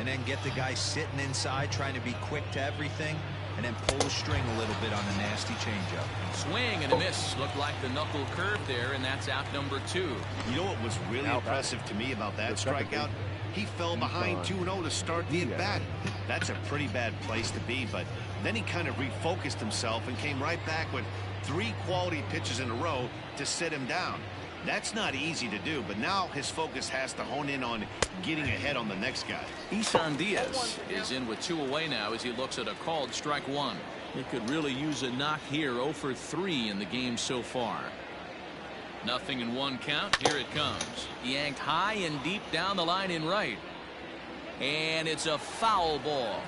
and then get the guy sitting inside trying to be quick to everything, and then pull the string a little bit on a nasty changeup. Swing and a miss. Looked like the knuckle curve there, and that's out number 2. You know what was really impressive to me about that strikeout? He fell behind 2-0 to start the at-bat. That's a pretty bad place to be, but then he kind of refocused himself and came right back with 3 quality pitches in a row to sit him down. That's not easy to do, but now his focus has to hone in on getting ahead on the next guy. Isan Diaz is in with 2 away now as he looks at a called strike 1. He could really use a knock here. 0 for 3 in the game so far. 0-1 count. Here it comes. Yanked high and deep down the line in right. And it's a foul ball.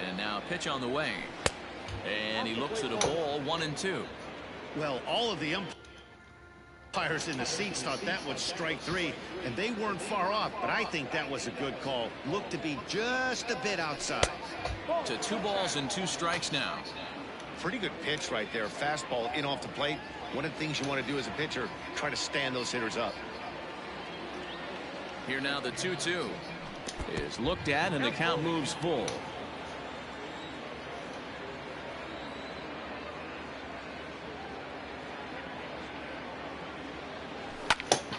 And now a pitch on the way. And he looks at a ball. 1-2. Well, all of the umpires in the seats thought that was strike 3, and they weren't far off, but I think that was a good call. Looked to be just a bit outside. To 2 balls and 2 strikes now. Pretty good pitch right there. Fastball in off the plate. One of the things you want to do as a pitcher, try to stand those hitters up. Here now the 2-2 is looked at, and the count moves full.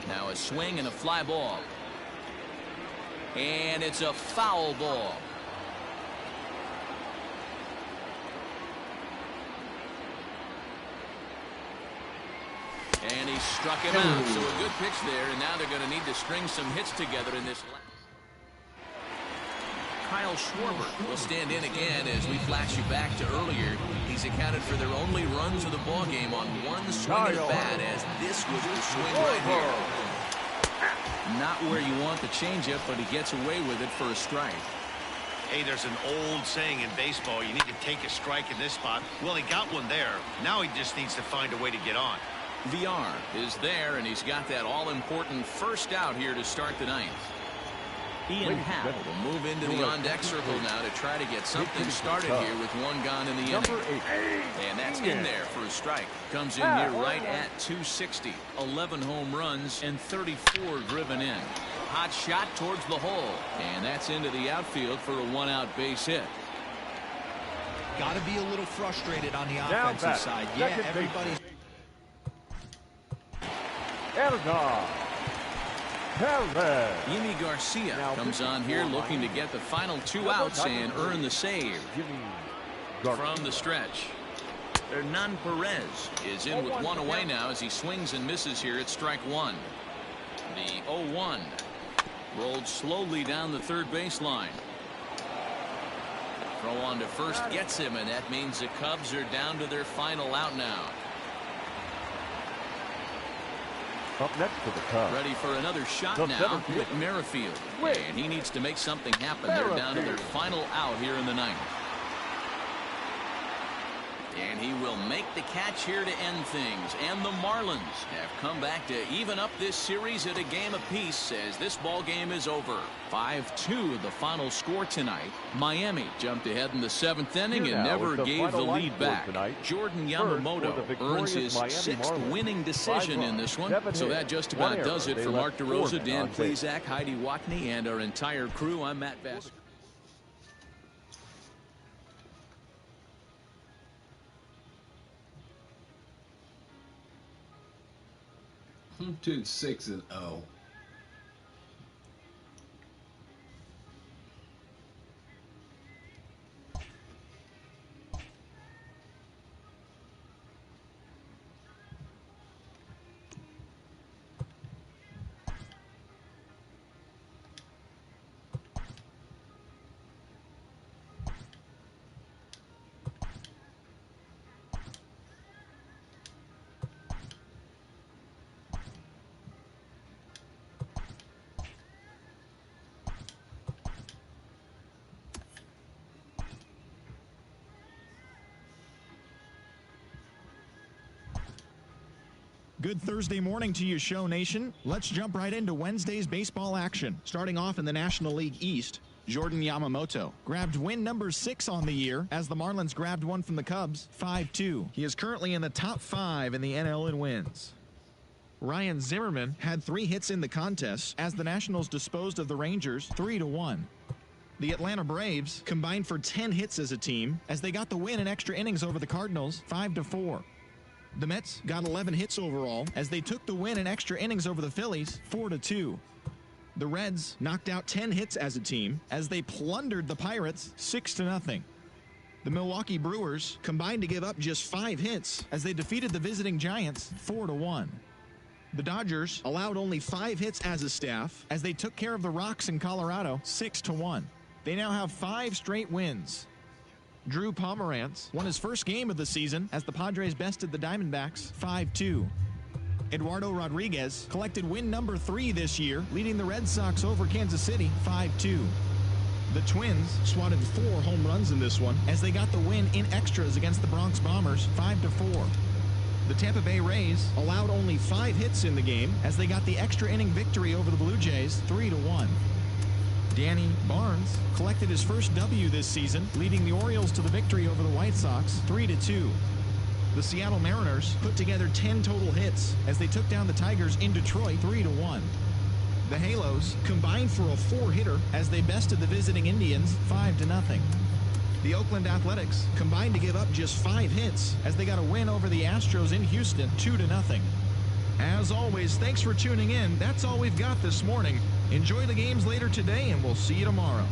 Now a swing and a fly ball. And it's a foul ball. And he struck him out. So a good pitch there, and now they're going to need to string some hits together in this. Kyle Schwarber will stand in again as we flash you back to earlier. He's accounted for their only runs of the ball game on 1 swing of the bat, as this was the swing right here. Not where you want the changeup, but he gets away with it for a strike. Hey, there's an old saying in baseball, you need to take a strike in this spot. Well, he got one there. Now he just needs to find a way to get on. VR is there, and he's got that all-important first out here to start the ninth. Ian Happ will move into the on-deck circle now to try to get something started here with one gone in the inning. And that's in there for a strike. Comes in here right at 260. 11 home runs and 34 driven in. Hot shot towards the hole. And that's into the outfield for a one-out base hit. Got to be a little frustrated on the offensive side. Yeah, everybody's... Yimi Garcia comes on here looking to get the final 2 outs and earn the save. From the stretch, Hernan Perez is in with one away now as he swings and misses here at strike one. The 0-1 rolled slowly down the third baseline. Throw on to first gets him, and that means the Cubs are down to their final out now. Up next to the Cubs. Ready for another shot now with Merrifield. And he needs to make something happen. They're down to their final out here in the ninth. And he will make the catch here to end things. And the Marlins have come back to even up this series at a game apiece as this ball game is over. 5-2 the final score tonight. Miami jumped ahead in the 7th inning and never gave the lead back. Jordan Yamamoto earns his 6th winning decision in this one. So that just about does it for Mark DeRosa, Dan Plesac, Heidi Watney, and our entire crew. I'm Matt Vasker. I'm doing 6-0. Good Thursday morning to you, Show Nation. Let's jump right into Wednesday's baseball action. Starting off in the National League East, Jordan Yamamoto grabbed win number 6 on the year as the Marlins grabbed one from the Cubs, 5-2. He is currently in the top 5 in the NL in wins. Ryan Zimmerman had 3 hits in the contest as the Nationals disposed of the Rangers 3-1. The Atlanta Braves combined for 10 hits as a team as they got the win in extra innings over the Cardinals, 5-4. The Mets got 11 hits overall as they took the win in extra innings over the Phillies, 4-2. The Reds knocked out 10 hits as a team as they plundered the Pirates, 6-0. The Milwaukee Brewers combined to give up just 5 hits as they defeated the visiting Giants, 4-1. The Dodgers allowed only 5 hits as a staff as they took care of the Rocks in Colorado, 6-1. They now have 5 straight wins. Drew Pomerantz won his first game of the season as the Padres bested the Diamondbacks 5-2. Eduardo Rodriguez collected win number 3 this year, leading the Red Sox over Kansas City 5-2. The Twins swatted 4 home runs in this one as they got the win in extras against the Bronx Bombers 5-4. The Tampa Bay Rays allowed only 5 hits in the game as they got the extra inning victory over the Blue Jays 3-1. Danny Barnes collected his first W this season, leading the Orioles to the victory over the White Sox 3-2. The Seattle Mariners put together 10 total hits as they took down the Tigers in Detroit 3-1. The Halos combined for a 4-hitter as they bested the visiting Indians 5-0. The Oakland Athletics combined to give up just 5 hits as they got a win over the Astros in Houston 2-0. As always, thanks for tuning in. That's all we've got this morning. Enjoy the games later today, and we'll see you tomorrow.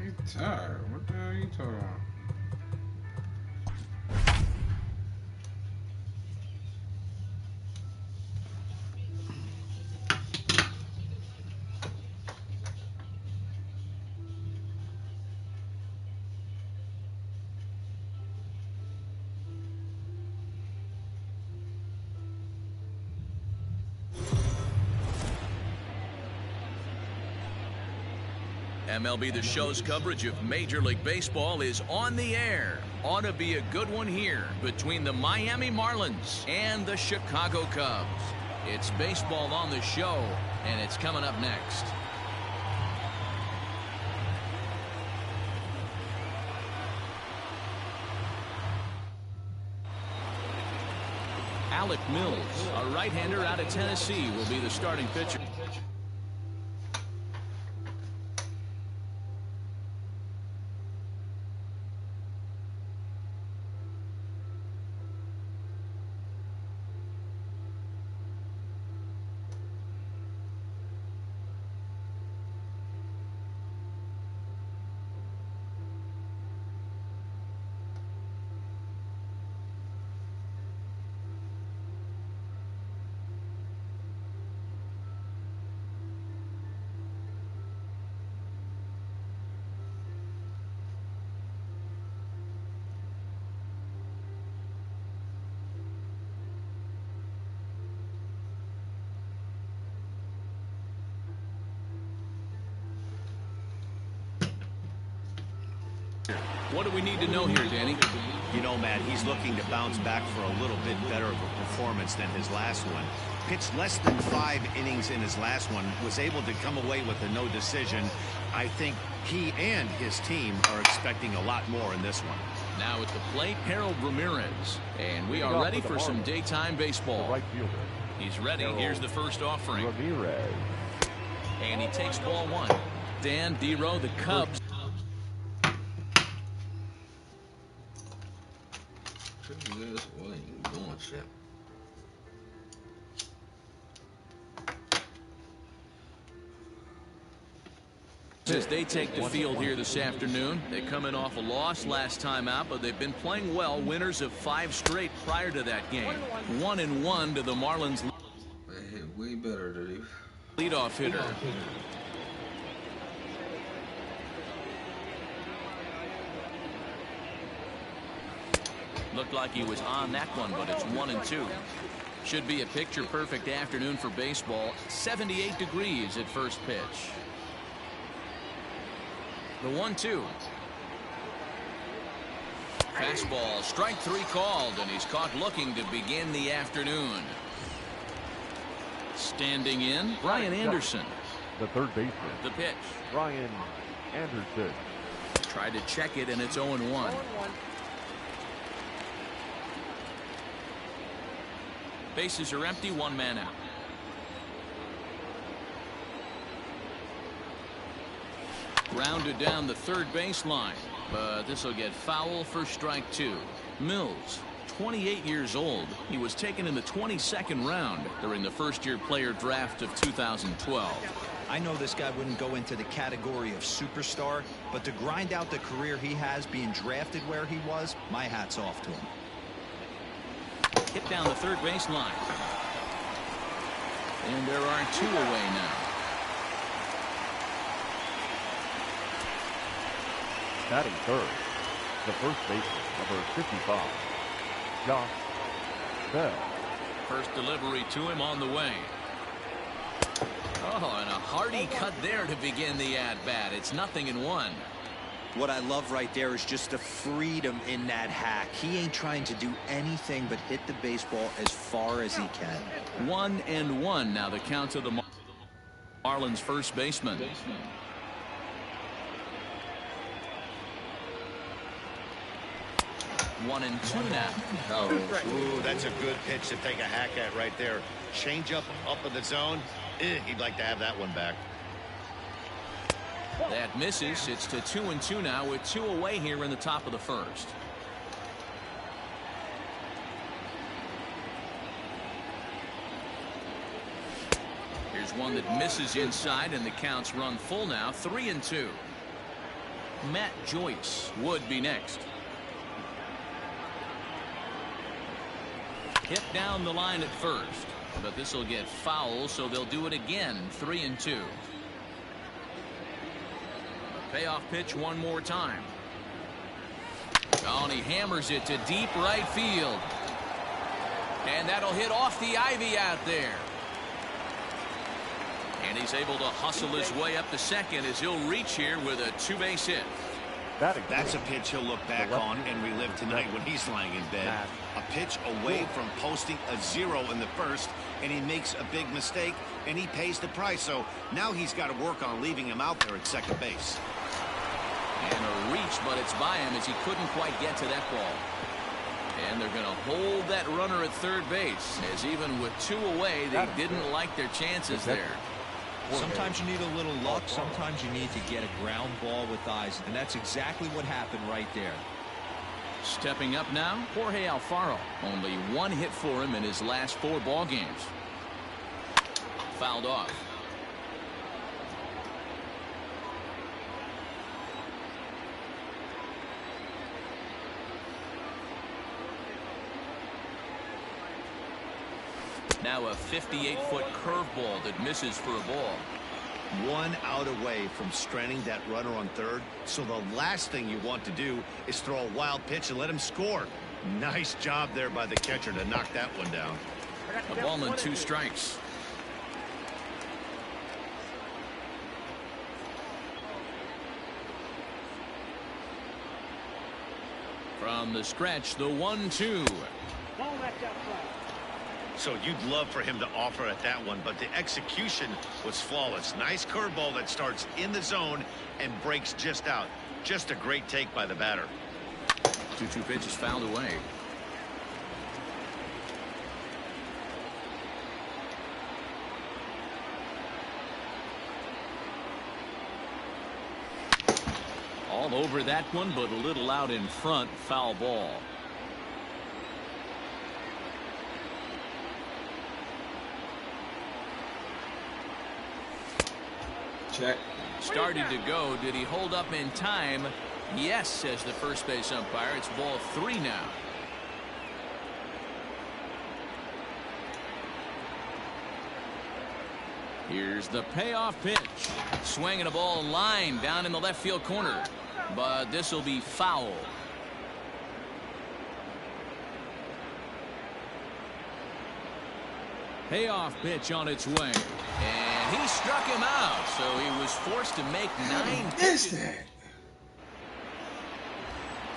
You tired. What the hell are you talking about? MLB The Show's coverage of Major League Baseball is on the air. Ought to be a good one here between the Miami Marlins and the Chicago Cubs. It's baseball on the show, and it's coming up next. Alec Mills, a right-hander out of Tennessee, will be the starting pitcher. What do we need to know here, Danny? You know, Matt, he's looking to bounce back for a little bit better of a performance than his last one. Pitched less than 5 innings in his last one, was able to come away with a no decision. I think he and his team are expecting a lot more in this one. Now at the plate, Harold Ramirez. And we are ready for some daytime baseball. Right fielder. He's ready. Here's the first offering. Ramirez. And he takes ball 1. Dan Dero, the Cubs. As they take the field here this afternoon, they come in off a loss last time out, but they've been playing well, winners of 5 straight prior to that game. 1-1 to the Marlins. They hit way better than Leadoff hitter. Looked like he was on that one, but it's 1-2. Should be a picture-perfect afternoon for baseball. 78 degrees at first pitch. The 1-2. Fastball, strike 3 called, and he's caught looking to begin the afternoon. Standing in, Brian Anderson. The third baseman. The pitch. Brian Anderson. Tried to check it, and it's 0-1. Bases are empty, 1 man out. Grounded down the third baseline, but this will get foul for strike 2. Mills, 28 years old. He was taken in the 22nd round during the first-year player draft of 2012. I know this guy wouldn't go into the category of superstar, but to grind out the career he has being drafted where he was, my hat's off to him. Hit down the third baseline. And there are 2 away now. Batting third, the first baseman, number 55, Josh Bell. First delivery to him on the way. Oh, and a hearty cut there to begin the at-bat. It's 0-1. What I love right there is just the freedom in that hack. He ain't trying to do anything but hit the baseball as far as he can. 1-1 now the count to the Marlins first baseman. 1-2 now. Ooh, that's a good pitch to take a hack at right there. Change up in the zone. He'd like to have that one back. That misses. It's to 2-2 now with 2 away here in the top of the first. Here's one that misses inside, and the count's run full now. 3-2. Matt Joyce would be next. Hit down the line at first, but this will get foul, so they'll do it again. 3-2. Payoff pitch one more time. Oh, and he hammers it to deep right field. And that'll hit off the ivy out there. And he's able to hustle his way up to second as he'll reach here with a two-base hit. That's a pitch he'll look back on and relive tonight when he's lying in bed. A pitch away from posting a 0 in the first, and he makes a big mistake, and he pays the price. So now he's got to work on leaving him out there at second base. And a reach, but it's by him as he couldn't quite get to that ball. And they're going to hold that runner at third base, as even with 2 away, they didn't like their chances there. Sometimes you need a little luck. Sometimes you need to get a ground ball with eyes. And that's exactly what happened right there. Stepping up now, Jorge Alfaro. Only 1 hit for him in his last 4 ball games. Fouled off. Now a 58-foot curveball that misses for a ball. 1 out away from stranding that runner on third. So the last thing you want to do is throw a wild pitch and let him score. Nice job there by the catcher to knock that one down. A ball and 2 strikes. From the stretch, the 1-2. So you'd love for him to offer at that one, but the execution was flawless. Nice curveball that starts in the zone and breaks just out. Just a great take by the batter. 2-2 pitch is fouled away. All over that one, but a little out in front. Foul ball. Check. Started to go. Did he hold up in time? Yes, says the first base umpire. It's ball 3 now. Here's the payoff pitch. Swinging a ball line down in the left field corner. But this will be foul. Payoff pitch on its way. And he struck him out, so he was forced to make 9 pitches.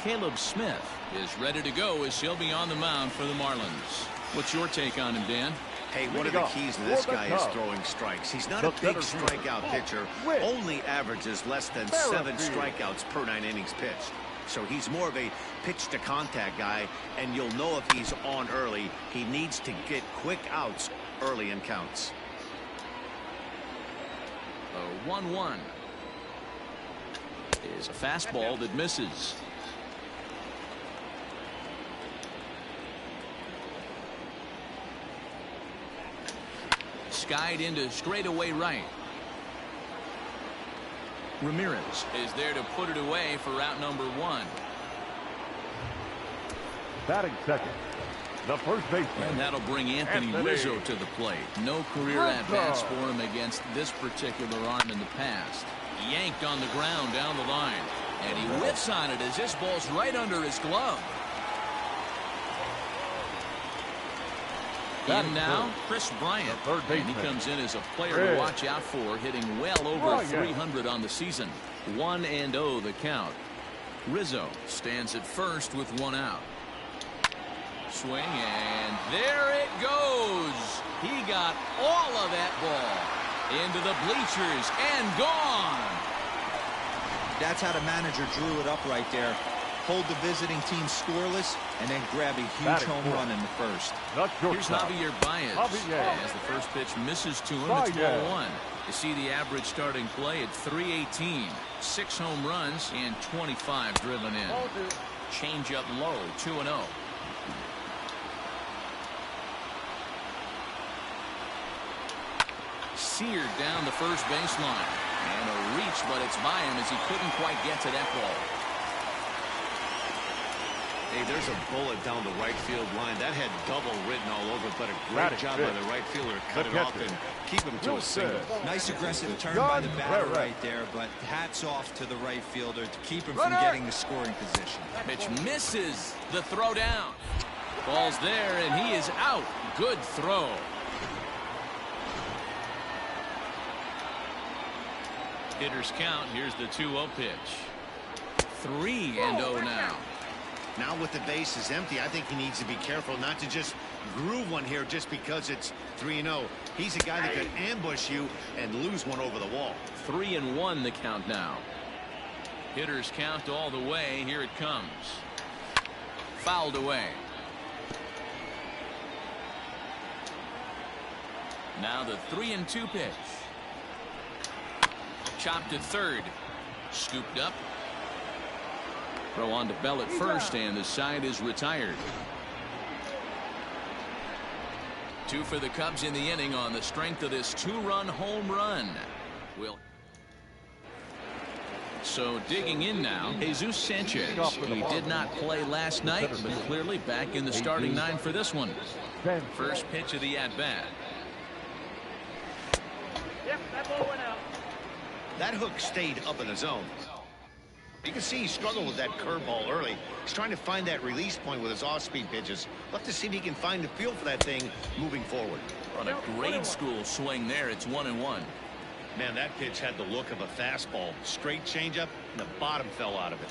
Caleb Smith is ready to go as he'll be on the mound for the Marlins. What's your take on him, Dan? Hey, one of the keys to this guy is throwing strikes. He's not a big strikeout pitcher, only averages less than 7 strikeouts per 9 innings pitched. So he's more of a pitch-to-contact guy, and you'll know if he's on early. He needs to get quick outs early in counts. A 1-1 is a fastball that misses. Skied into straightaway right. Ramirez is there to put it away for route number 1. Batting second, the first baseman. And that'll bring Anthony Rizzo to the plate. No career at-bats for him against this particular arm in the past. Yanked on the ground down the line. And he whiffs on it as this ball's right under his glove. In now, Chris Bryant. And he comes in as a player to watch out for, hitting well over 300 on the season. 1-0 the count. Rizzo stands at first with 1 out. Swing, and there it goes. He got all of that ball into the bleachers and gone. That's how the manager drew it up right there. Hold the visiting team scoreless and then grab a huge home run in the first. Here's Javier Baez. As the first pitch misses to him, it's ball 1. You see the average starting play at 318. 6 home runs and 25 driven in. Change up low, 2-0. Seared down the first baseline. And a reach, but it's by him as he couldn't quite get to that ball. Hey, there's a bullet down the right field line. That had double written all over it, but a great job by the right fielder to cut it off and keep him to a single. Nice aggressive turn by the batter right there, but hats off to the right fielder to keep him from getting the scoring position. Pitch misses the throw down. Ball's there, and he is out. Good throw. Hitters count. Here's the 2-0 pitch. 3-0 now. Now with the bases empty, I think he needs to be careful not to just groove one here just because it's 3-0. He's a guy that could ambush you and lose one over the wall. 3-1 the count now. Hitters count all the way. Here it comes. Fouled away. Now the 3-2 pitch. Chopped to third. Scooped up. Throw on to Bell at first, and the side is retired. 2 for the Cubs in the inning on the strength of this 2-run home run. So digging in now, Jesus Sanchez. He did not play last night, but clearly back in the starting 9 for this one. First pitch of the at-bat. Yep, that ball went out. That hook stayed up in the zone. You can see he struggled with that curveball early. He's trying to find that release point with his off-speed pitches. We'll have to see if he can find the feel for that thing moving forward. On a grade school swing there, it's 1-1. Man, that pitch had the look of a fastball. Straight changeup, and the bottom fell out of it.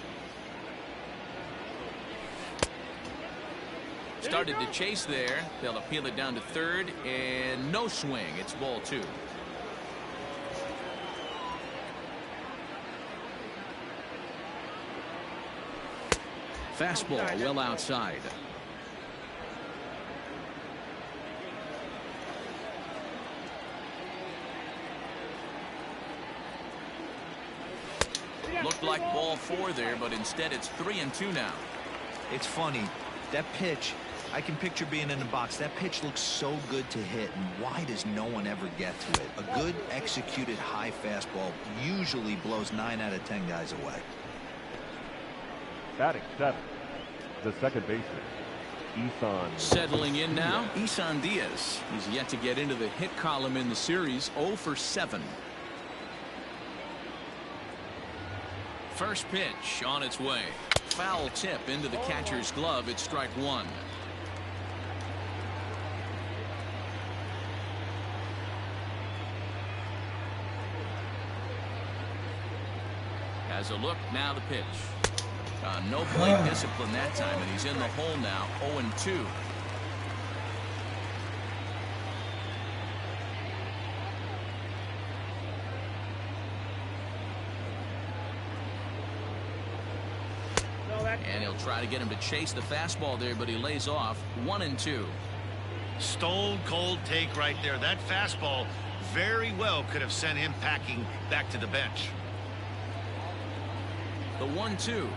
Started to chase there. They'll appeal it down to third, and no swing. It's ball 2. Fastball well outside. Looked like ball 4 there, but instead it's 3-2 now. It's funny. That pitch, I can picture being in the box. That pitch looks so good to hit, and why does no one ever get to it? A good executed high fastball usually blows 9 out of 10 guys away. Batting 7, the second baseman, Isan. Settling in now, Isan Diaz. He's yet to get into the hit column in the series, 0 for 7. First pitch on its way. Foul tip into the catcher's glove. It's strike 1. Has a look, now the pitch. No plate discipline that time, and he's in the hole now, 0-2. And he'll try to get him to chase the fastball there, but he lays off. 1-2. Stone cold take right there. That fastball very well could have sent him packing back to the bench. The 1-2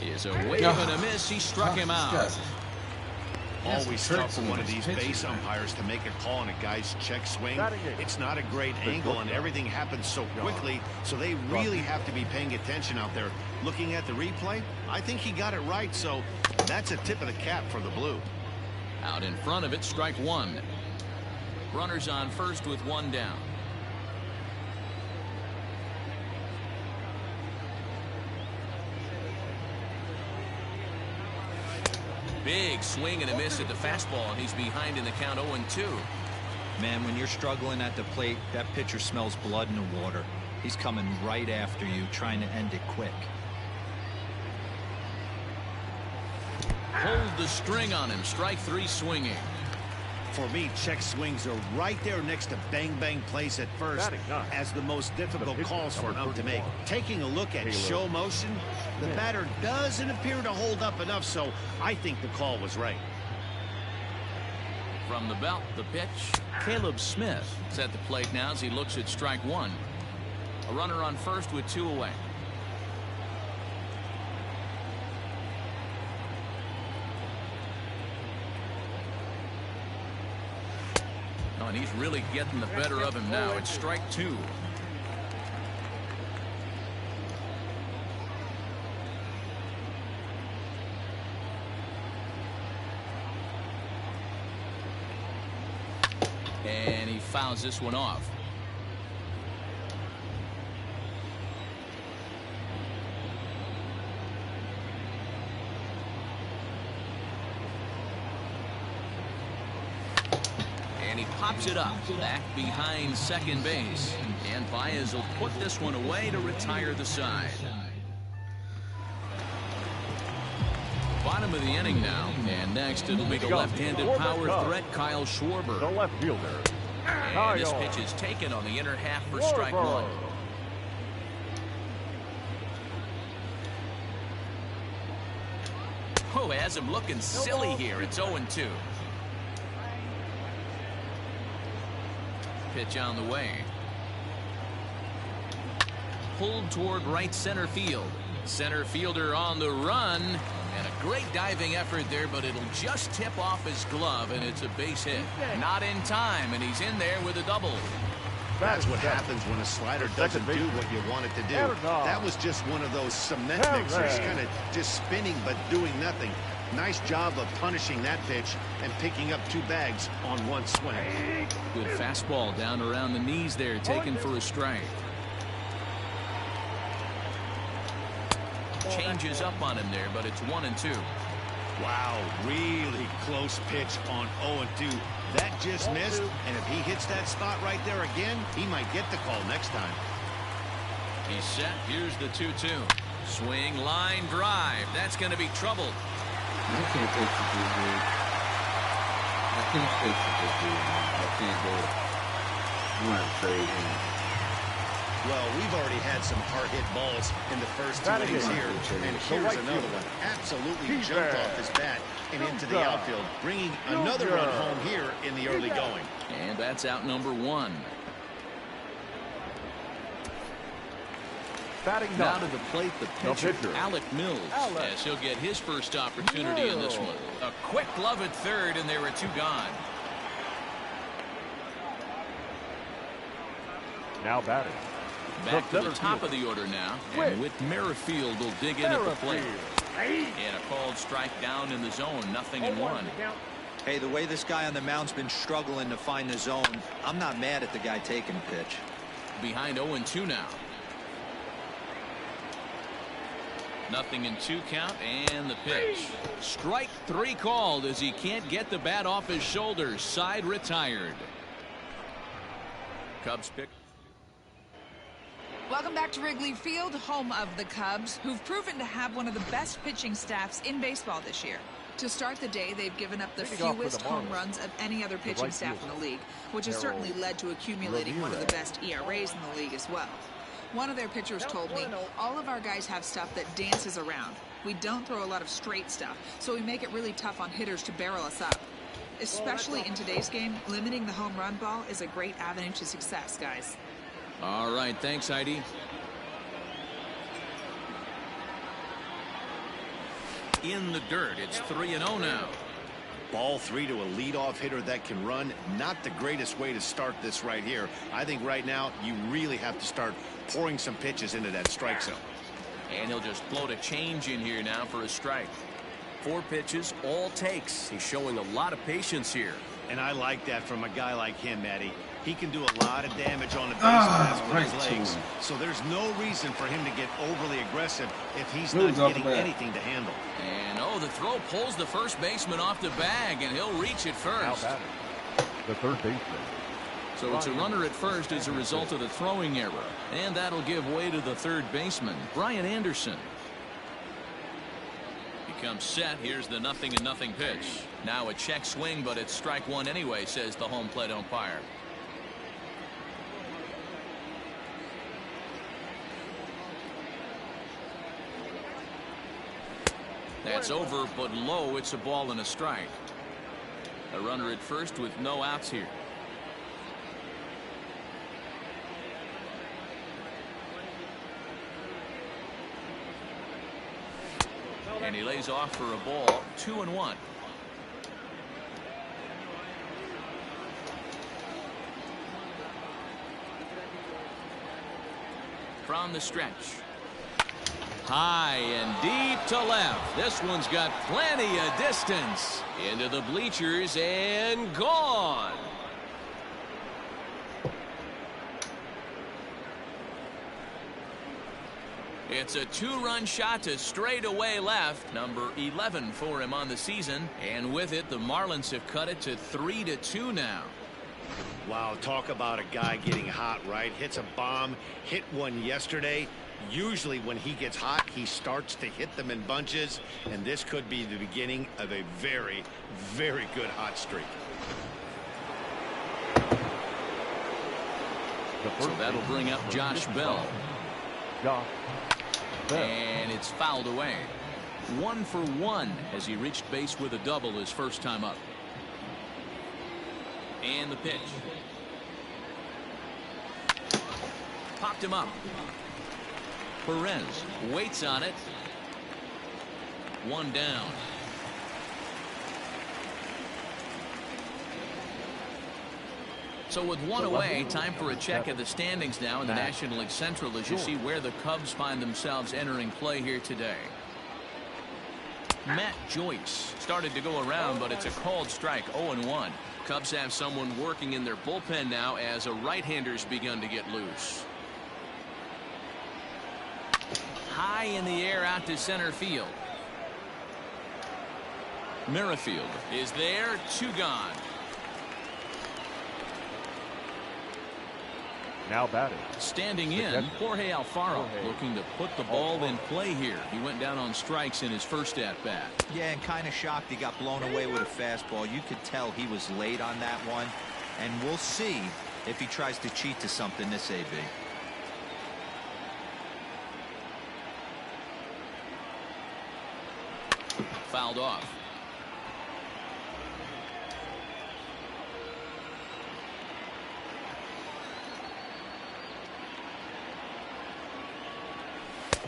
is a wave and a miss. He struck him out. Always tough for one of these base umpires to make a call on a guy's check swing. It's not a great angle, and everything happens so quickly, so they really have to be paying attention out there. Looking at the replay, I think he got it right, so that's a tip of the cap for the Blue. Out in front of it, strike 1. Runners on first with 1 down. Big swing and a miss at the fastball, and he's behind in the count, 0-2. Man, when you're struggling at the plate, that pitcher smells blood in the water. He's coming right after you, trying to end it quick. Hold the string on him. Strike 3 swinging. For me, check swings are right there next to bang-bang plays at first as the most difficult calls for an ump to make. Taking a look at show motion, the batter doesn't appear to hold up enough, so I think the call was right. From the belt, the pitch. Caleb Smith is at the plate now as he looks at strike 1. A runner on first with 2 away. And he's really getting the better of him now. It's strike 2. And he fouls this one off. And he pops it up back behind second base. And Baez will put this one away to retire the side. Bottom of the inning now, and next it'll be the left-handed power threat Kyle Schwarber. The left fielder. And this pitch is taken on the inner half for strike one. Oh, has him looking silly here. It's 0-2. Pitch on the way. Pulled toward right center field. Center fielder on the run. And a great diving effort there, but it'll just tip off his glove, and it's a base hit. Not in time, and he's in there with a double. That's what happens when a slider doesn't do what you want it to do. That was just one of those cement mixers, kind of just spinning but doing nothing. Nice job of punishing that pitch and picking up 2 bags on one swing. Good fastball down around the knees there, taken for a strike. Changes up on him there, but it's 1-2. Wow, really close pitch on 0-2. That just missed, and if he hits that spot right there again, he might get the call next time. He's set. Here's the 2-2. Swing, line, drive. That's going to be trouble. I can't take the dude. I can't take the dude. I can't do it. I'm not trade him. Well, we've already had some hard-hit balls in the first 2 innings here, and here's another one. Absolutely jumped off his bat and into the outfield, bringing another run home here in the early going. And that's out number 1. Now to the plate, the pitcher, Alec Mills, as he'll get his first opportunity in this one. A quick glove at third, and there are 2 gone. Now batting. Back to the top of the order now, and Whit Merrifield will dig in at the plate. And a called strike down in the zone, 0-1. Hey, the way this guy on the mound's been struggling to find the zone, I'm not mad at the guy taking the pitch. Behind 0-2 now. 0-2 count, and the pitch. Strike 3 called as he can't get the bat off his shoulders. Side retired. Cubs pick. Welcome back to Wrigley Field, home of the Cubs, who've proven to have one of the best pitching staffs in baseball this year. To start the day, they've given up the fewest home runs of any other pitching staff in the league, which has certainly led to accumulating one of the best ERAs in the league as well. One of their pitchers told me, all of our guys have stuff that dances around. We don't throw a lot of straight stuff, so we make it really tough on hitters to barrel us up. Especially in today's game, limiting the home run ball is a great avenue to success, guys. All right, thanks, Heidi. In the dirt, it's 3-0 now. Ball 3 to a leadoff hitter that can run. Not the greatest way to start this right here. I think right now you really have to start pouring some pitches into that strike zone. And he'll just float a change in here now for a strike. 4 pitches, all takes. He's showing a lot of patience here. And I like that from a guy like him, Matty. He can do a lot of damage on the base pass with his legs. So there's no reason for him to get overly aggressive if he's not getting anything to handle. And the throw pulls the first baseman off the bag, and he'll reach it first. The third baseman. So it's a runner at first as a result of the throwing error. And that'll give way to the third baseman, Brian Anderson. He comes set. Here's the 0-0 pitch. Now a check swing, but it's strike 1 anyway, says the home plate umpire. That's over, but low. It's a ball and a strike. A runner at first with no outs here. And he lays off for a ball. 2-1. From the stretch. High and deep to left. This one's got plenty of distance. Into the bleachers and gone. It's a 2-run shot to straightaway left, number 11 for him on the season, and with it the Marlins have cut it to 3-2 now. Wow, talk about a guy getting hot, right? Hits a bomb, hit one yesterday. Usually when he gets hot, he starts to hit them in bunches, and this could be the beginning of a very, very good hot streak. So that'll bring up Josh Bell. And it's fouled away. 1 for 1 as he reached base with a double his first time up. And the pitch. Popped him up. Perez waits on it. 1 down. So with 1 away, time for a check of the standings now in the National League Central as you see where the Cubs find themselves entering play here today. Matt Joyce started to go around, but it's a called strike. 0-1. Cubs have someone working in their bullpen now as a right-hander's begun to get loose. High in the air out to center field. Merrifield is there. 2 gone. Now batting. Standing in, Jorge Alfaro looking to put the ball in play here. He went down on strikes in his first at-bat. Yeah, and kind of shocked he got blown away with a fastball. You could tell he was late on that one. And we'll see if he tries to cheat to something this AB. Fouled off.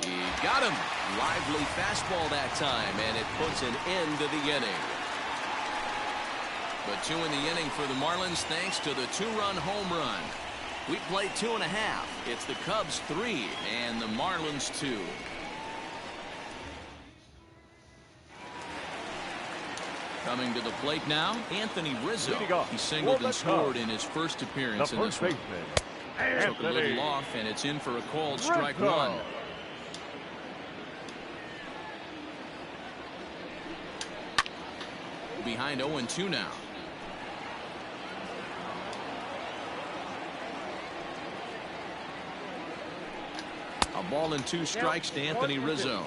He got him. Lively fastball that time, and it puts an end to the inning. But 2 in the inning for the Marlins thanks to the 2-run home run. We played 2.5. It's the Cubs 3 and the Marlins 2. Coming to the plate now, Anthony Rizzo. He singled and scored in his first appearance in this one. Took a little off, and it's in for a called strike 1. Behind 0-2 now. A ball and 2 strikes to Anthony Rizzo.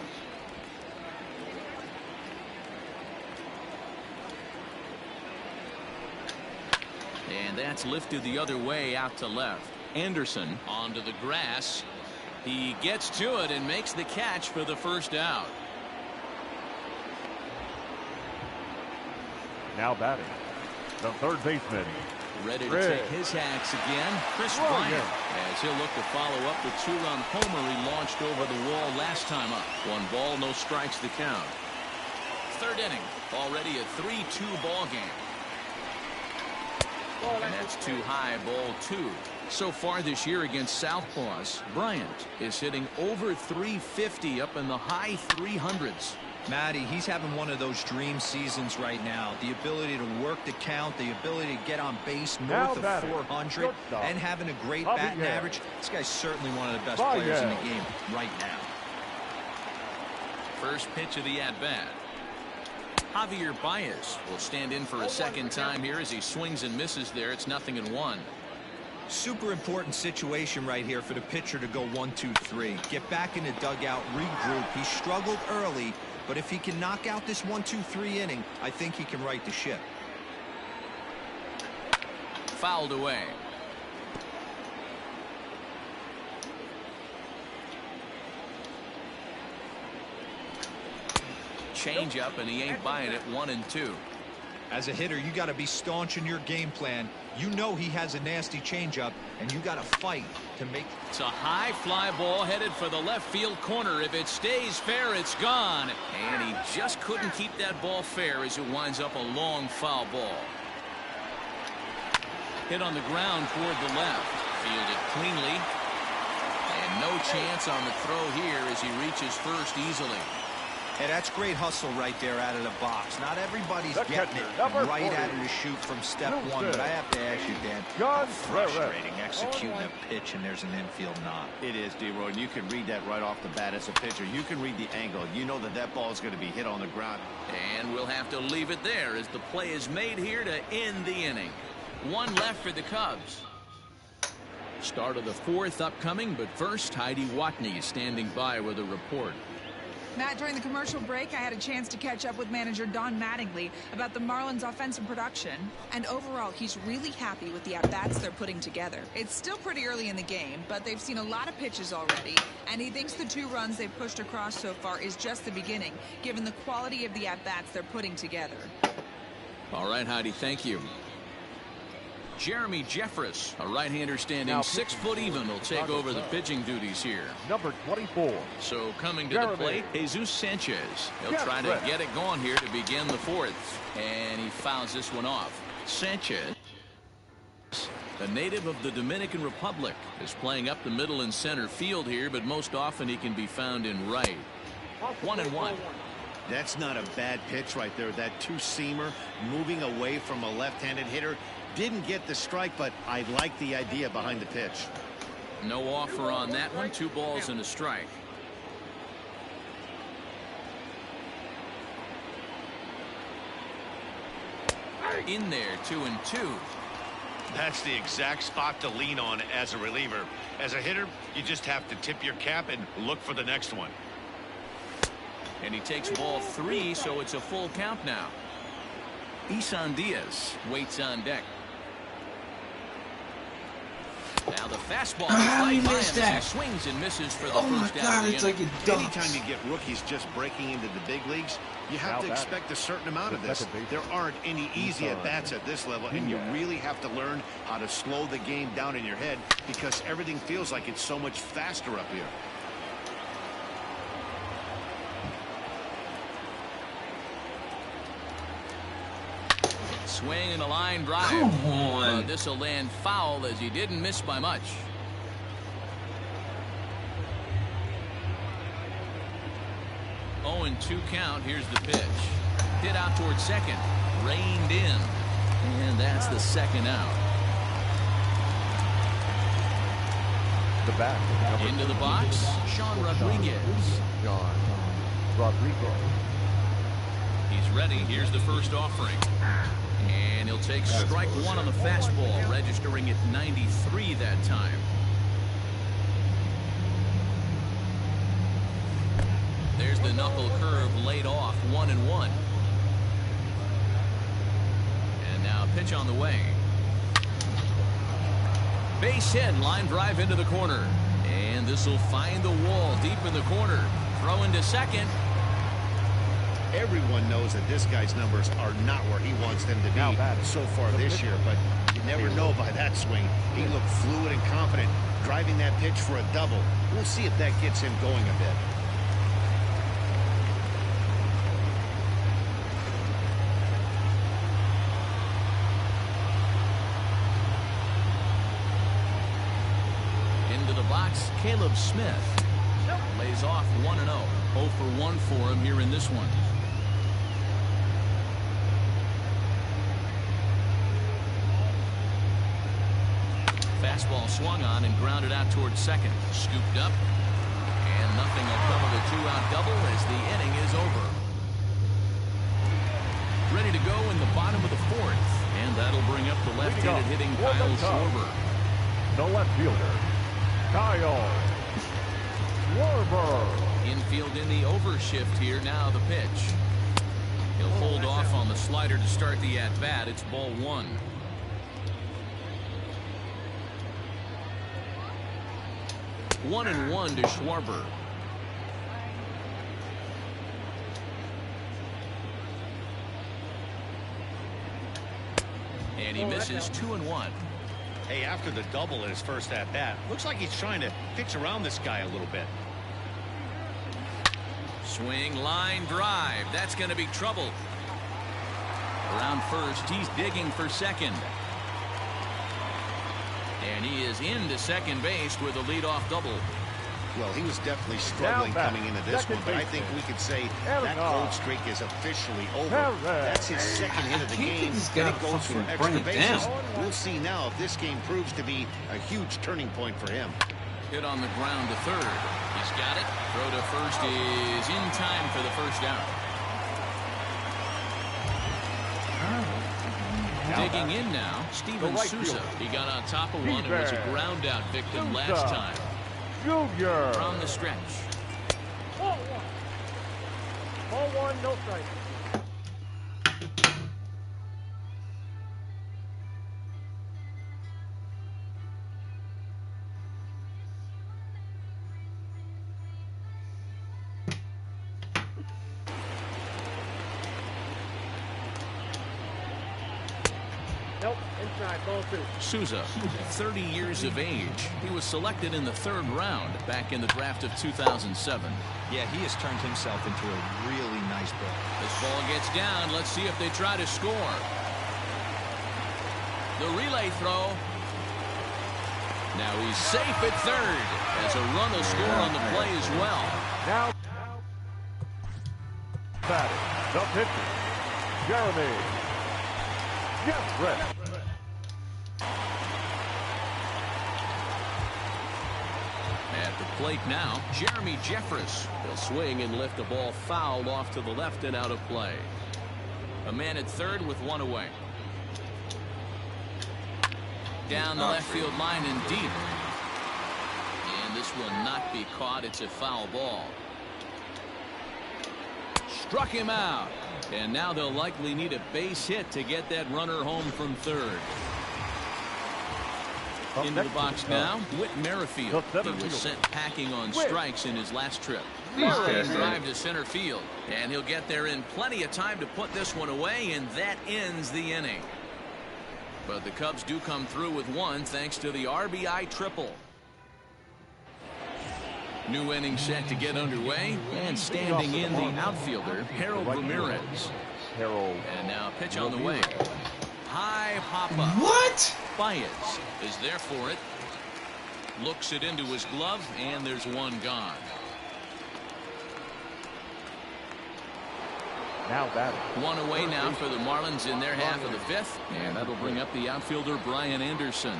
And that's lifted the other way out to left. Anderson onto the grass. He gets to it and makes the catch for the first out. Now batting, the third baseman. Ready to take his hacks again, Chris Bryant, as he'll look to follow up the 2-run homer he launched over the wall last time up. 1 ball, no strikes to count. Third inning, already a 3-2 ball game. And that's too high, ball 2. So far this year against Southpaws, Bryant is hitting over 350 up in the high 300s. Matty, he's having one of those dream seasons right now. The ability to work the count, the ability to get on base north of 400, and having a great batting average. This guy's certainly one of the best players in the game right now. First pitch of the at-bat. Javier Baez will stand in for a second time here as he swings and misses there. It's 0-1. Super important situation right here for the pitcher to go 1-2-3. Get back in the dugout, regroup. He struggled early, but if he can knock out this 1-2-3 inning, I think he can right the ship. Fouled away. Change up, and he ain't buying it. 1-2. As a hitter, you got to be staunch in your game plan. You know he has a nasty changeup, and you got to fight to make. It's a high fly ball headed for the left field corner. If it stays fair, it's gone. And he just couldn't keep that ball fair as it winds up a long foul ball. Hit on the ground toward the left. Fielded cleanly. And no chance on the throw here as he reaches first easily. Hey, that's great hustle right there out of the box. Not everybody's The getting catcher, it number right 40. out of the chute from step Lucid. one, but I have to ask you, Dan, John how frustrating executing a pitch and there's an infield knock. It is, D-Roy, and you can read that right off the bat as a pitcher. You can read the angle. You know that that ball is going to be hit on the ground. And we'll have to leave it there as the play is made here to end the inning. One left for the Cubs. Start of the fourth upcoming, but first, Heidi Watney is standing by with a report. Matt, during the commercial break, I had a chance to catch up with manager Don Mattingly about the Marlins' offensive production. And overall, he's really happy with the at-bats they're putting together. It's still pretty early in the game, but they've seen a lot of pitches already. And he thinks the 2 runs they've pushed across so far is just the beginning, given the quality of the at-bats they're putting together. All right, Heidi, thank you. Jeremy Jeffress, a right-hander standing Now 6 foot even, will take over the pitching duties here. Number 24. So coming to Jeremy. the plate, Jesus Sanchez. He'll try to Jeffress. get it going here to begin the fourth. And he fouls this one off. Sanchez, a native of the Dominican Republic, is playing up the middle and center field here, but most often he can be found in right. 1-1. That's not a bad pitch right there. That two-seamer moving away from a left-handed hitter. Didn't get the strike, but I like the idea behind the pitch. No offer on that one. 2 balls and a strike. In there, 2-2. That's the exact spot to lean on as a reliever. As a hitter, you just have to tip your cap and look for the next one. And he takes ball 3, so it's a full count now. Isan Diaz waits on deck. Now the fastball is right by him as he swings and misses for the first out of the inning. Anytime you get rookies just breaking into the big leagues, you have to expect a certain amount of this. There aren't any easy at-bats at this level, and you really have to learn how to slow the game down in your head because everything feels like it's so much faster up here. Swing and a line drive. Come on. This will land foul as he didn't miss by much. Oh, and 2 count. Here's the pitch. Hit out towards second. Reined in. And that's the second out. The back. Into the box, Sean Rodriguez. John Rodriguez. He's ready. Here's the first offering. And he'll take strike 1 on the fastball, registering at 93 that time. There's the knuckle curve laid off, 1-1. And now pitch on the way. Base hit, line drive into the corner. And this will find the wall deep in the corner. Throw into second. Everyone knows that this guy's numbers are not where he wants them to be so far this year, but you never know by that swing. He looked fluid and confident, driving that pitch for a double. We'll see if that gets him going a bit. Into the box, Caleb Smith. Lays off 1-0. 0 for 1 for him here in this one. Fastball swung on and grounded out towards second. Scooped up. And nothing will come of a 2-out double as the inning is over. Ready to go in the bottom of the fourth. And that'll bring up the left-handed hitting Kyle Schwarber. The left fielder, Kyle Schwarber. Infield in the overshift here. Now the pitch. He'll hold off on the slider to start the at-bat. It's ball 1. One and 1 to Schwarber. And he misses 2-1. Hey, after the double in his first at-bat, looks like he's trying to pitch around this guy a little bit. Swing, line, drive. That's going to be trouble. Around first, he's digging for second. And he is into second base with a leadoff double. Well, he was definitely struggling coming into this one, but I think we could say that cold streak is officially over. That's his second hit of the game, and it goes for extra bases. We'll see now if this game proves to be a huge turning point for him. Hit on the ground to third. He's got it. Throw to first is in time for the first out. Digging in now, Steven Souza. He got on top of one and was a ground out victim last time. From the stretch. Ball one, no strike. Nope, inside, ball two. Souza, 30 years of age. He was selected in the third round back in the draft of 2007. Yeah, he has turned himself into a really nice ball. This ball gets down. Let's see if they try to score. The relay throw. Now he's safe at third, as a run will score on the play as well. Now, batting, the pitcher, Jeremy Jeffress. At the plate now, Jeremy Jeffress. He'll swing and lift a ball fouled off to the left and out of play. A man at third with one away. Down the left field line and deep. And this will not be caught. It's a foul ball. Struck him out. And now they'll likely need a base hit to get that runner home from third. Into the box now, Whit Merrifield. He was sent packing on strikes in his last trip. Drive to center field. And he'll get there in plenty of time to put this one away, and that ends the inning. But the Cubs do come through with one thanks to the RBI triple. New inning set to get underway, and standing in the outfielder, Harold Ramirez. And now a pitch on the way. High pop-up. What? Baez is there for it. Looks it into his glove, and there's one gone. Now batting. One away now for the Marlins in their half of the fifth, and that'll bring up the outfielder Brian Anderson.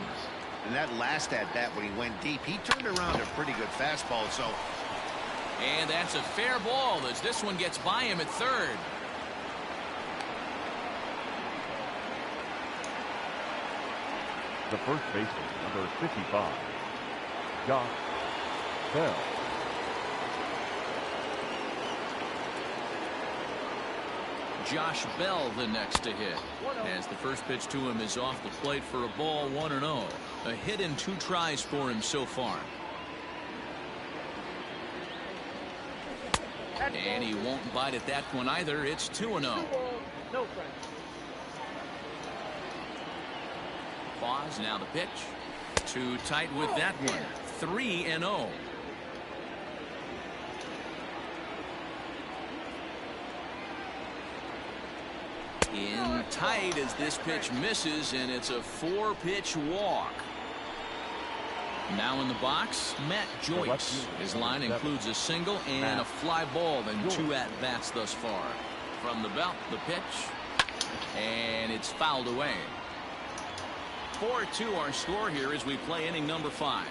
And that last at-bat when he went deep, he turned around a pretty good fastball, so. And that's a fair ball as this one gets by him at third. The first baseman, number 55, Josh Bell. Josh Bell the next to hit, as the first pitch to him is off the plate for a ball, 1-0. A hit in 2 tries for him so far. And he won't bite at that one either. It's 2-0. No strike. Pause, now the pitch. Too tight with that one. 3-0. In tight as this pitch misses, and it's a 4-pitch walk. Now in the box, Matt Joyce. His line includes a single and a fly ball and 2 at-bats thus far. From the belt, the pitch, and it's fouled away. 4-2 our score here as we play inning number 5.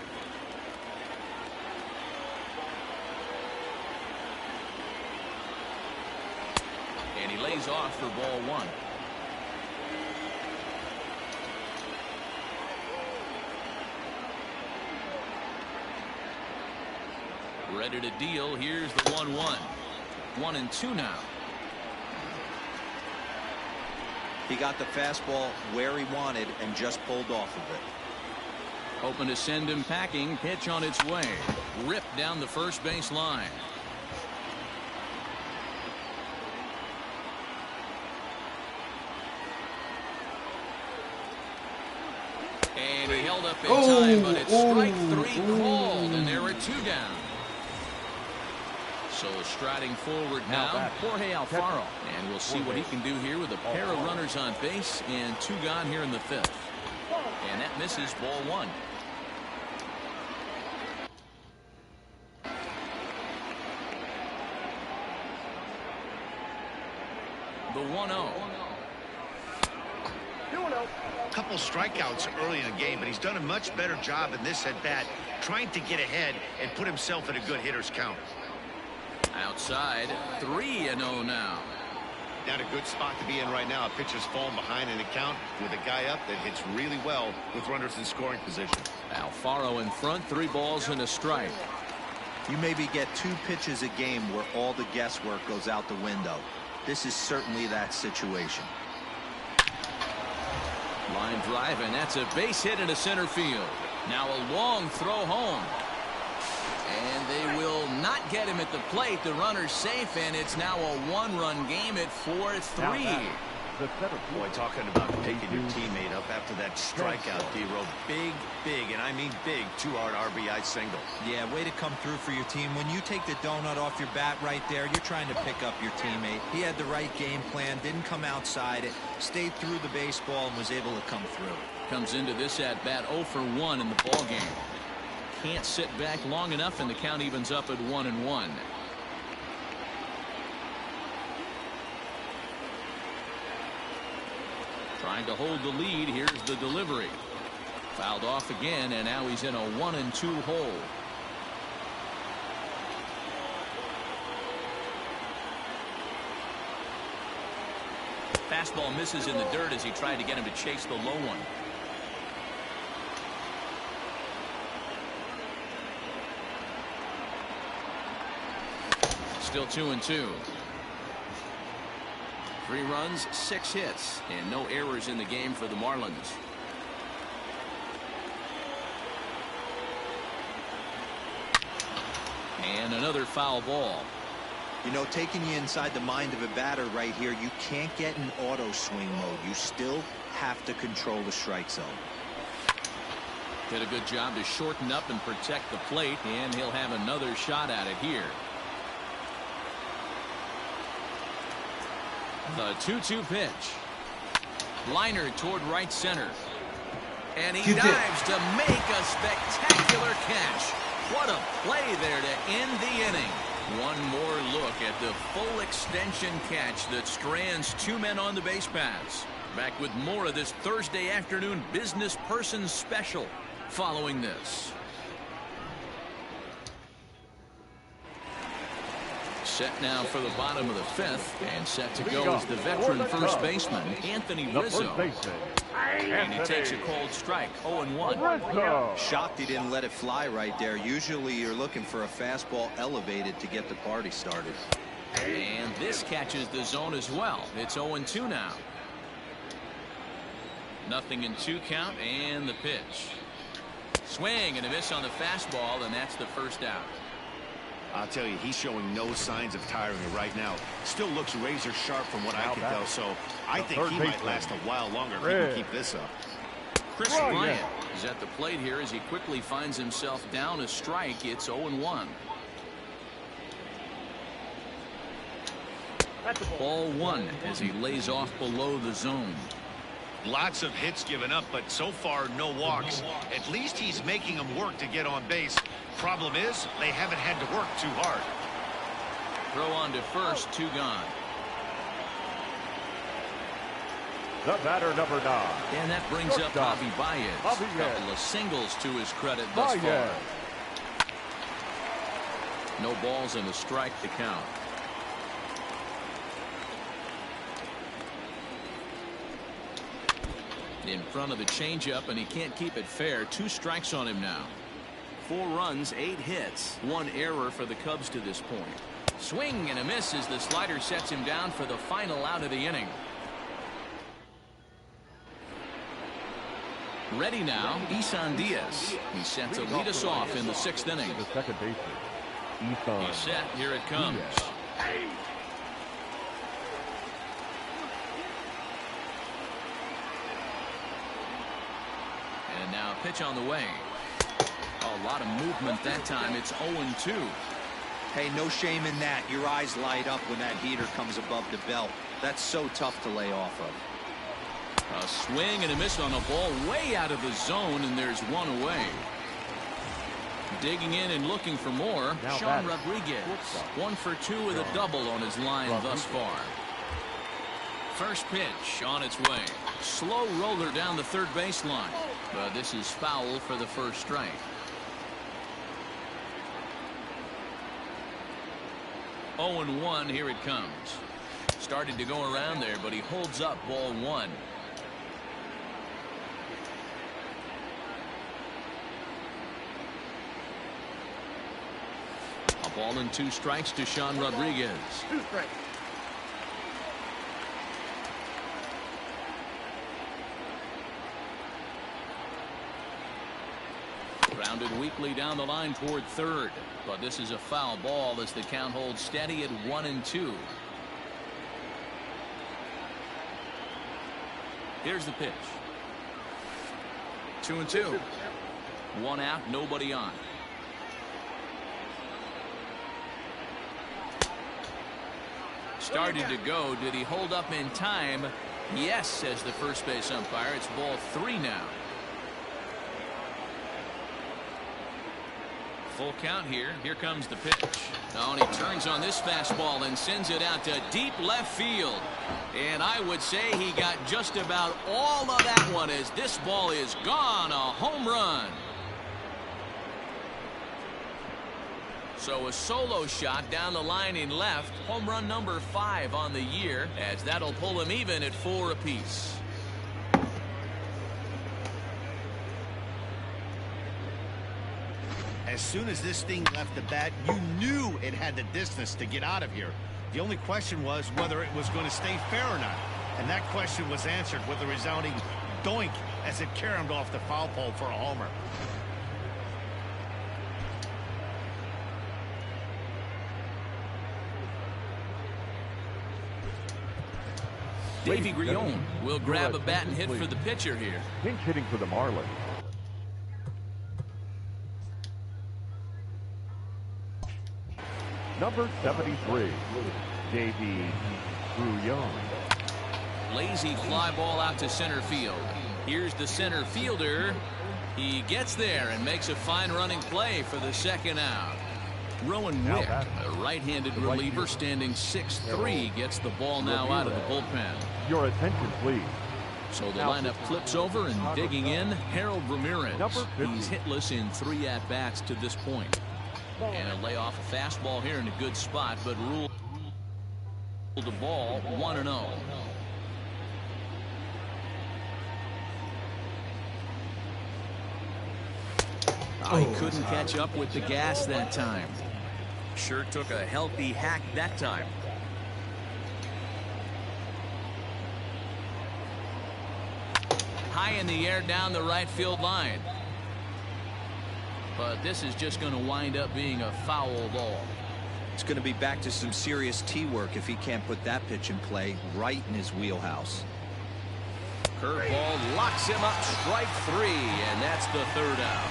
And he lays off for ball 1. Ready to deal. Here's the 1-1. 1-2 now. He got the fastball where he wanted and just pulled off of it. Hoping to send him packing. Pitch on its way. Ripped down the first base line. And he held up in time, but it's strike 3 called, and there are 2 down. So striding forward now, Jorge Alfaro. And we'll see what he can do here with a pair of runners on base and 2 gone here in the 5th. And that misses, ball 1. the 1-0. A couple strikeouts early in the game, but he's done a much better job in this at-bat trying to get ahead and put himself in a good hitter's count. Outside, 3-0 now. Not a good spot to be in right now. A pitcher's falling behind in the count with a guy up that hits really well with runners in scoring position. Alfaro in front, 3 balls and a strike. You maybe get 2 pitches a game where all the guesswork goes out the window. This is certainly that situation. Line drive, and that's a base hit into center field. Now a long throw home. And they will not get him at the plate. The runner's safe, and it's now a 1-run game at 4-3. Boy, talking about picking your teammate up after that strikeout, D-Row. Big, and I mean big, 2-hard RBI single. Yeah, way to come through for your team. When you take the donut off your bat right there, you're trying to pick up your teammate. He had the right game plan, didn't come outside it, stayed through the baseball, and was able to come through. Comes into this at-bat 0 for 1 in the ball game. Can't sit back long enough, and the count evens up at 1-1. Trying to hold the lead. Here's the delivery. Fouled off again, and now he's in a 1-2 hole. Fastball misses in the dirt as he tried to get him to chase the low one. Still 2-2. 3 runs, 6 hits, and no errors in the game for the Marlins. And another foul ball. You know, taking you inside the mind of a batter right here, you can't get in auto swing mode. You still have to control the strike zone. Did a good job to shorten up and protect the plate, and he'll have another shot at it here. The 2-2 pitch. Liner toward right center. And he dives to make a spectacular catch. What a play there to end the inning. One more look at the full extension catch that strands 2 men on the base paths. Back with more of this Thursday afternoon business person special following this. Set now for the bottom of the 5th, and set to go is the veteran first baseman, Anthony Rizzo. And he takes a cold strike, 0-1. Shocked he didn't let it fly right there. Usually you're looking for a fastball elevated to get the party started. And this catches the zone as well. It's 0-2 now. 0-2 count, and the pitch. Swing and a miss on the fastball, and that's the first out. I'll tell you, he's showing no signs of tiring right now. Still looks razor sharp from what I can tell, so I think he might last a while longer if he can keep this up. Chris Bryant is at the plate here as he quickly finds himself down a strike. It's 0-1. Ball 1 as he lays off below the zone. Lots of hits given up, but so far no walks. At least he's making them work to get on base. Problem is, they haven't had to work too hard. Throw on to first, 2 gone. The batter, number 9. And that brings up Javi Baez. A couple of singles to his credit thus far. No balls and a strike to count. In front of the changeup, and he can't keep it fair. 2 strikes on him now. 4 runs, 8 hits, 1 error for the Cubs to this point. Swing and a miss as the slider sets him down for the final out of the inning. Ready now, Isan Diaz. He's set to lead us off in the 6th inning. The second baseman, Isan. He's set. Here it comes. And now pitch on the way. A lot of movement that time. It's 0-2. Hey, no shame in that. Your eyes light up when that heater comes above the belt. That's so tough to lay off of. A swing and a miss on a ball way out of the zone, and there's 1 away. Digging in and looking for more, Sean Rodriguez. 1 for 2 with a double on his line thus far. First pitch on its way. Slow roller down the third baseline. But this is foul for the first strike. Oh, and 1, here it comes. Started to go around there, but he holds up ball 1. A ball and 2 strikes to Sean Rodriguez. 2 strikes. Grounded weakly down the line toward third, but this is a foul ball as the count holds steady at 1-2. Here's the pitch. 2-2. 1 out, nobody on. Started to go. Did he hold up in time? Yes, says the first base umpire. It's ball 3 now. Full count here. Here comes the pitch. Oh, and he turns on this fastball and sends it out to deep left field. And I would say he got just about all of that one as this ball is gone. A home run. So a solo shot down the line in left. Home run number 5 on the year, as that'll pull him even at 4 apiece. As soon as this thing left the bat, you knew it had the distance to get out of here. The only question was whether it was going to stay fair or not. And that question was answered with a resounding doink as it caromed off the foul pole for a homer. Davey Grion will grab a bat and hit for the pitcher here. Pinch hitting for the Marlins. Number 73, Davey Grion. Lazy fly ball out to center field. Here's the center fielder. He gets there and makes a fine running play for the second out. Rowan Wick, a right-handed reliever standing 6'3", gets the ball now out of the bullpen. Your attention, please. So the lineup flips over and digging in, Harold Ramirez. He's hitless in 3 at-bats to this point. And a lay off a fastball here in a good spot, but ruled the ball 1-0. Oh, he couldn't catch up with the gas that time. Sure took a healthy hack that time. High in the air down the right field line. But this is just going to wind up being a foul ball. It's going to be back to some serious tee work if he can't put that pitch in play right in his wheelhouse. Curveball locks him up, strike 3, and that's the third out.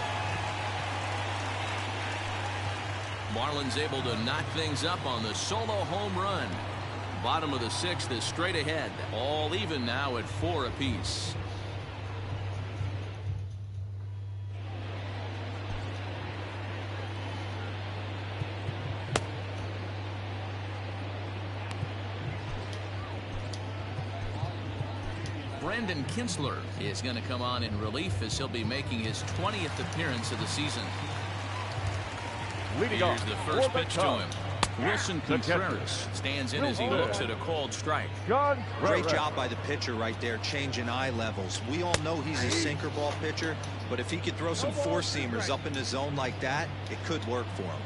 Marlins able to knock things up on the solo home run. Bottom of the 6th is straight ahead. All even now at 4 apiece. Brendan Kinsler is going to come on in relief as he'll be making his 20th appearance of the season. Leading Here's off the first for the pitch to Cubs. him. Wilson Contreras stands in as he looks at a called strike. Great job by the pitcher right there, changing eye levels. We all know he's a sinker ball pitcher, but if he could throw some four-seamers up in the zone like that, it could work for him.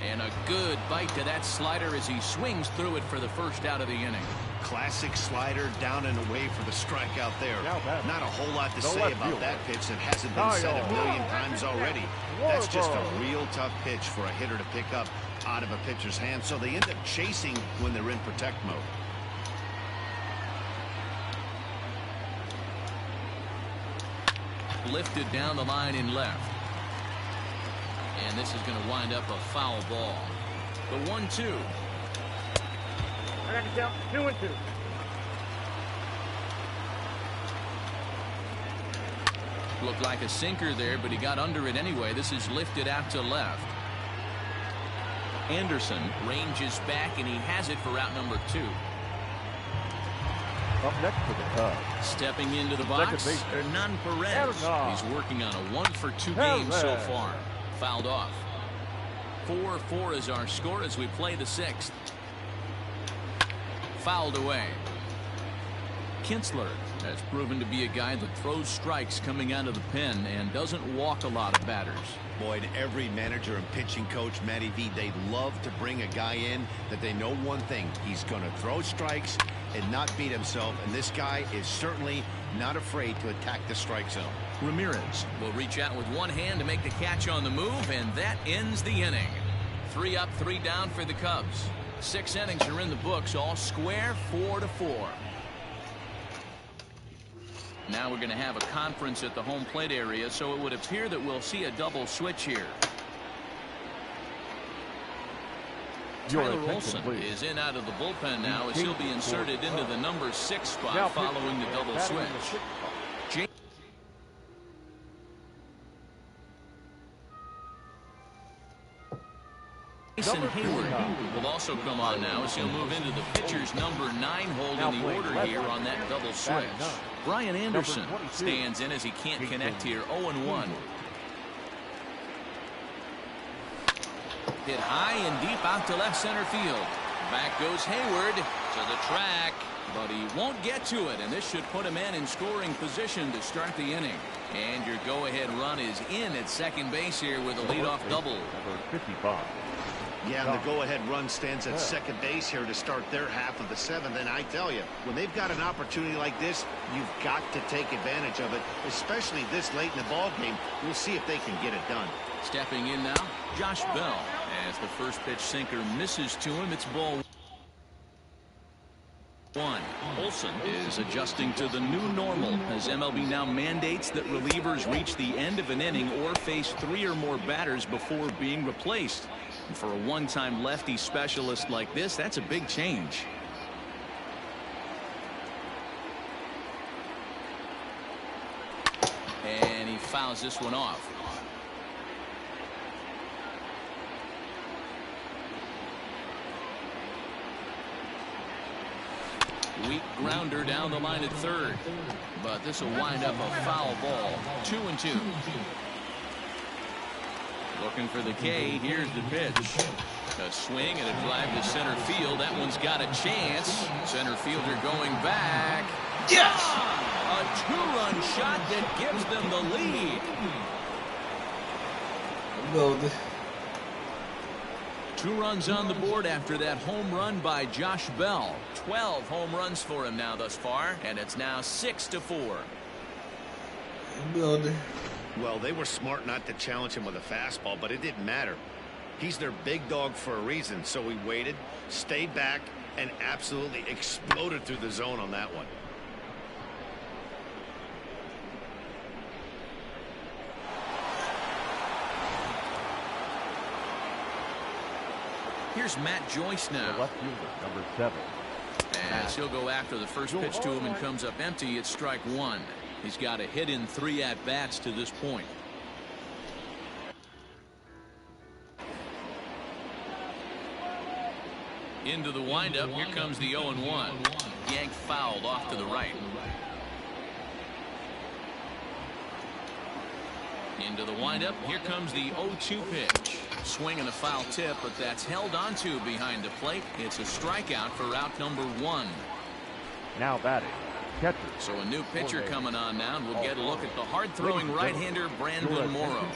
And a good bite to that slider as he swings through it for the first out of the inning. Classic slider down and away for the strikeout there. Not a whole lot to say about that pitch that hasn't been said a million times already. That's just a real tough pitch for a hitter to pick up out of a pitcher's hand, so they end up chasing when they're in protect mode. Lifted down the line in left. And this is going to wind up a foul ball. The 1-2. I got to count 2-2. Looked like a sinker there, but he got under it anyway. This is lifted out to left. Anderson ranges back, and he has it for out number 2. Up next for the Cubs. Stepping into the box, Second base. Hernan Perez. He's working on a 1-for-2 game so far. Fouled off. 4-4 is our score as we play the 6th. Fouled away. Kinsler has proven to be a guy that throws strikes coming out of the pen and doesn't walk a lot of batters. Boyd, every manager and pitching coach, Matty V, they love to bring a guy in that they know one thing. He's going to throw strikes and not beat himself, and this guy is certainly not afraid to attack the strike zone. Ramirez will reach out with one hand to make the catch on the move, and that ends the inning. 3 up, 3 down for the Cubs. 6 innings are in the books, all square, 4-4. Now we're going to have a conference at the home plate area, so it would appear that we'll see a double switch here. Tyler Olson is in out of the bullpen now as he'll be inserted into the number 6 spot following the double switch. Jason Hayward will also come on now as he'll move into the pitcher's number 9 hold in the order here on that double switch. Brian Anderson stands in as he can't connect here. 0-1. Hit high and deep out to left center field. Back goes Hayward to the track, but he won't get to it, and this should put a man in scoring position to start the inning. And your go-ahead run is in at second base here with a leadoff double. Number 55. Yeah, and the go-ahead run stands at second base here to start their half of the 7th. And I tell you, when they've got an opportunity like this, you've got to take advantage of it, especially this late in the ball game. We'll see if they can get it done. Stepping in now, Josh Bell. As the first pitch sinker misses to him, it's ball 1. Olson is adjusting to the new normal as MLB now mandates that relievers reach the end of an inning or face 3 or more batters before being replaced. And for a one-time lefty specialist like this, that's a big change. And he fouls this one off. Weak grounder down the line at third, but this will wind up a foul ball. 2-2. Looking for the K. Here's the pitch. A swing and a drive to center field. That one's got a chance. Center fielder going back. Yes! A 2-run shot that gives them the lead. Well, 2 runs on the board after that home run by Josh Bell. 12 home runs for him now thus far, and it's now 6-4. Well, they were smart not to challenge him with a fastball, but it didn't matter. He's their big dog for a reason, so he waited, stayed back, and absolutely exploded through the zone on that one. Here's Matt Joyce now. The left fielder, number 7. As he'll go after the first pitch to him and comes up empty, it's strike 1. He's got a hit in 3 at-bats to this point. Into the windup, here comes the 0-1. Yank fouled off to the right. Into the windup, here comes the 0-2 pitch. Swing and a foul tip, but that's held onto behind the plate. It's a strikeout for out number 1. Now batting, catcher. So a new pitcher coming on now, and we'll get a look at the hard-throwing right-hander Brandon Morrow.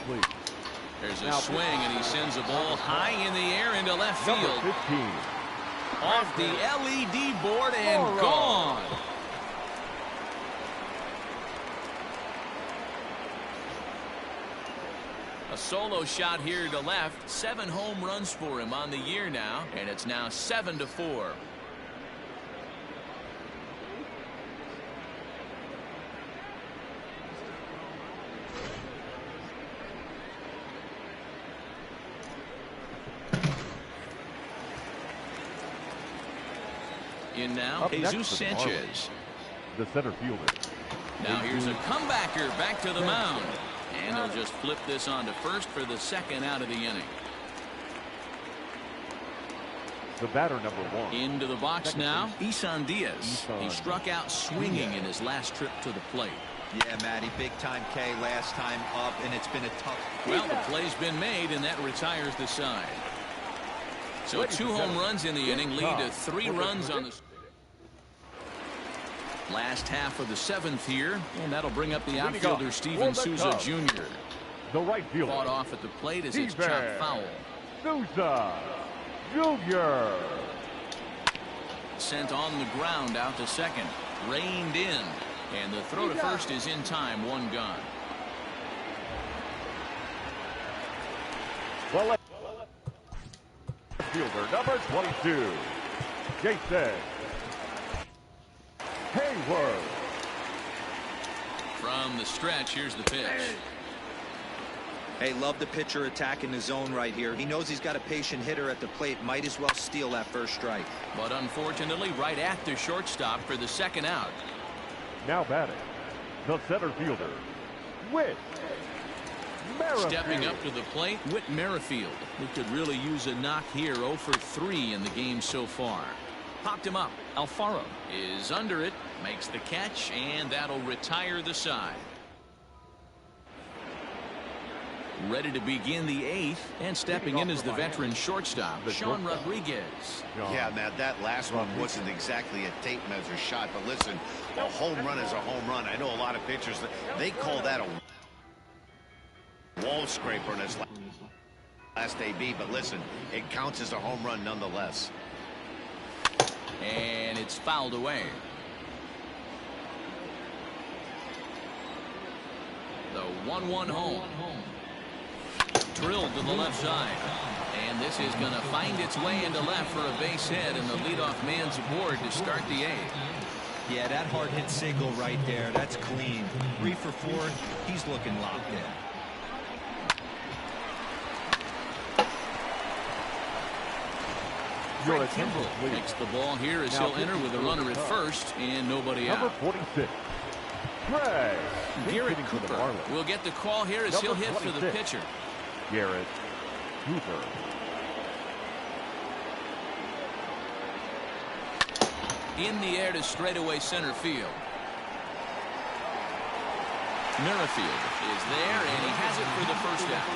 There's a swing, and he sends a ball high in the air into left field. Number 15. Off the LED board and gone. A solo shot here to left. 7 home runs for him on the year now, and it's now 7-4. In now, Up next Jesus for the Sanchez. The center fielder. Now here's a comebacker back to the mound. And they'll just flip this on to first for the 2nd out of the inning. The batter, number 1. Into the box now, Isan Diaz. He struck out swinging in his last trip to the plate. Yeah, Matty, big-time K last time up, and it's been a tough... Well, the play's been made, and that retires the side. So 2 home runs in the inning lead to 3 runs on the... Last half of the 7th here, and that'll bring up the outfielder Steven Souza Jr. The right fielder. Fought off at the plate as it's chopped foul. Souza Jr. Sent on the ground out to second. Reined in. And the throw to first is in time. 1 gone. Well, fielder number 22, Jason Hayward. From the stretch, here's the pitch. Hey, love the pitcher attacking the zone right here. He knows he's got a patient hitter at the plate. Might as well steal that first strike. But unfortunately, right at the shortstop for the second out. Now batting, the center fielder, Whit Merrifield. Stepping up to the plate, Whit Merrifield. We could really use a knock here. 0 for 3 in the game so far. Popped him up. Alfaro is under it, makes the catch, and that'll retire the side. Ready to begin the 8th, and stepping in is the veteran shortstop, Sean Rodriguez. Yeah, Matt, that last one wasn't exactly a tape measure shot, but listen, a home run is a home run. I know a lot of pitchers, they call that a wall scraper in his last AB, but listen, it counts as a home run nonetheless. And it's fouled away. The 1-1 home. Drilled to the left side. And this is going to find its way into left for a base hit, and the leadoff man's aboard to start the 8th. Yeah, that hard hit single right there. That's clean. 3 for 4. He's looking locked in. Craig Kimbrell takes the ball here as he'll enter with a runner at first and nobody out. Number 46, Craig. Garrett Cooper will get the call here as he'll hit for the pitcher. Garrett Cooper. In the air to straightaway center field. Merrifield is there, and he has it for the first out.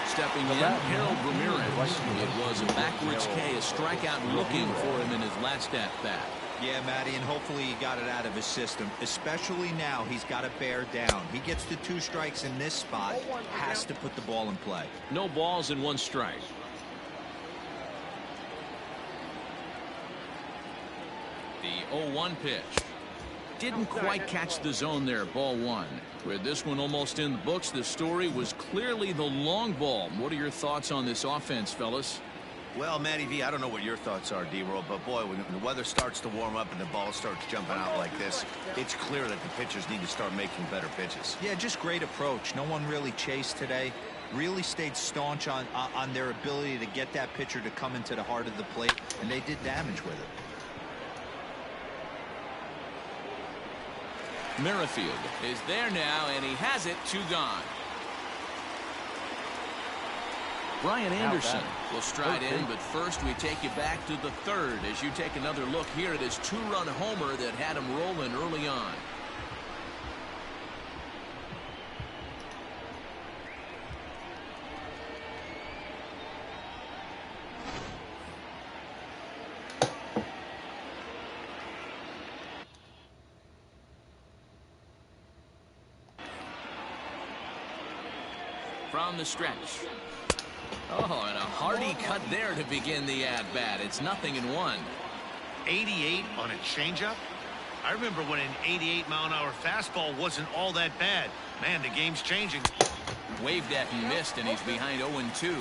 Stepping in, Harold Ramirez. It was a backwards K, a strikeout looking for him in his last at-bat. Yeah, Matty, and hopefully he got it out of his system. Especially now, he's got to bear down. He gets the 2 strikes in this spot, has to put the ball in play. No balls and 1 strike. The 0-1 pitch. Didn't quite catch the zone there, ball 1. With this one almost in the books, the story was clearly the long ball. What are your thoughts on this offense, fellas? Well, Matty V, I don't know what your thoughts are, D-Roll, but boy, when the weather starts to warm up and the ball starts jumping out like this, it's clear that the pitchers need to start making better pitches. Yeah, just great approach. No one really chased today. Really stayed staunch on their ability to get that pitcher to come into the heart of the plate, and they did damage with it. Merrifield is there now, and he has it. 2 gone. Brian Anderson will stride in, but first we take you back to the 3rd as you take another look here at his 2-run homer that had him rolling early on. From the stretch. Oh, and a hearty cut there to begin the at-bat. It's 0-1. 88 on a changeup? I remember when an 88-mile-an-hour fastball wasn't all that bad. Man, the game's changing. Waved at and missed, and he's behind 0-2.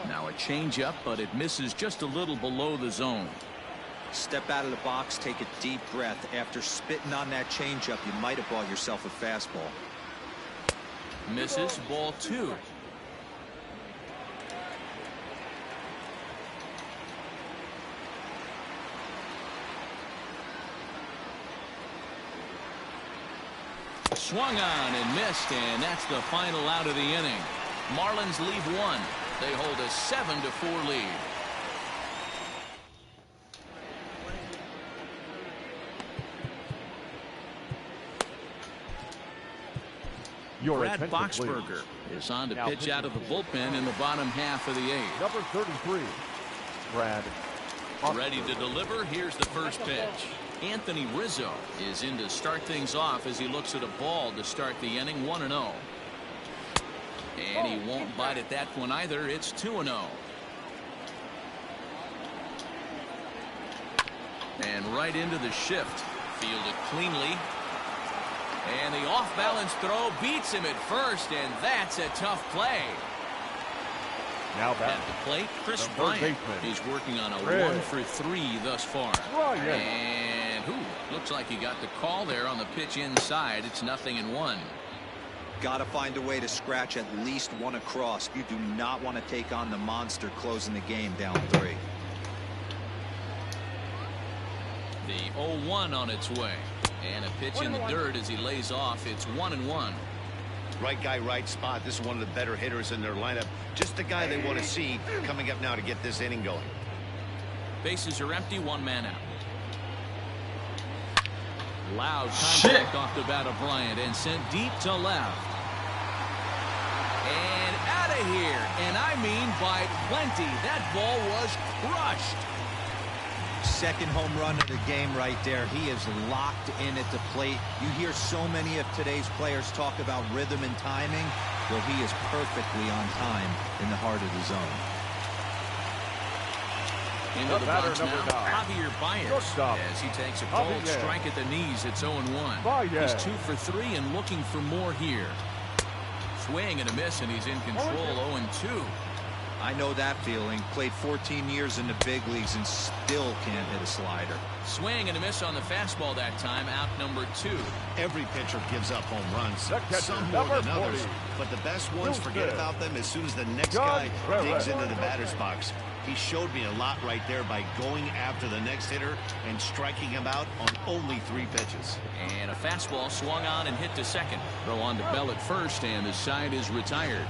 Now a changeup, but it misses just a little below the zone. Step out of the box, take a deep breath. After spitting on that changeup, you might have bought yourself a fastball. Misses, ball 2. Swung on and missed, and that's the final out of the inning. Marlins leave one. They hold a 7-4 lead. Brad Boxberger is on to pitch out of the bullpen in the bottom half of the eighth. Number 33, Brad. Ready to deliver. Here's the first pitch. Anthony Rizzo is in to start things off as he looks at a ball to start the inning. 1-0. And he won't bite at that one either. It's 2-0. And right into the shift. Fielded cleanly. And the off-balance throw beats him at first, and that's a tough play. Now back at the plate, Chris Bryant. He's working on a 1-for-3 thus far. And looks like he got the call there on the pitch inside. It's 0-1. Got to find a way to scratch at least one across. You do not want to take on the monster closing the game down 3. The 0-1 on its way. And a pitch in the dirt as he lays off. It's 1-1. Right guy, right spot. This is one of the better hitters in their lineup. Just the guy they want to see coming up now to get this inning going. Bases are empty. 1 man out. Loud contact off the bat of Bryant and sent deep to left. And out of here. And I mean by plenty. That ball was crushed. Second home run of the game right there. He is locked in at the plate. You hear so many of today's players talk about rhythm and timing. Well, he is perfectly on time in the heart of the zone. Into the box now, Javier Baez, as he takes a cold strike at the knees. It's 0-1. He's 2 for 3 and looking for more here. Swing and a miss, and he's in control. 0-2. I know that feeling. Played 14 years in the big leagues and still can't hit a slider. Swing and a miss on the fastball that time. Out number 2. Every pitcher gives up home runs, some more than others, but the best ones forget about them as soon as the next guy digs into the batter's box. He showed me a lot right there by going after the next hitter and striking him out on only 3 pitches. And a fastball swung on and hit to second. Throw on to Bell at first, and the side is retired.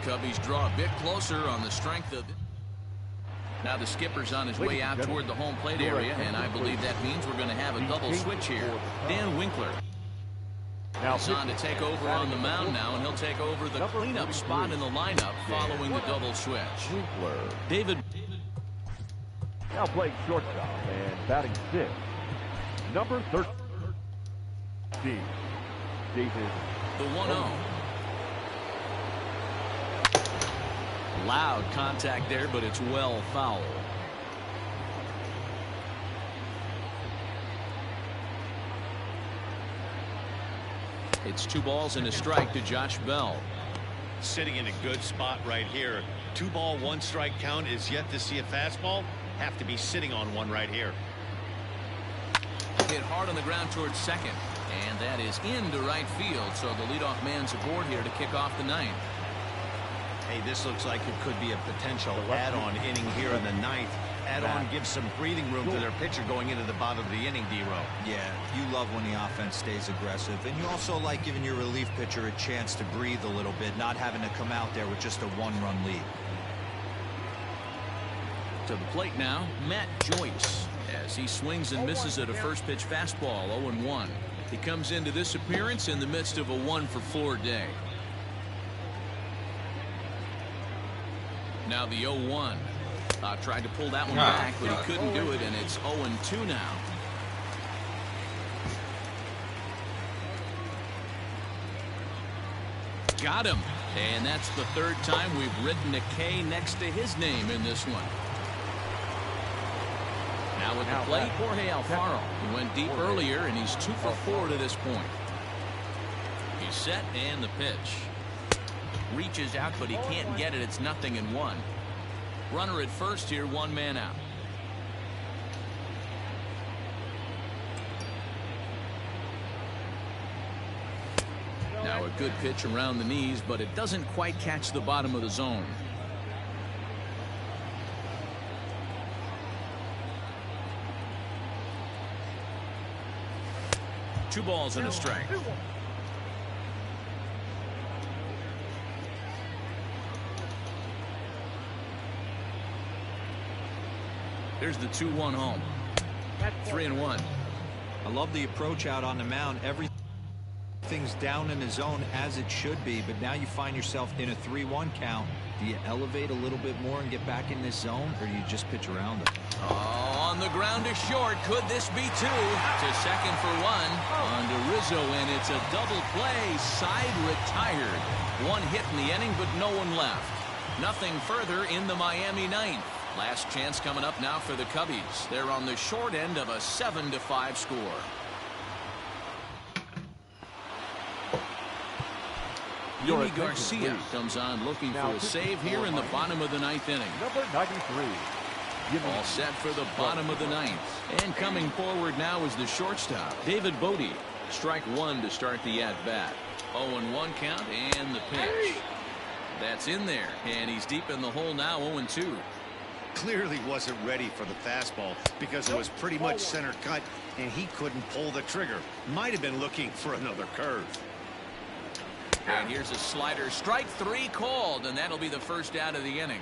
Cubbies draw a bit closer on the strength of it. Now the skipper's on his way out toward the home plate area, and I believe that means we're going to have a double switch here. Dan Winkler is on to take over on the mound now, and he'll take over the cleanup spot in the lineup following the double switch. David now playing shortstop and batting 6th, number 13, David. The 1-0. Loud contact there, but it's well foul. It's 2 balls and a strike to Josh Bell. Sitting in a good spot right here. 2 ball, 1 strike count is yet to see a fastball. Have to be sitting on one right here. Hit hard on the ground towards second, and that is into right field. So the leadoff man's aboard here to kick off the 9th. Hey, this looks like it could be a potential add-on inning here in the 9th. Add-on gives some breathing room to their pitcher going into the bottom of the inning, D-Row. Yeah, you love when the offense stays aggressive, and you also like giving your relief pitcher a chance to breathe a little bit, not having to come out there with just a 1-run lead. To the plate now, Matt Joyce, as he swings and misses at a first pitch fastball. 0-1. He comes into this appearance in the midst of a 1-for-4 day. Now the 0-1. Tried to pull that one back, but he couldn't do it, and it's 0-2 now. Got him. And that's the 3rd time we've written a K next to his name in this one. Now with the plate, Jorge Alfaro. He went deep earlier, and he's 2 for 4 to this point. He's set, and the pitch. Reaches out, but he can't get it. It's 0-1. Runner at first here, 1 man out. Now a good pitch around the knees, but it doesn't quite catch the bottom of the zone. 2 balls and a strike. Here's the 2-1 home. 3-1. I love the approach out on the mound. Everything's down in the zone as it should be, but now you find yourself in a 3-1 count. Do you elevate a little bit more and get back in this zone, or do you just pitch around it? Oh, on the ground to short. Could this be 2? To second for 1. On to Rizzo, and it's a double play. Side retired. 1 hit in the inning, but no one left. Nothing further in the Miami ninth. Last chance coming up now for the Cubbies. They're on the short end of a 7-5 score. Yimi Garcia comes on looking for a save here in the bottom of the 9th inning. Number 93. All set for the bottom of the 9th. And coming forward now is the shortstop, David Bodie. Strike 1 to start the at-bat. 0-1 count and the pitch. That's in there. And he's deep in the hole now, 0-2. Clearly wasn't ready for the fastball because it was pretty much center cut and he couldn't pull the trigger. Might have been looking for another curve. And here's a slider. Strike 3 called, and that'll be the first out of the inning.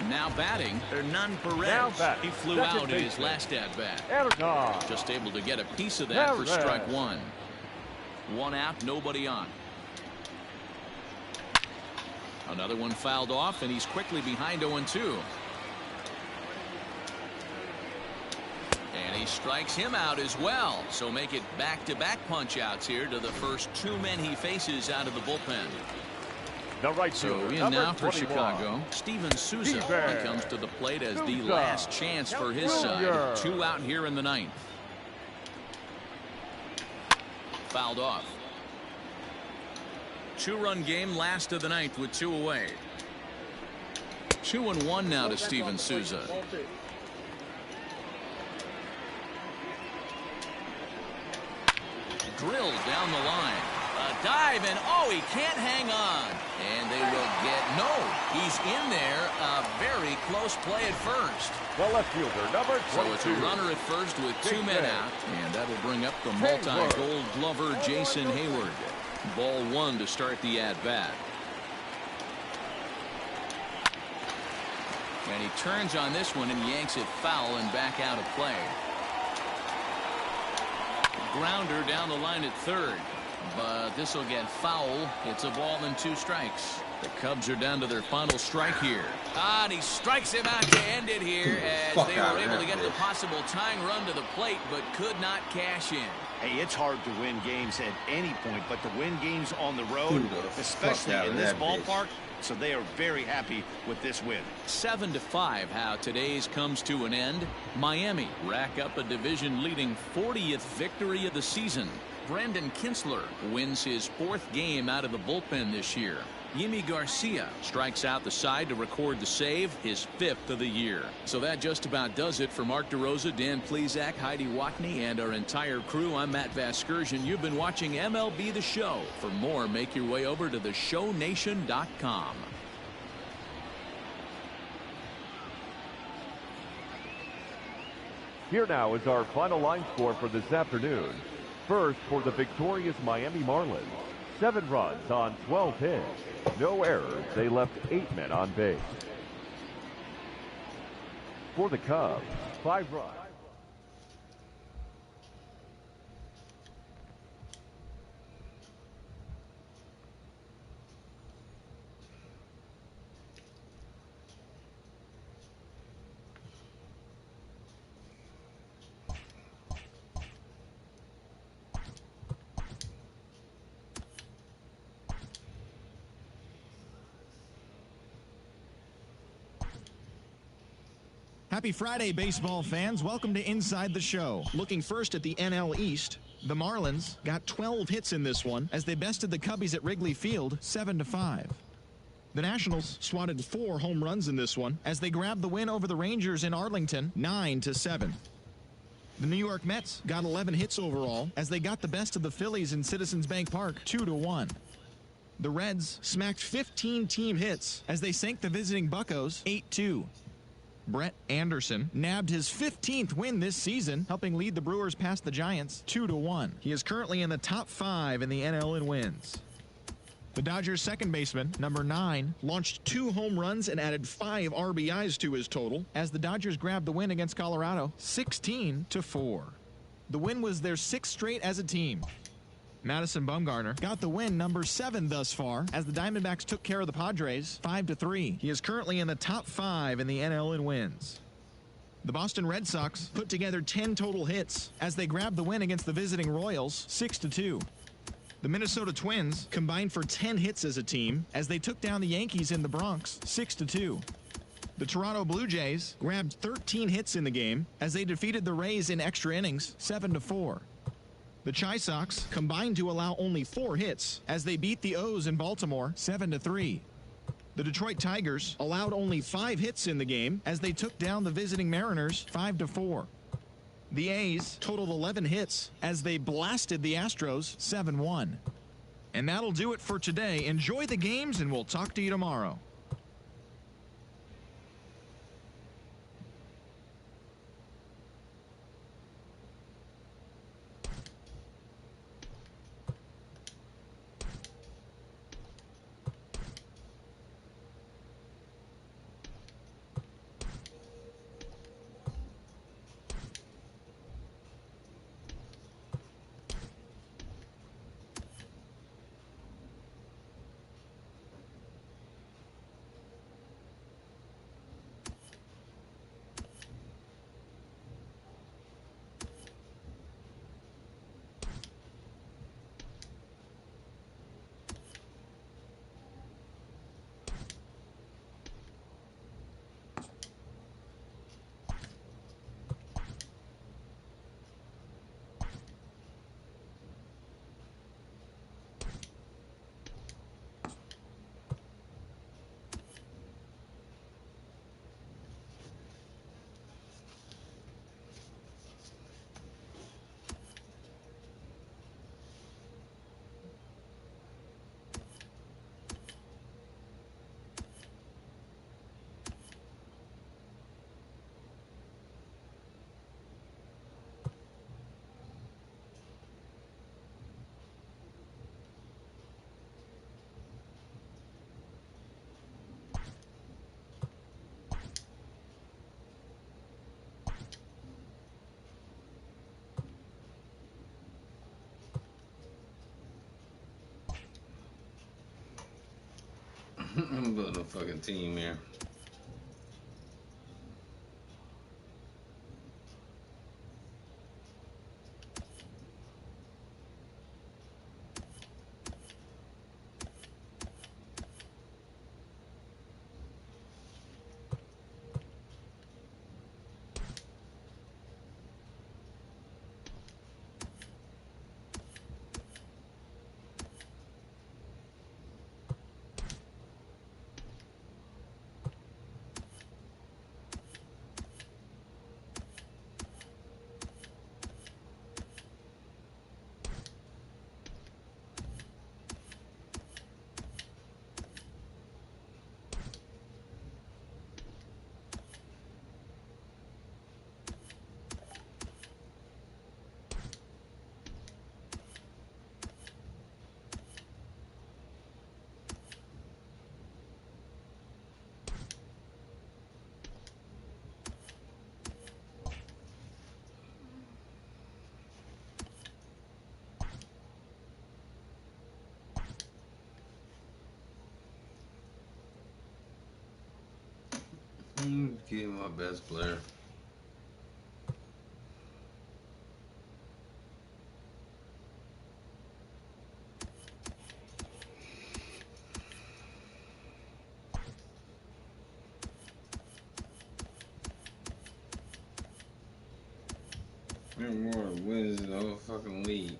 Now batting, Hernan Perez. He flew out in his last at-bat. Just able to get a piece of that for strike 1. 1 out, nobody on. Another one fouled off, and he's quickly behind 0-2. And he strikes him out as well. So make it back-to-back punch-outs here to the first 2 men he faces out of the bullpen. The right so in now for 21. Chicago, Steven Souza. He comes to the plate as the last chance for his side. 2 out here in the 9th. Fouled off. 2-run game, last of the 9th with 2 away. 2-1 now to Steven Souza. Drilled down the line. A dive, and oh, he can't hang on. And they will get, no, he's in there. A very close play at first. The left fielder, number 22. So it's a runner at first with 2 men out. And that'll bring up the multi-gold glover Jason Hayward. Ball 1 to start the at-bat. And he turns on this one and yanks it foul and back out of play. Grounder down the line at third, but this will get foul. It's a ball and 2 strikes. The Cubs are down to their final strike here. And he strikes him out to end it here as they were able to get the possible tying run to the plate, but could not cash in. Hey, it's hard to win games at any point, but to win games on the road, especially in this ballpark, so they are very happy with this win. 7-5 how today's comes to an end. Miami rack up a division-leading 40th victory of the season. Brandon Kinsler wins his 4th game out of the bullpen this year. Yimi Garcia strikes out the side to record the save, his 5th of the year. So that just about does it for Mark DeRosa, Dan Plesac, Heidi Watney, and our entire crew. I'm Matt Vasgersian. You've been watching MLB The Show. For more, make your way over to theshownation.com. Here now is our final line score for this afternoon. First, for the victorious Miami Marlins, 7 runs on 12 hits. No errors. They left 8 men on base. For the Cubs, 5 runs. Happy Friday, baseball fans. Welcome to Inside the Show. Looking first at the NL East, the Marlins got 12 hits in this one as they bested the Cubbies at Wrigley Field 7-5. The Nationals swatted 4 home runs in this one as they grabbed the win over the Rangers in Arlington 9-7. The New York Mets got 11 hits overall as they got the best of the Phillies in Citizens Bank Park 2-1. The Reds smacked 15 team hits as they sank the visiting Buccos 8-2. Brett Anderson, nabbed his 15th win this season, helping lead the Brewers past the Giants 2-1. He is currently in the top 5 in the NL in wins. The Dodgers' second baseman, number 9, launched 2 home runs and added 5 RBIs to his total as the Dodgers grabbed the win against Colorado 16-4. The win was their 6th straight as a team. Madison Bumgarner got the win, number 7 thus far, as the Diamondbacks took care of the Padres 5-3. He is currently in the top 5 in the NL in wins. The Boston Red Sox put together 10 total hits as they grabbed the win against the visiting Royals 6-2. The Minnesota Twins combined for 10 hits as a team as they took down the Yankees in the Bronx 6-2. The Toronto Blue Jays grabbed 13 hits in the game as they defeated the Rays in extra innings 7-4. The Chi Sox combined to allow only 4 hits as they beat the O's in Baltimore 7-3. The Detroit Tigers allowed only 5 hits in the game as they took down the visiting Mariners 5-4. The A's totaled 11 hits as they blasted the Astros 7-1. And that'll do it for today. Enjoy the games and we'll talk to you tomorrow. I'm building a fucking team here. Get my best player. More wins in the whole fucking league.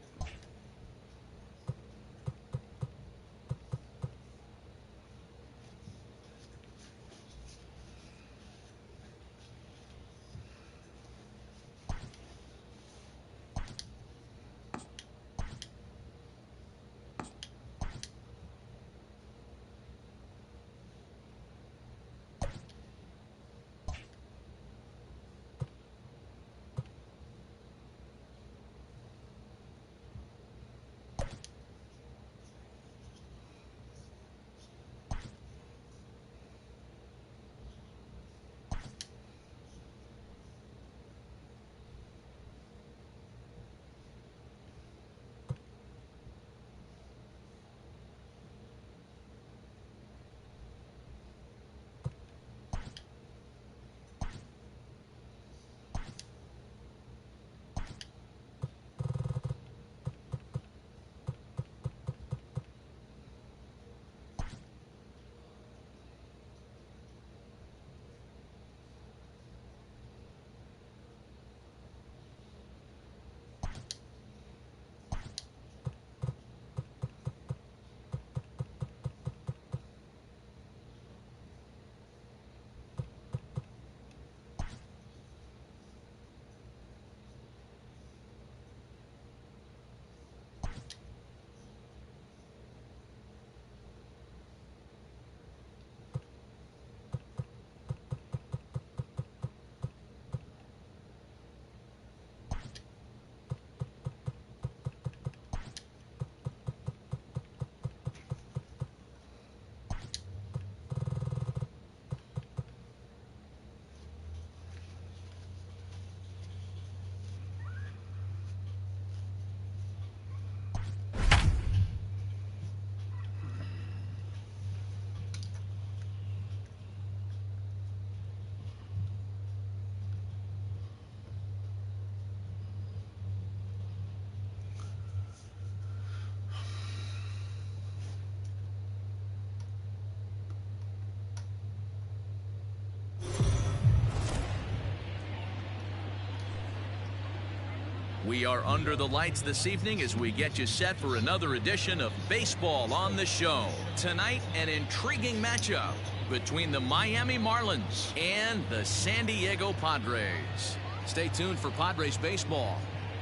We are under the lights this evening as we get you set for another edition of Baseball on the Show. Tonight, an intriguing matchup between the Miami Marlins and the San Diego Padres. Stay tuned for Padres baseball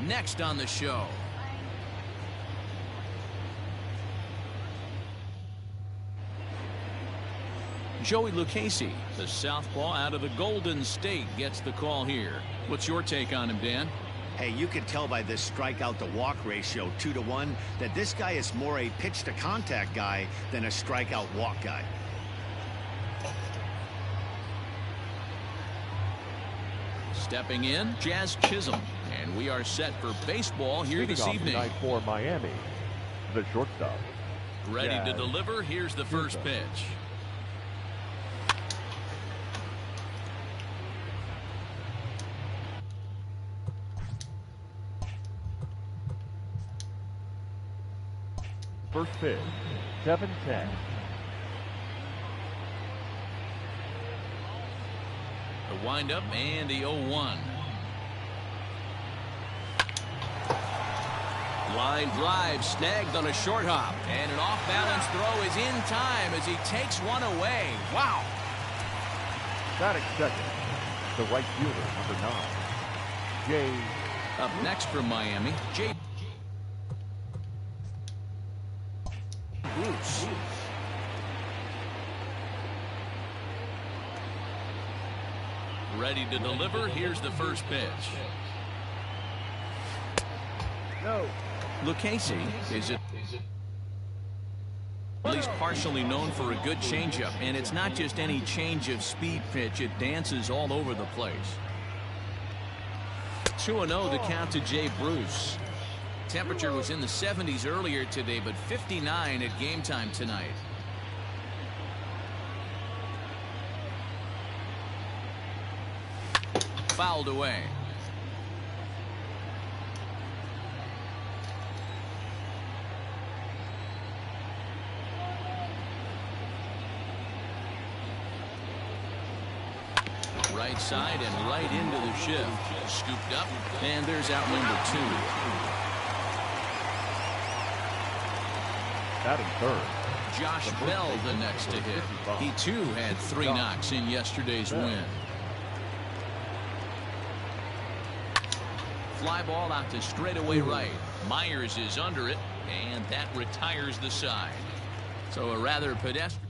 next on the show. Joey Lucchesi, the southpaw out of the Golden State, gets the call here. What's your take on him, Dan? Hey, you can tell by this strikeout to walk ratio 2-to-1 that this guy is more a pitch to contact guy than a strikeout walk guy. Stepping in, Jazz Chisholm, and we are set for baseball here this evening. Tonight for Miami, the shortstop. Ready to deliver. Here's the first pitch. First pitch, 7-10. The windup and the 0-1. Line drive snagged on a short hop, and an off-balance throw is in time as he takes one away. Wow. Batting second, the right fielder, number 9, Jay. Up next from Miami, Jay Bruce. Ready to deliver. Here's the first pitch. No. Lucchesi is at least partially known for a good changeup, and it's not just any change of speed pitch. It dances all over the place. 2-0 the count to Jay Bruce. Temperature was in the 70s earlier today, but 59 at game time tonight. Fouled away. Right side and right into the shift. Scooped up, and there's out number 2. Batting third, Josh Bell the next to hit. He too had 3 knocks in yesterday's win. Fly ball out to straightaway right. Myers is under it, and that retires the side. So a rather pedestrian.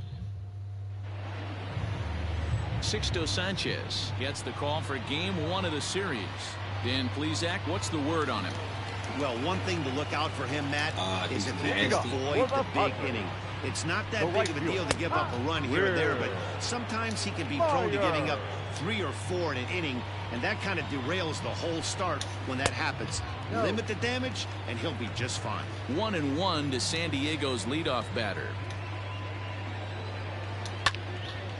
Sixto Sanchez gets the call for game 1 of the series. Dan Plesac, what's the word on him? Well, one thing to look out for him, Matt, is if he can avoid the big inning. It's not that big of a deal to give up a run here or there, but sometimes he can be prone to giving up 3 or 4 in an inning, and that kind of derails the whole start when that happens. Limit the damage, and he'll be just fine. 1-1 to San Diego's leadoff batter.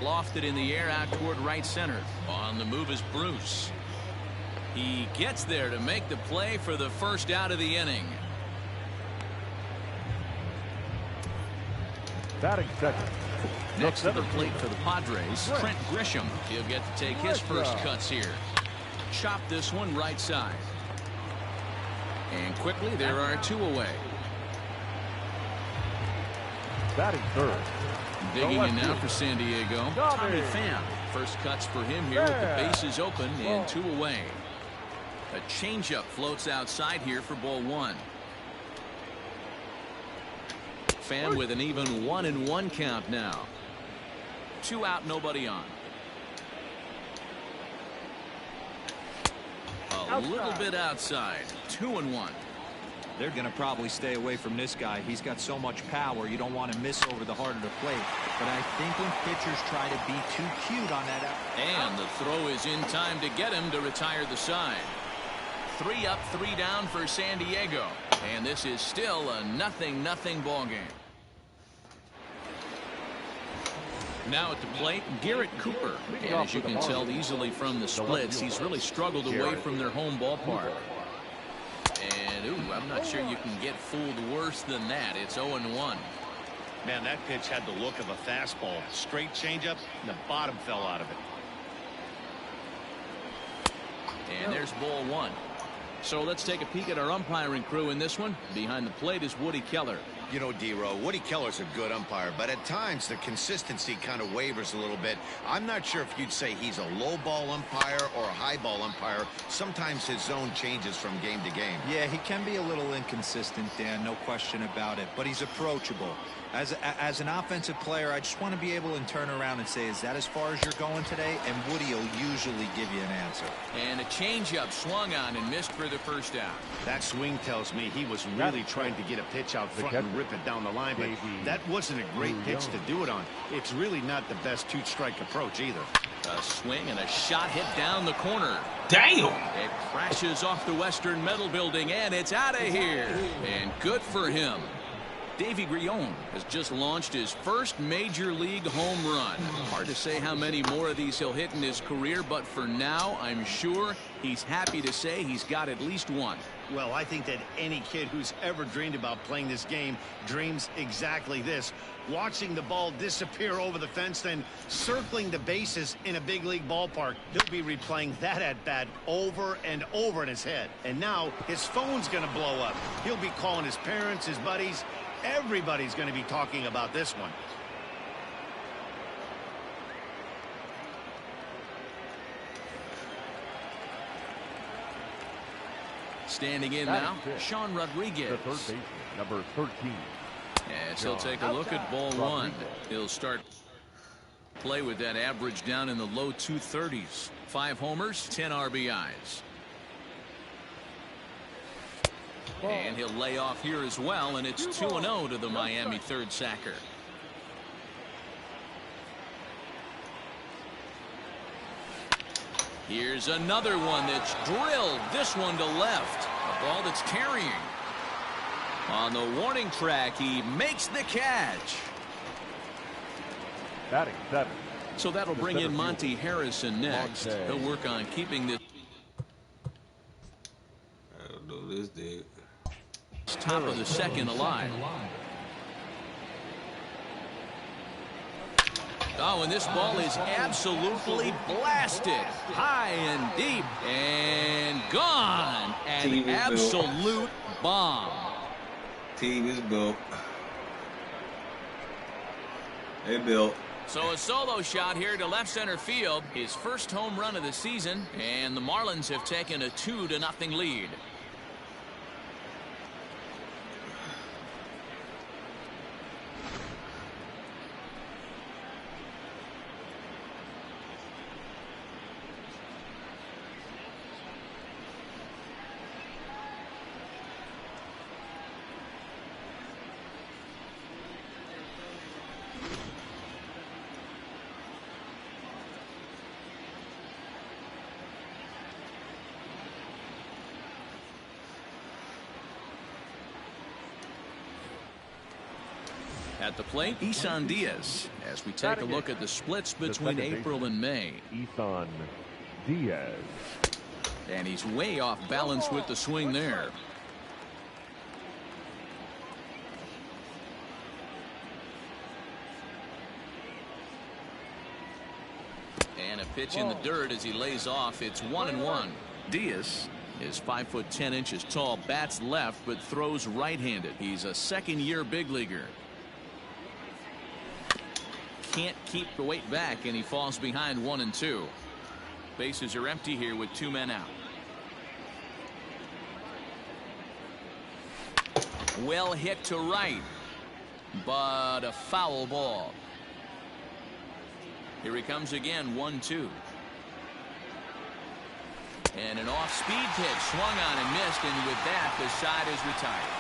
Lofted in the air out toward right center. On the move is Bruce. He gets there to make the play for the first out of the inning. batting second. Next to the plate for the Padres, Trent Grisham. He'll get to take his first cuts here. Chop this one right side. And quickly there are 2 away. Batting third. Digging in now for San Diego, Tommy Pham. First cuts for him here with the bases open and 2 away. A changeup floats outside here for ball 1. Pham with an even 1-1 count now. 2 out, nobody on. A little bit outside. 2-1. They're going to probably stay away from this guy. He's got so much power. You don't want to miss over the heart of the plate. But I think when pitchers try to be too cute on that. And the throw is in time to get him to retire the side. 3 up, 3 down for San Diego. And this is still a 0-0 ball game. Now at the plate, Garrett Cooper. And as you can tell easily from the splits, he's really struggled away from their home ballpark. And, ooh, I'm not sure you can get fooled worse than that. It's 0-1. Man, that pitch had the look of a fastball. Straight changeup, and the bottom fell out of it. And there's ball 1. So let's take a peek at our umpiring crew in this one. Behind the plate is Woody Keller. You know, D-Row, Woody Keller's a good umpire, but at times the consistency kind of wavers a little bit. I'm not sure if you'd say he's a low ball umpire or a high ball umpire. Sometimes his zone changes from game to game. Yeah, he can be a little inconsistent, Dan, no question about it, but he's approachable. As an offensive player, I just want to be able to turn around and say, is that as far as you're going today? And Woody will usually give you an answer. And a changeup swung on and missed for the first out. That swing tells me he was really trying to get a pitch out front and rip it down the line, but that wasn't a great pitch to do it on. It's really not the best two-strike approach either. A swing and a shot hit down the corner. Damn! It crashes off the Western Metal Building, and it's out of here. And good for him. Davy Grillon has just launched his first major league home run. Hard to say how many more of these he'll hit in his career, but for now, I'm sure he's happy to say he's got at least one. Well, I think that any kid who's ever dreamed about playing this game dreams exactly this. Watching the ball disappear over the fence, then circling the bases in a big league ballpark. He'll be replaying that at-bat over and over in his head. And now his phone's going to blow up. He'll be calling his parents, his buddies. Everybody's going to be talking about this one. Standing in now, Sean Rodriguez. The third baseman, number 13. As he'll take a look at ball one. He'll start play with that average down in the low 230s. 5 homers, 10 RBIs. And he'll lay off here as well, and it's 2-0 to the Miami third sacker. Here's another one that's drilled. This one to left. A ball that's carrying. On the warning track, he makes the catch. Batting 7. So that'll bring in Monty Harrison next. He'll work on keeping this. I don't know this dude. Top of the second alive. Oh, and this ball is absolutely blasted. High and deep and gone. An absolute bomb. Team is built. Hey, Bill. So a solo shot here to left center field. His first home run of the season. And the Marlins have taken a 2-0 lead. At the plate, Isan Diaz, as we take a look at the splits between April and May. Isan Diaz. And he's way off balance with the swing there. And a pitch in the dirt as he lays off. It's 1-1. Diaz is 5'10" tall, bats left, but throws right-handed. He's a second-year big leaguer. Can't keep the weight back, and he falls behind 1-2. Bases are empty here with 2 men out. Well hit to right, but a foul ball. Here he comes again, 1-2. And an off-speed pitch swung on and missed, and with that, the side is retired.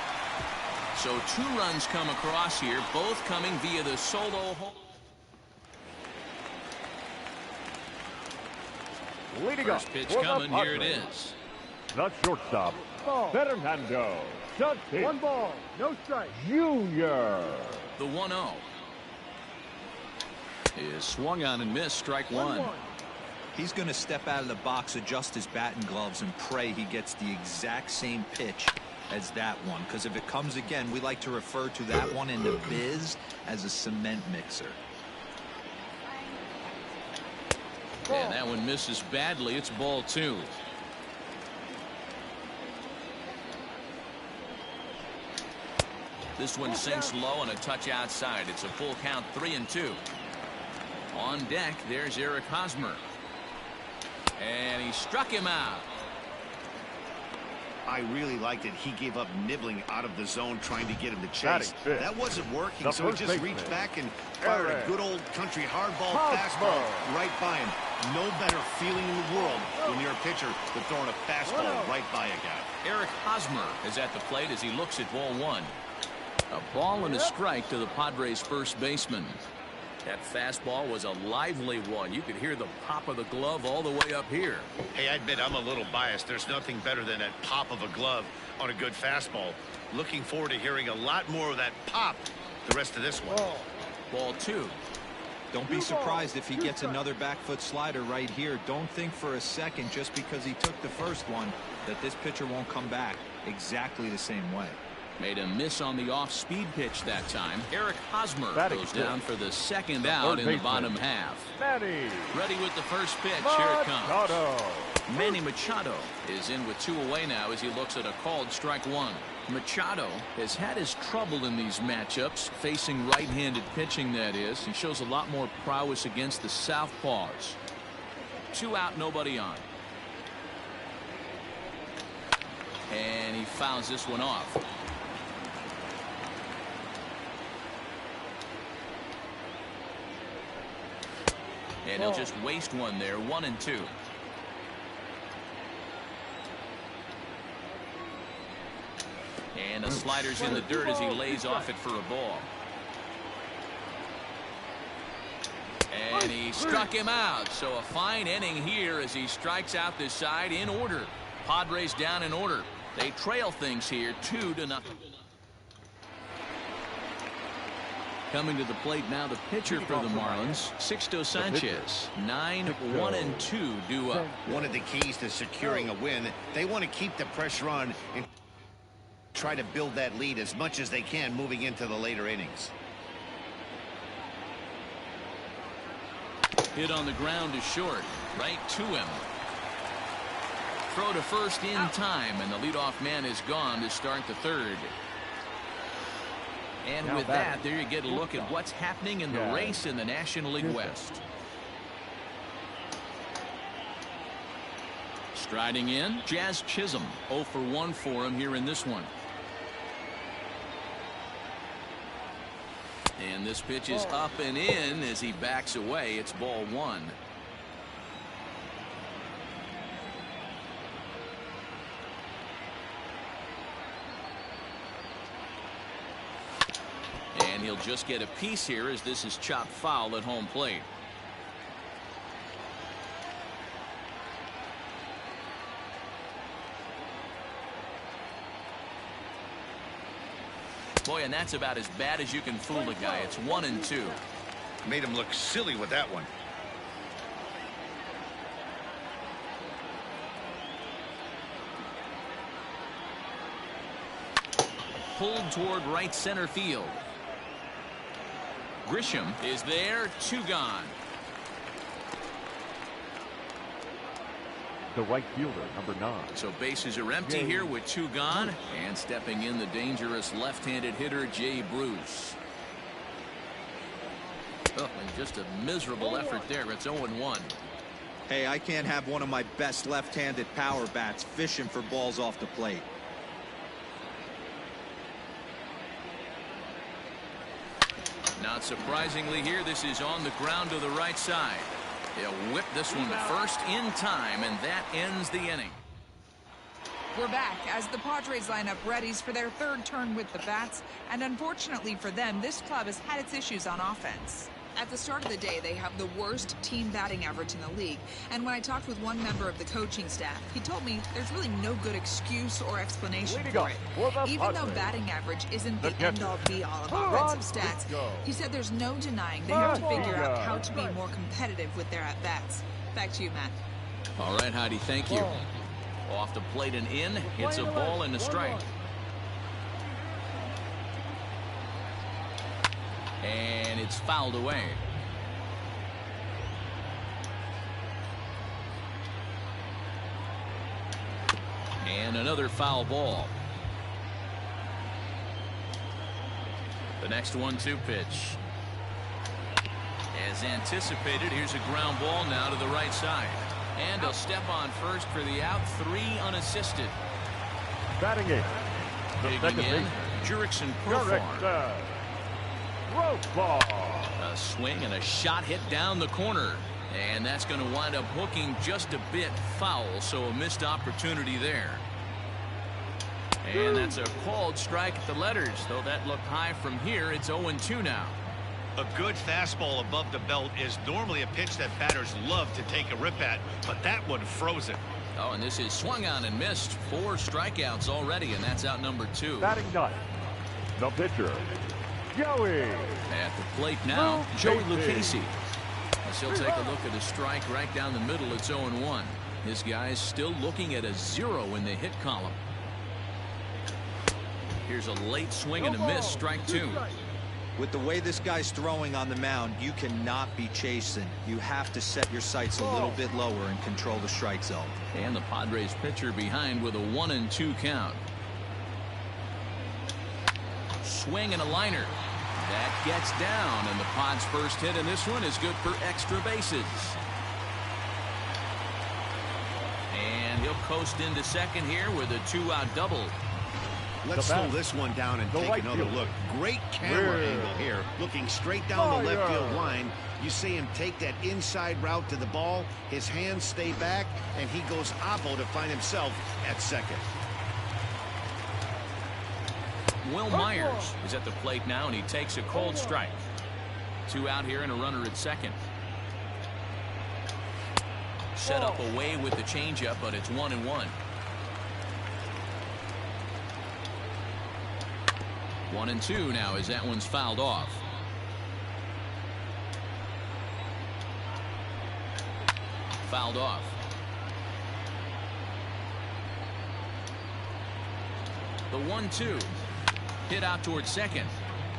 So 2 runs come across here, both coming via the solo home. Leading First up pitch for coming, the here it Padres. is. The shortstop, Fernando Tatis. 1 ball, no strike. Jr. The 1-0 is swung on and missed, strike 1. He's going to step out of the box, adjust his batting gloves, and pray he gets the exact same pitch as that one. Because if it comes again, we like to refer to that one in the biz as a cement mixer. And that one misses badly. It's ball 2. This one sinks low and a touch outside. It's a full count, 3-2. On deck, there's Eric Hosmer. And he struck him out. I really liked it. He gave up nibbling out of the zone trying to get him to chase. That wasn't working, so he just reached back and fired a good old country hardball fastball right by him. No better feeling in the world when you're a pitcher than throwing a fastball right by a guy. Eric Hosmer is at the plate as he looks at ball one. A ball and a strike to the Padres' first baseman. That fastball was a lively one. You could hear the pop of the glove all the way up here. Hey, I admit I'm a little biased. There's nothing better than that pop of a glove on a good fastball. Looking forward to hearing a lot more of that pop the rest of this one. Ball two. Don't be surprised if he gets another back foot slider right here. Don't think for a second, just because he took the first one, that this pitcher won't come back exactly the same way. Made a miss on the off-speed pitch that time. Eric Hosmer goes down for the second out in the bottom half. Ready with the first pitch. Here it comes. Manny Machado is in with 2 away now as he looks at a called strike one. Machado has had his trouble in these matchups, facing right-handed pitching, that is. He shows a lot more prowess against the southpaws. 2 out, nobody on. And he fouls this one off. And he'll just waste one there. 1-2. And a slider's in the dirt as he lays off it for a ball. And he struck him out. So a fine inning here as he strikes out this side in order. Padres down in order. They trail things here 2-0. Coming to the plate now, the pitcher for the Marlins, Sixto Sanchez. 9-1-2 due up. One of the keys to securing a win, they want to keep the pressure on and try to build that lead as much as they can moving into the later innings. Hit on the ground is short, right to him. Throw to first in time, and the leadoff man is gone to start the third. And with that, there you get a look at what's happening in the race in the National League West. Striding in, Jazz Chisholm. 0 for 1 for him here in this one. And this pitch is up and in as he backs away. It's ball one. And he'll just get a piece here as this is chopped foul at home plate. Boy, and that's about as bad as you can fool a guy. It's 1-2. Made him look silly with that one. Pulled toward right center field. Grisham is there, 2 gone. The right fielder, number 9. So bases are empty here with 2 gone, and stepping in the dangerous left-handed hitter Jay Bruce. Oh, and just a miserable effort there. It's 0-1. Hey, I can't have one of my best left-handed power bats fishing for balls off the plate. Not surprisingly here, this is on the ground to the right side. They'll whip this one to first in time, and that ends the inning. We're back as the Padres line up readies for their third turn with the bats, and unfortunately for them, this club has had its issues on offense. At the start of the day, they have the worst team batting average in the league, and when I talked with one member of the coaching staff, he told me there's really no good excuse or explanation for it. Even though batting average isn't the end-all be-all of offensive stats, he said there's no denying they have to figure out how to be more competitive with their at-bats. Back to you, Matt. All right, Heidi, thank you. Off the plate and in, it's a ball and a strike. And it's fouled away. And another foul ball. The next 1-2 pitch. As anticipated, here's a ground ball now to the right side. And he'll step on first for the out. 3 unassisted. Batting it. The Digging second in, baseman, Jurickson Profar. Profar. A swing and a shot hit down the corner. And that's going to wind up hooking just a bit foul, so a missed opportunity there. And that's a called strike at the letters, though that looked high from here. It's 0-2 now. A good fastball above the belt is normally a pitch that batters love to take a rip at, but that one froze it. Oh, and this is swung on and missed. 4 strikeouts already, and that's out number 2. Batting ninth, the pitcher, Joey. At the plate now, Joey Lucchese. As he'll take a look at a strike right down the middle. It's 0-1. This guy's still looking at a 0 in the hit column. Here's a late swing and a miss. Strike 2. With the way this guy's throwing on the mound, you cannot be chasing. You have to set your sights a little bit lower and control the strike zone. And the Padres pitcher behind with a 1-2 count. Swing and a liner. That gets down, and the Pods' first hit in this one is good for extra bases. And he'll coast into second here with a 2-out double. Let's slow this one down and take another look. Great camera angle here. Looking straight down the left field line. You see him take that inside route to the ball. His hands stay back, and he goes oppo to find himself at second. Will Myers is at the plate now, and he takes a cold strike. 2 out here and a runner at second. Set up away with the changeup, but it's 1-1. 1-2 now as that one's fouled off. Fouled off. The 1-2. Hit out towards second.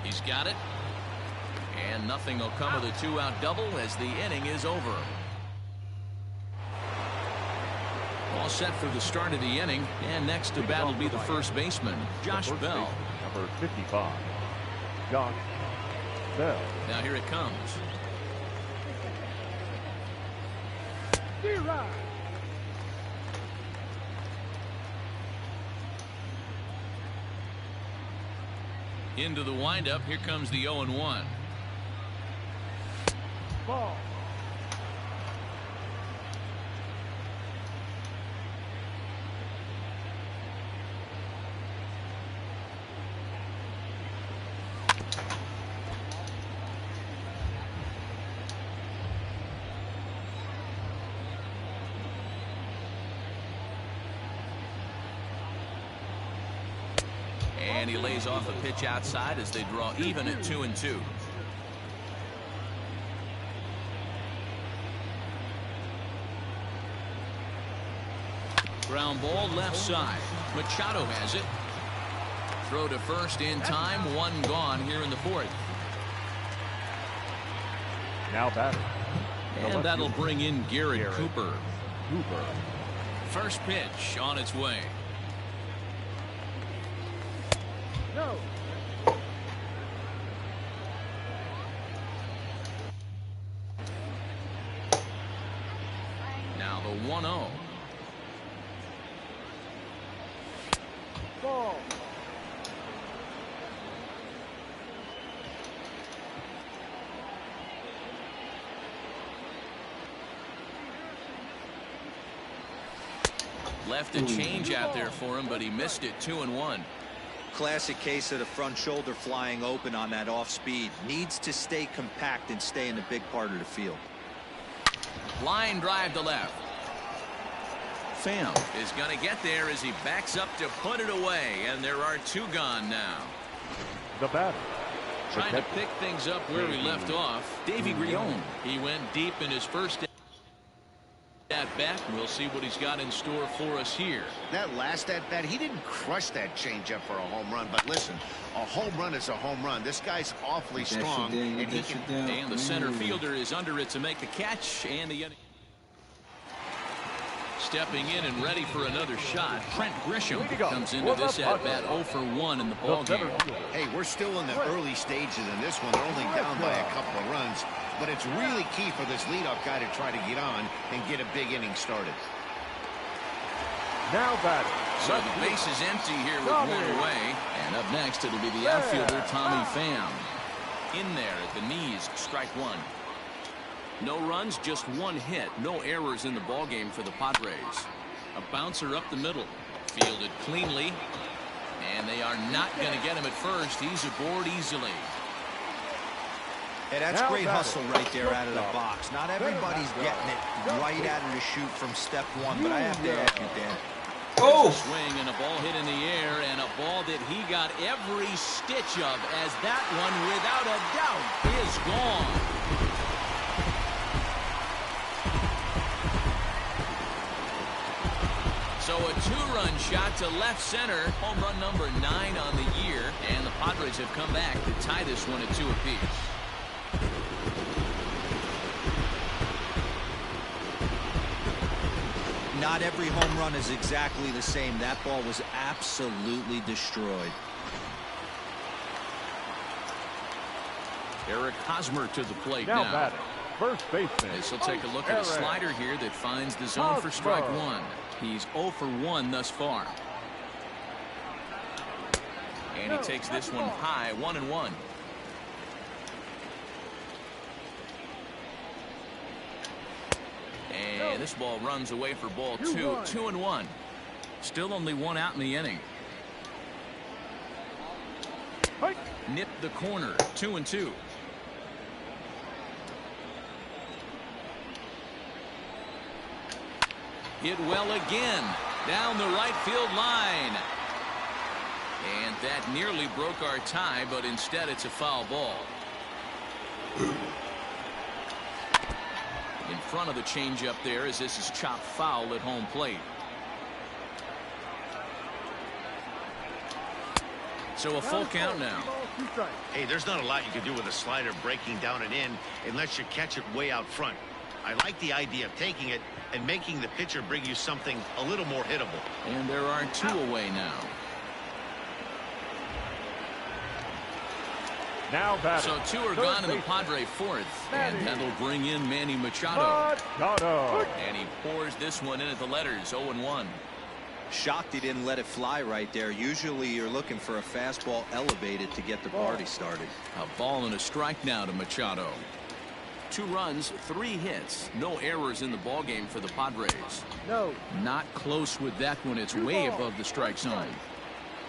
He's got it. And nothing will come of the 2-out double as the inning is over. All set for the start of the inning. And next to bat will be the first baseman, Josh Bell. Number 55, Josh Bell. Now here it comes. Into the windup. Here comes the 0-1. Ball. And he lays off a pitch outside as they draw even at 2-2. Ground ball left side. Machado has it. Throw to first in time. 1 gone here in the 4th. Now batting. And that'll bring in Garrett Cooper. First pitch on its way. No. Now the 1-0. Ball. Left a change out there for him, but he missed it. 2-1. Classic case of the front shoulder flying open on that off speed. Needs to stay compact and stay in the big part of the field. Line drive to left. Pham is going to get there as he backs up to put it away, and there are 2 gone now. The batter. Trying to pick things up where we left off, Davy Grion. He went deep in his first at-bat. We'll see what he's got in store for us here. That last at-bat, he didn't crush that changeup for a home run, but listen, a home run is a home run. This guy's awfully strong, and he can. And the center fielder is under it to make the catch, and the Stepping in and ready for another shot, Trent Grisham comes into this at-bat 0 for 1 in the ballgame. Hey, we're still in the early stages in this one. They're only down by a couple of runs, but it's really key for this leadoff guy to try to get on and get a big inning started. Now batting. So the base is empty here with one away. And up next, it'll be the outfielder, Tommy Pham. In there at the knees, strike one. No runs, just one hit. No errors in the ballgame for the Padres. A bouncer up the middle. Fielded cleanly. And they are not going to get him at first. He's aboard easily. Hey, that's great hustle right there out of the box. Not everybody's getting it right out of the chute from step one, but I have to ask you, Dan. A swing and a ball hit in the air, and a ball that he got every stitch of, as that one, without a doubt, is gone. So a two-run shot to left center, home run number 9 on the year, and the Padres have come back to tie this one at 2 apiece. Not every home run is exactly the same. That ball was absolutely destroyed. Eric Hosmer to the plate Now now. batting. First baseman. This will take a look at a slider here that finds the zone for strike one. He's 0 for 1 thus far. And he takes this one high, 1-1. And this ball runs away for ball 2, 2-1. Still only one out in the inning. Nipped the corner, 2-2. Hit well again, down the right field line. And that nearly broke our tie, but instead it's a foul ball. In front of the changeup there, as this is chopped foul at home plate. So a full count now. Hey, there's not a lot you can do with a slider breaking down and in unless you catch it way out front. I like the idea of taking it and making the pitcher bring you something a little more hittable. And there are 2 away now. Now batting. So 2 are gone in the Padre 4th. And that'll bring in Manny Machado. And he pours this one in at the letters, 0-1. Shocked he didn't let it fly right there. Usually you're looking for a fastball elevated to get the party started. A ball and a strike now to Machado. 2 runs, 3 hits. No errors in the ballgame for the Padres. Not close with that one. It's way above the strike zone.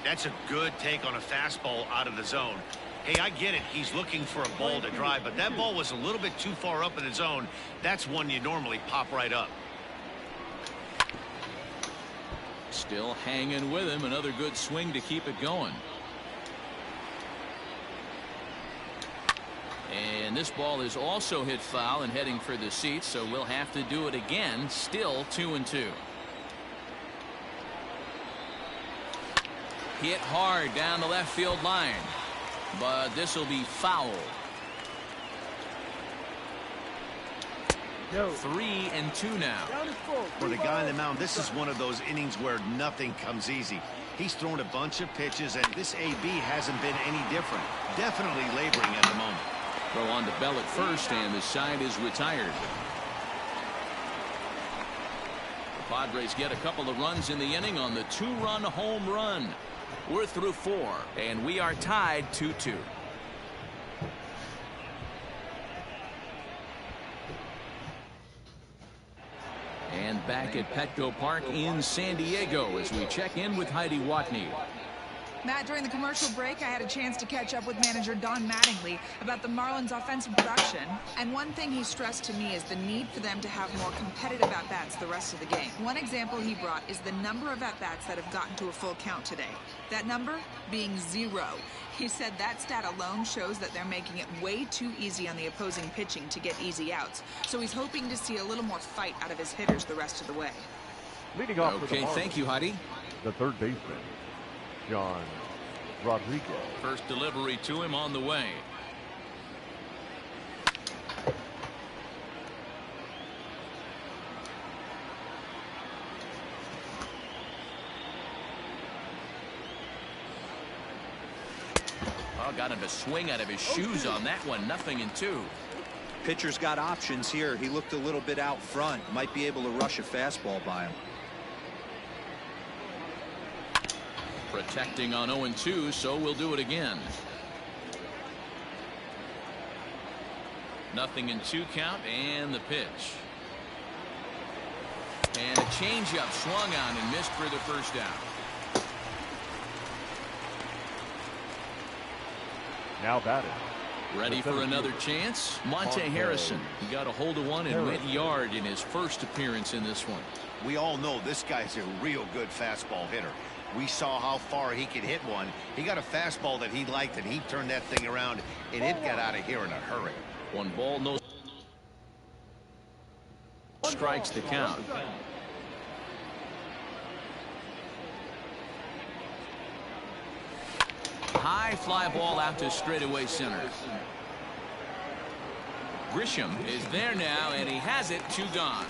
That's a good take on a fastball out of the zone. Hey, I get it. He's looking for a ball to drive, but that ball was a little bit too far up in the zone. That's one you normally pop right up. Still hanging with him. Another good swing to keep it going. And this ball is also hit foul and heading for the seats, so we'll have to do it again. Still 2-2. Hit hard down the left field line. But this will be foul. 3-2 now. For the guy on the mound, this is one of those innings where nothing comes easy. He's thrown a bunch of pitches, and this AB hasn't been any different. Definitely laboring at the moment. Throw on to Bell at first, and the side is retired. The Padres get a couple of runs in the inning on the 2-run home run. We're through 4, and we are tied 2-2. And back at Petco Park in San Diego as we check in with Heidi Watney. Matt, during the commercial break, I had a chance to catch up with manager Don Mattingly about the Marlins' offensive production. And one thing he stressed to me is the need for them to have more competitive at-bats the rest of the game. One example he brought is the number of at-bats that have gotten to a full count today. That number being 0. He said that stat alone shows that they're making it way too easy on the opposing pitching to get easy outs. So he's hoping to see a little more fight out of his hitters the rest of the way. Leading off okay, thank you, Heidi. The third baseman, John Rodriguez. First delivery to him on the way. Well, got him to swing out of his shoes on that one. 0-2. Pitcher's got options here. He looked a little bit out front. Might be able to rush a fastball by him. Protecting on 0-2, so we'll do it again. 0-2 count, and the pitch. And a changeup swung on and missed for the first out. Now batting. Ready for another chance? Monte Harrison. He got a hold of one and went yard in his first appearance in this one. We all know this guy's a real good fastball hitter. We saw how far he could hit one. He got a fastball that he liked, and he turned that thing around, and it got out of here in a hurry. 1 ball, no strikes to count. High fly ball out to straightaway center. Grisham is there now, and he has it. 2 gone.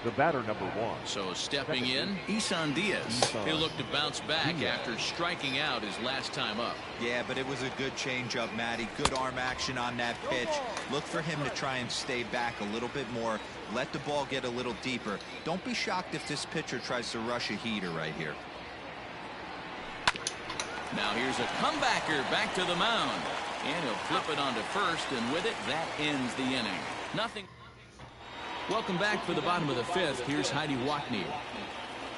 The batter, number 1. So stepping in, Isan Diaz. He'll look to bounce back after striking out his last time up. Yeah, but it was a good changeup, Matty. Good arm action on that pitch. Look for him to try and stay back a little bit more. Let the ball get a little deeper. Don't be shocked if this pitcher tries to rush a heater right here. Now here's a comebacker back to the mound. And he'll flip it onto first, and with it, that ends the inning. Nothing. Welcome back for the bottom of the 5th. Here's Heidi Watney.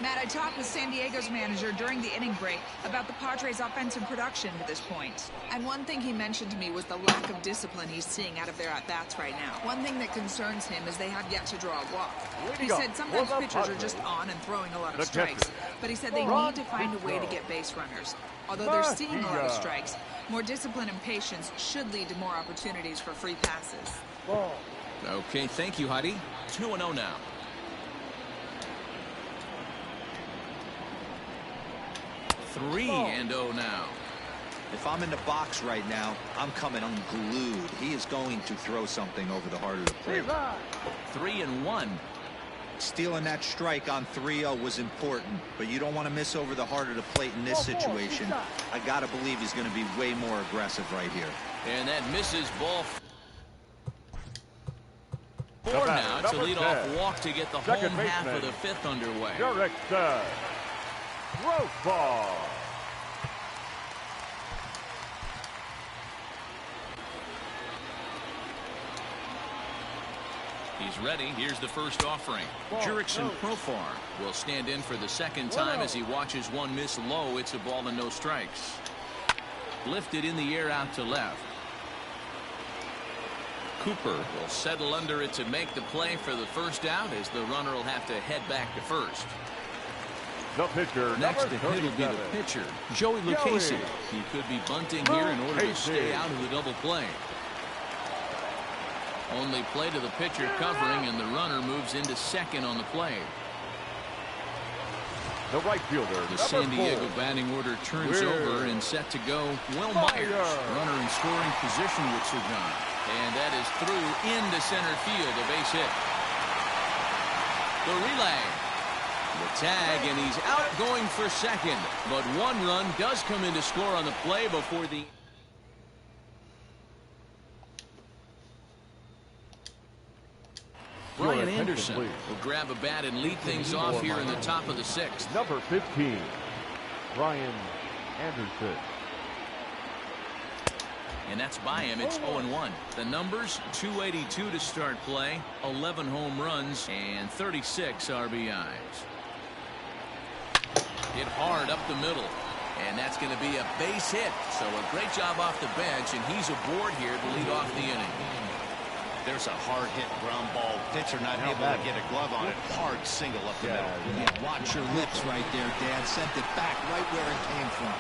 Matt, I talked with San Diego's manager during the inning break about the Padres' offensive production to this point. And one thing he mentioned to me was the lack of discipline he's seeing out of their at-bats right now. One thing that concerns him is they have yet to draw a walk. He said sometimes pitchers are just on and throwing a lot of strikes, but he said they need to find a way to get base runners. Although they're seeing a lot of strikes, more discipline and patience should lead to more opportunities for free passes. Okay, thank you, Heidi. 2-0 now. Three and 0 now. If I'm in the box right now, I'm coming unglued. He is going to throw something over the heart of the plate. 3-1. Stealing that strike on 3-0 was important, but you don't want to miss over the heart of the plate in this situation. I got to believe he's going to be way more aggressive right here. And that misses ball 4 now. It's a leadoff walk to get the home half of the 5th underway. Gross ball. He's ready. Here's the first offering. Jurickson Profar will stand in for the second time as he watches one miss low. It's a ball and no strikes. Lifted in the air out to left. Cooper will settle under it to make the play for the first out, as the runner will have to head back to first. The pitcher, next to hit will be the pitcher, Joey Lucchesi. He could be bunting here in order to stay out of the double play. Only play to the pitcher covering, and the runner moves into second on the play. The right fielder, the San Diego batting order turns over and set to go. Will Myers, runner in scoring position with Sir John. And that is through into center field, a base hit. The relay. The tag, and he's out going for second. But one run does come in to score on the play before the... Brian Anderson will grab a bat and lead things off here in the top of the 6th. Number 15, Brian Anderson. And that's by him. It's 0-1. The numbers, 282 to start play, 11 home runs, and 36 RBIs. Hit hard up the middle. And that's going to be a base hit. So a great job off the bench, and he's aboard here to lead off the inning. There's a hard hit ground ball. Pitcher not able to get a glove on it. Hard single up the middle. Yeah, watch your lips right there, Dad. Sent it back right where it came from.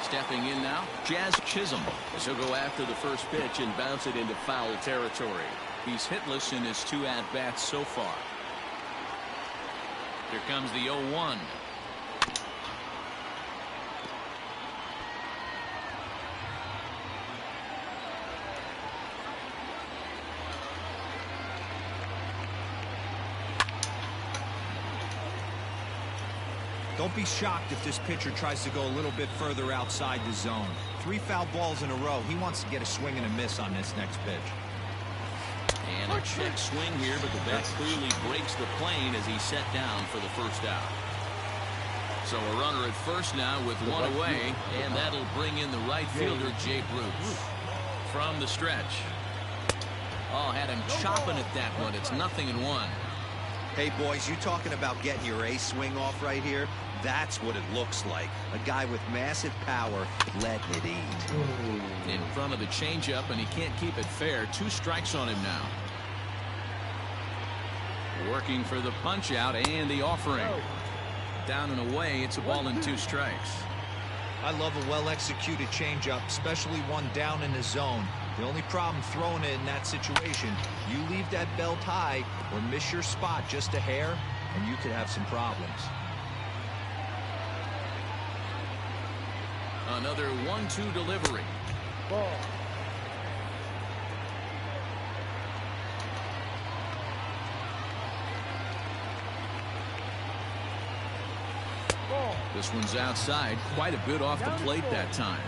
Stepping in now, Jazz Chisholm. As he'll go after the first pitch and bounce it into foul territory. He's hitless in his 2 at-bats so far. Here comes the 0-1. Don't be shocked if this pitcher tries to go a little bit further outside the zone. 3 foul balls in a row. He wants to get a swing and a miss on this next pitch. And a check swing here, but the bat clearly breaks the plane as he's set down for the first out. So a runner at first now with one away, and that'll bring in the right fielder, Jay Bruce. From the stretch. Oh, had him chopping at that one. It's 0-1. Hey, boys, you talking about getting your ace swing off right here? That's what it looks like. A guy with massive power letting it eat. In front of the changeup, and he can't keep it fair. 2 strikes on him now. Working for the punch out and the offering. Down and away, it's a ball and 2 strikes. I love a well-executed changeup, especially one down in the zone. The only problem throwing it in that situation, you leave that belt high or miss your spot just a hair, and you could have some problems. Another 1-2 delivery. Ball. This one's outside, quite a bit off the plate that time.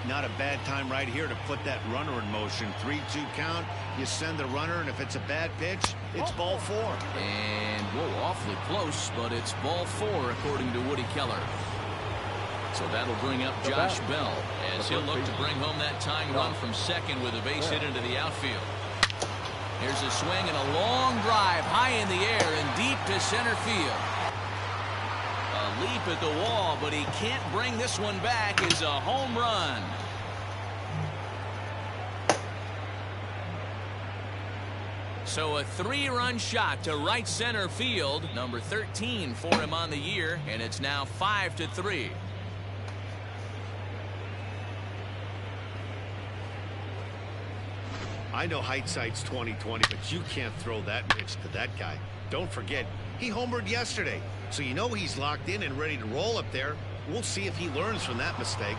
Not a bad time right here to put that runner in motion. 3-2 count. You send the runner, and if it's a bad pitch, it's ball 4. And, whoa, awfully close, but it's ball 4 according to Woody Keller. So that'll bring up Josh Bell as he'll look to bring home that tying run from second with a base hit into the outfield. Here's a swing and a long drive high in the air and deep to center field. A leap at the wall, but he can't bring this one back. Is a home run. So a 3-run shot to right center field, number 13 for him on the year, and it's now 5-3. I know hindsight's 20/20, but you can't throw that pitch to that guy. Don't forget, he homered yesterday, so you know he's locked in and ready to roll up there. We'll see if he learns from that mistake.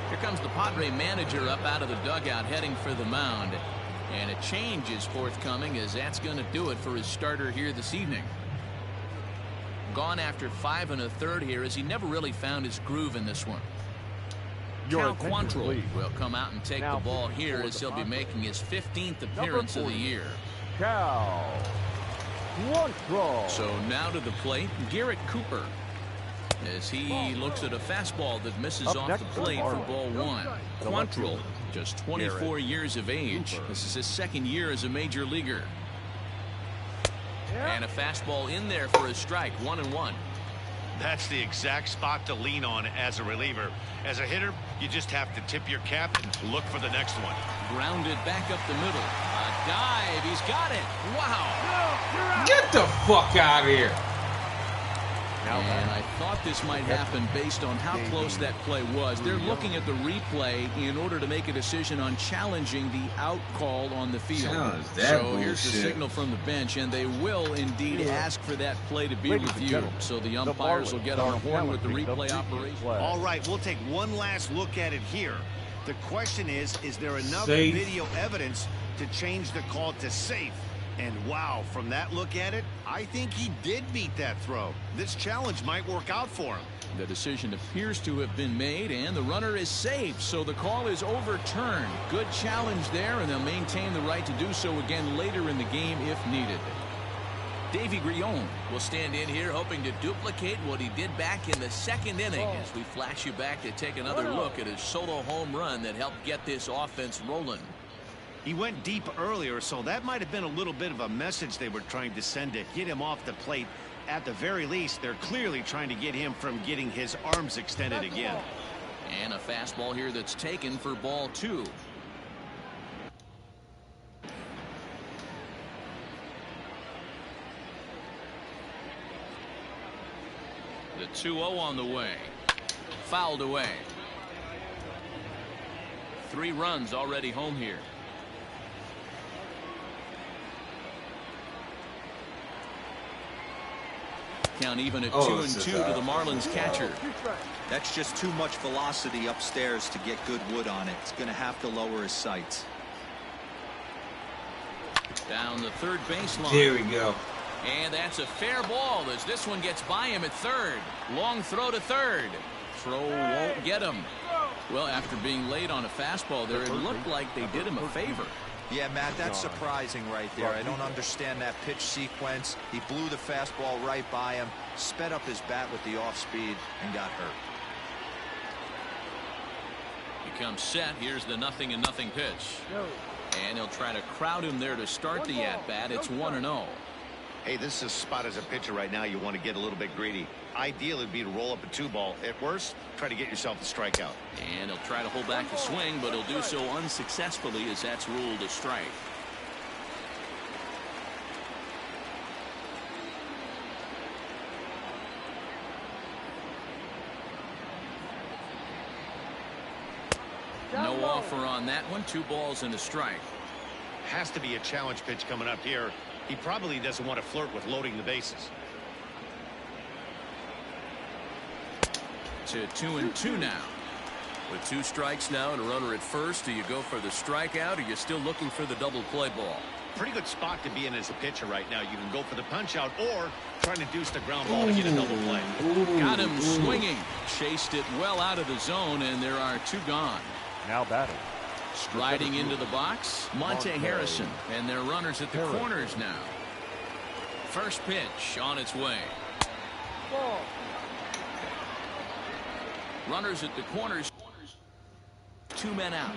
Here comes the Padre manager up out of the dugout heading for the mound. And a change is forthcoming, as that's going to do it for his starter here this evening. Gone after 5 1/3 here, as he never really found his groove in this one. Cal Quantrill will come out and take the ball here, as he'll be making his 15th appearance of the year. Cal Quantrill. So now to the plate, Garrett Cooper, as he looks at a fastball that misses off the plate for ball 1. Quantrill, just 24 years of age. This is his second year as a major leaguer. And a fastball in there for a strike, 1-1. That's the exact spot to lean on as a reliever. As a hitter, you just have to tip your cap and look for the next one. Grounded back up the middle. A dive. He's got it. Wow. Get the fuck out of here. And I thought this might happen based on how close that play was. They're looking at the replay in order to make a decision on challenging the out call on the field. So here's the signal from the bench, and they will indeed ask for that play to be reviewed. So the umpires will get on the horn with the replay operation. All right, we'll take one last look at it here. The question is there enough video evidence to change the call to safe? And wow, from that look at it, I think he did beat that throw. This challenge might work out for him. The decision appears to have been made, and the runner is safe, so the call is overturned. Good challenge there, and they'll maintain the right to do so again later in the game if needed. Davy Grion will stand in here hoping to duplicate what he did back in the second inning, as we flash you back to take another look at his solo home run that helped get this offense rolling. He went deep earlier, so that might have been a little bit of a message they were trying to send to get him off the plate. At the very least, they're clearly trying to get him from getting his arms extended again. And a fastball here that's taken for ball 2. The 2-0 on the way. Fouled away. 3 runs already home here. Count even at 2-2 to the Marlins catcher. That's just too much velocity upstairs to get good wood on it. It's going to have to lower his sights. Down the third baseline. There we go. And that's a fair ball as this one gets by him at third. Long throw to third. Throw won't get him. Well, after being late on a fastball there, it looked like they did him a favor. Yeah, Matt, that's surprising right there. I don't understand that pitch sequence. He blew the fastball right by him, sped up his bat with the off speed, and got hurt. He comes set. Here's the 0-0 pitch. And he'll try to crowd him there to start the at-bat. It's 1-0. Hey, this is a spot as a pitcher right now you want to get a little bit greedy. Ideal would be to roll up a 2-ball. At worst, try to get yourself a strikeout. And he'll try to hold back the swing, but he'll do so unsuccessfully as that's ruled a strike. No offer on that one. 2 balls and a strike. Has to be a challenge pitch coming up here. He probably doesn't want to flirt with loading the bases. To 2-2 now. With 2 strikes now and a runner at first, do you go for the strikeout or are you still looking for the double play ball? Pretty good spot to be in as a pitcher right now. You can go for the punch out or try to deuce the ground ball to get a double play. Got him swinging. Chased it well out of the zone, and there are 2 gone. Now batting. Striding into the box, Monte Harrison, and their runners at the corners now. First pitch on its way. Runners at the corners. 2 men out.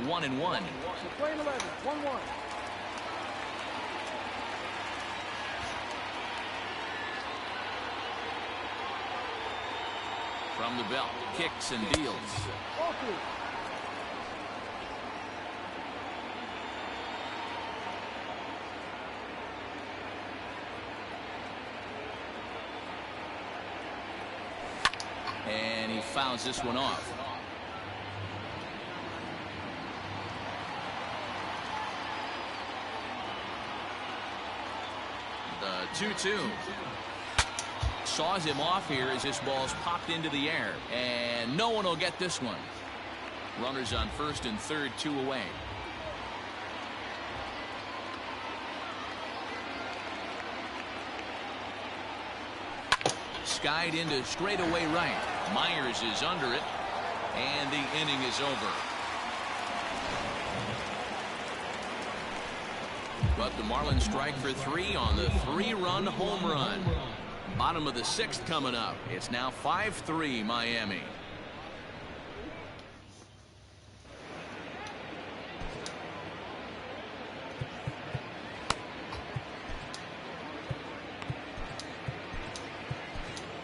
One and one. Play 11, 1-1. From the belt, kicks and deals. And he fouls this one off. The 2-2. Saws him off here as this ball's popped into the air. And no one will get this one. Runners on first and third, 2 away. Skied into straightaway right. Myers is under it. And the inning is over. But the Marlins strike for 3 on the 3-run home run. Bottom of the 6th coming up. It's now 5-3 Miami.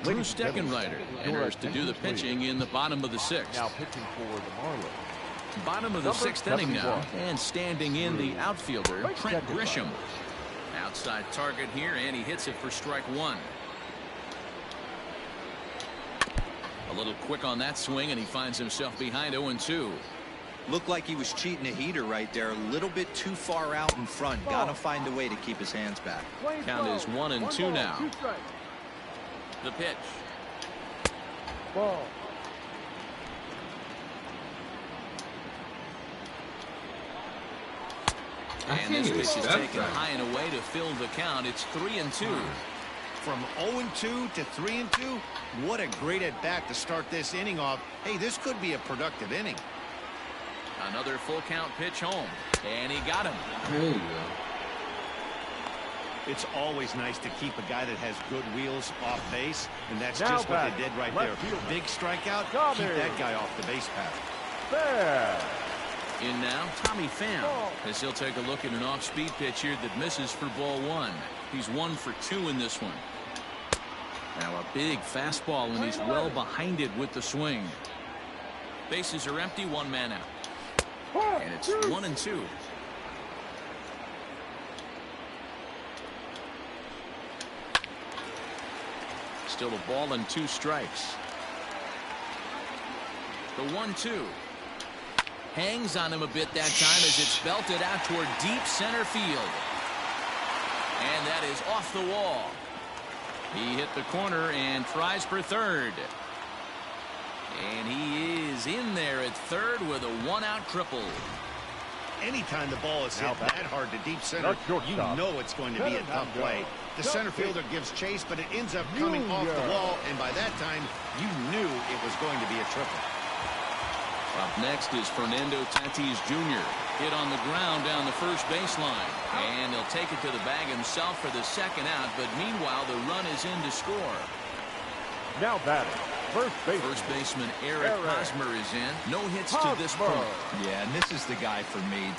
Drew Steckenrider enters to do the pitching in the bottom of the 6th. Now pitching for the Marlins. Bottom of the 6th inning now. And standing in the outfielder, Trent Grisham. Outside target here, and he hits it for strike 1. A little quick on that swing, and he finds himself behind 0-2. Looked like he was cheating a heater right there. A little bit too far out in front. Gotta find a way to keep his hands back. Count is 1-2 now. The pitch. Ball. And this pitch is taken high and away to fill the count. It's 3-2. From 0-2 to 3-2, what a great at-bat to start this inning off. Hey, this could be a productive inning. Another full count pitch home. And he got him. There you go. It's always nice to keep a guy that has good wheels off base, and that's Now just what back. they did right Left there. fielder. Big strikeout, Tommy. keep that guy off the base path. There. In now, Tommy Pham, as he'll take a look at an off-speed pitch here that misses for ball 1. He's 1 for 2 in this one. Now a big fastball, and he's well behind it with the swing. Bases are empty, 1 man out. And it's 1-2. Still a ball and 2 strikes. The 1-2. Hangs on him a bit that time as it's belted out toward deep center field. And that is off the wall. He hit the corner and tries for third. And he is is in there at third with a one-out triple. Anytime the ball is hit that hard to deep center, you know it's going to be a tough play. The center fielder gives chase, but it ends up coming off the wall, and by that time, you knew it was going to be a triple. Up next is Fernando Tatis Jr. Hit on the ground down the first baseline. And he'll take it to the bag himself for the second out, but meanwhile, the run is in to score. Now batting, first baseman Eric Hosmer is in. No hits to this point. Yeah, and this is the guy for me.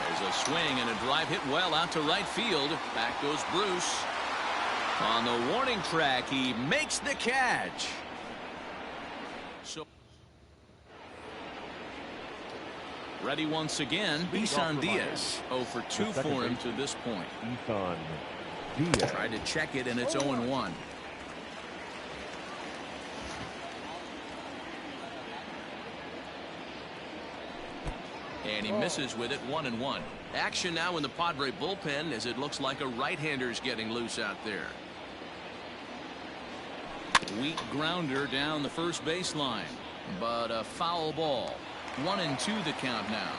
There's a swing and a drive hit well out to right field. Back goes Bruce. On the warning track, he makes the catch. So ready once again, Isan Diaz. 0 for 2 for him to this point. Isan Diaz. Tried to check it, and it's 0-1. And he misses with it, 1-1. Action now in the Padre bullpen as it looks like a right-hander's getting loose out there. Weak grounder down the first baseline, but a foul ball. 1-2 the count now.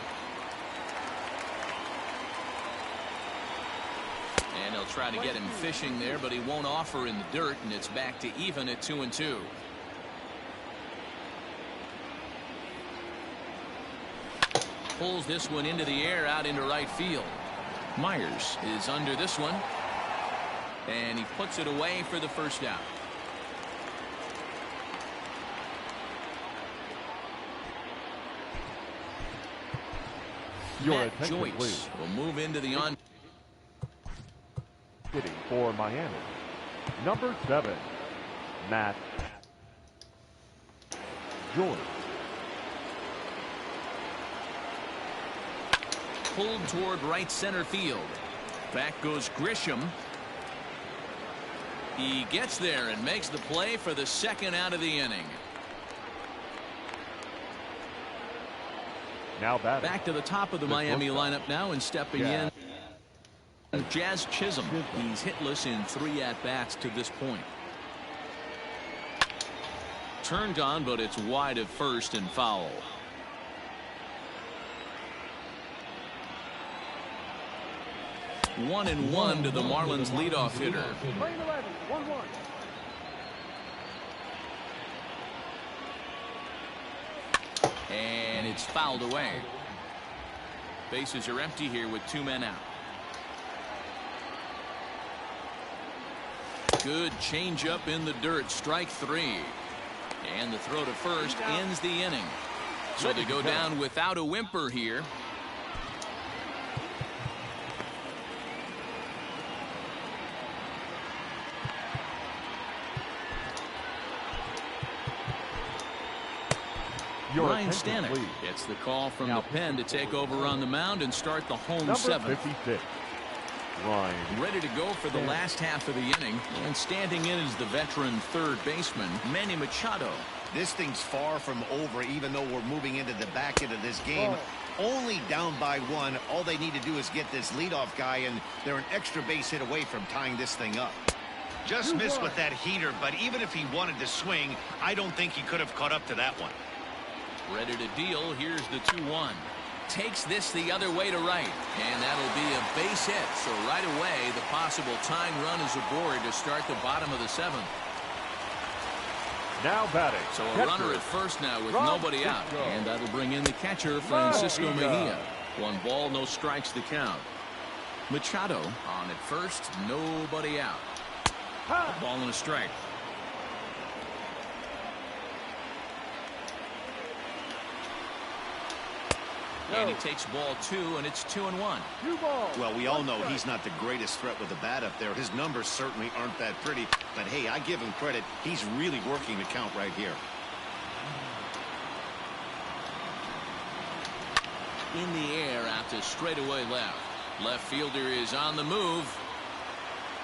And they'll try to get him fishing there, but he won't offer in the dirt, and it's back to even at 2-2. Pulls this one into the air out into right field. Myers is under this one, and he puts it away for the first out. Matt Joyce will move into the on. Hitting for Miami, number 7, Matt Joyce. Pulled toward right center field. Back goes Grisham. He gets there and makes the play for the second out of the inning. Now back to the top of the Miami lineup now, and stepping in, Jazz Chisholm. He's hitless in 3 at-bats to this point. Turned on, but it's wide of first and foul. One and one to the Marlins leadoff hitter. And it's fouled away. Bases are empty here with 2 men out. Good changeup in the dirt. Strike 3. And the throw to first ends the inning. So they go down without a whimper here. Ryan Stanek gets the call from the pen to take over on the mound and start the home number 7th. 56. Ryan. Ready to go for the last half of the inning, and standing in is the veteran third baseman, Manny Machado. This thing's far from over, even though we're moving into the back end of this game. Only down by 1. All they need to do is get this leadoff guy, and they're an extra base hit away from tying this thing up. Just missed with that heater, but even if he wanted to swing, I don't think he could have caught up to that one. Ready to deal. Here's the 2-1. Takes this the other way to right, and that'll be a base hit. So right away, the possible tying run is aboard to start the bottom of the 7th. Now batting. So a runner at first now with nobody out, and that'll bring in the catcher, Francisco Mejia. 1 ball, no strikes the count. Machado on at first, nobody out. A ball and a strike. And he takes ball 2, and it's 2-1. Well, we all know he's not the greatest threat with the bat up there. His numbers certainly aren't that pretty. But, hey, I give him credit. He's really working the count right here. In the air out to straightaway left. Left fielder is on the move.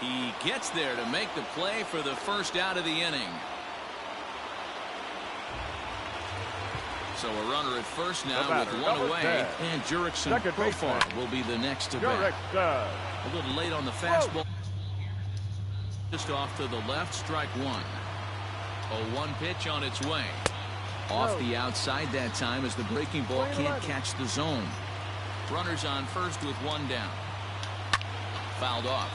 He gets there to make the play for the first out of the inning. So a runner at first now with 1 away, and Jurickson Profar will be the next to bat. A little late on the fastball. Just off to the left, strike 1. A 1 pitch on its way. Off the outside that time as the breaking ball can't catch the zone. Runners on first with one down. Fouled off.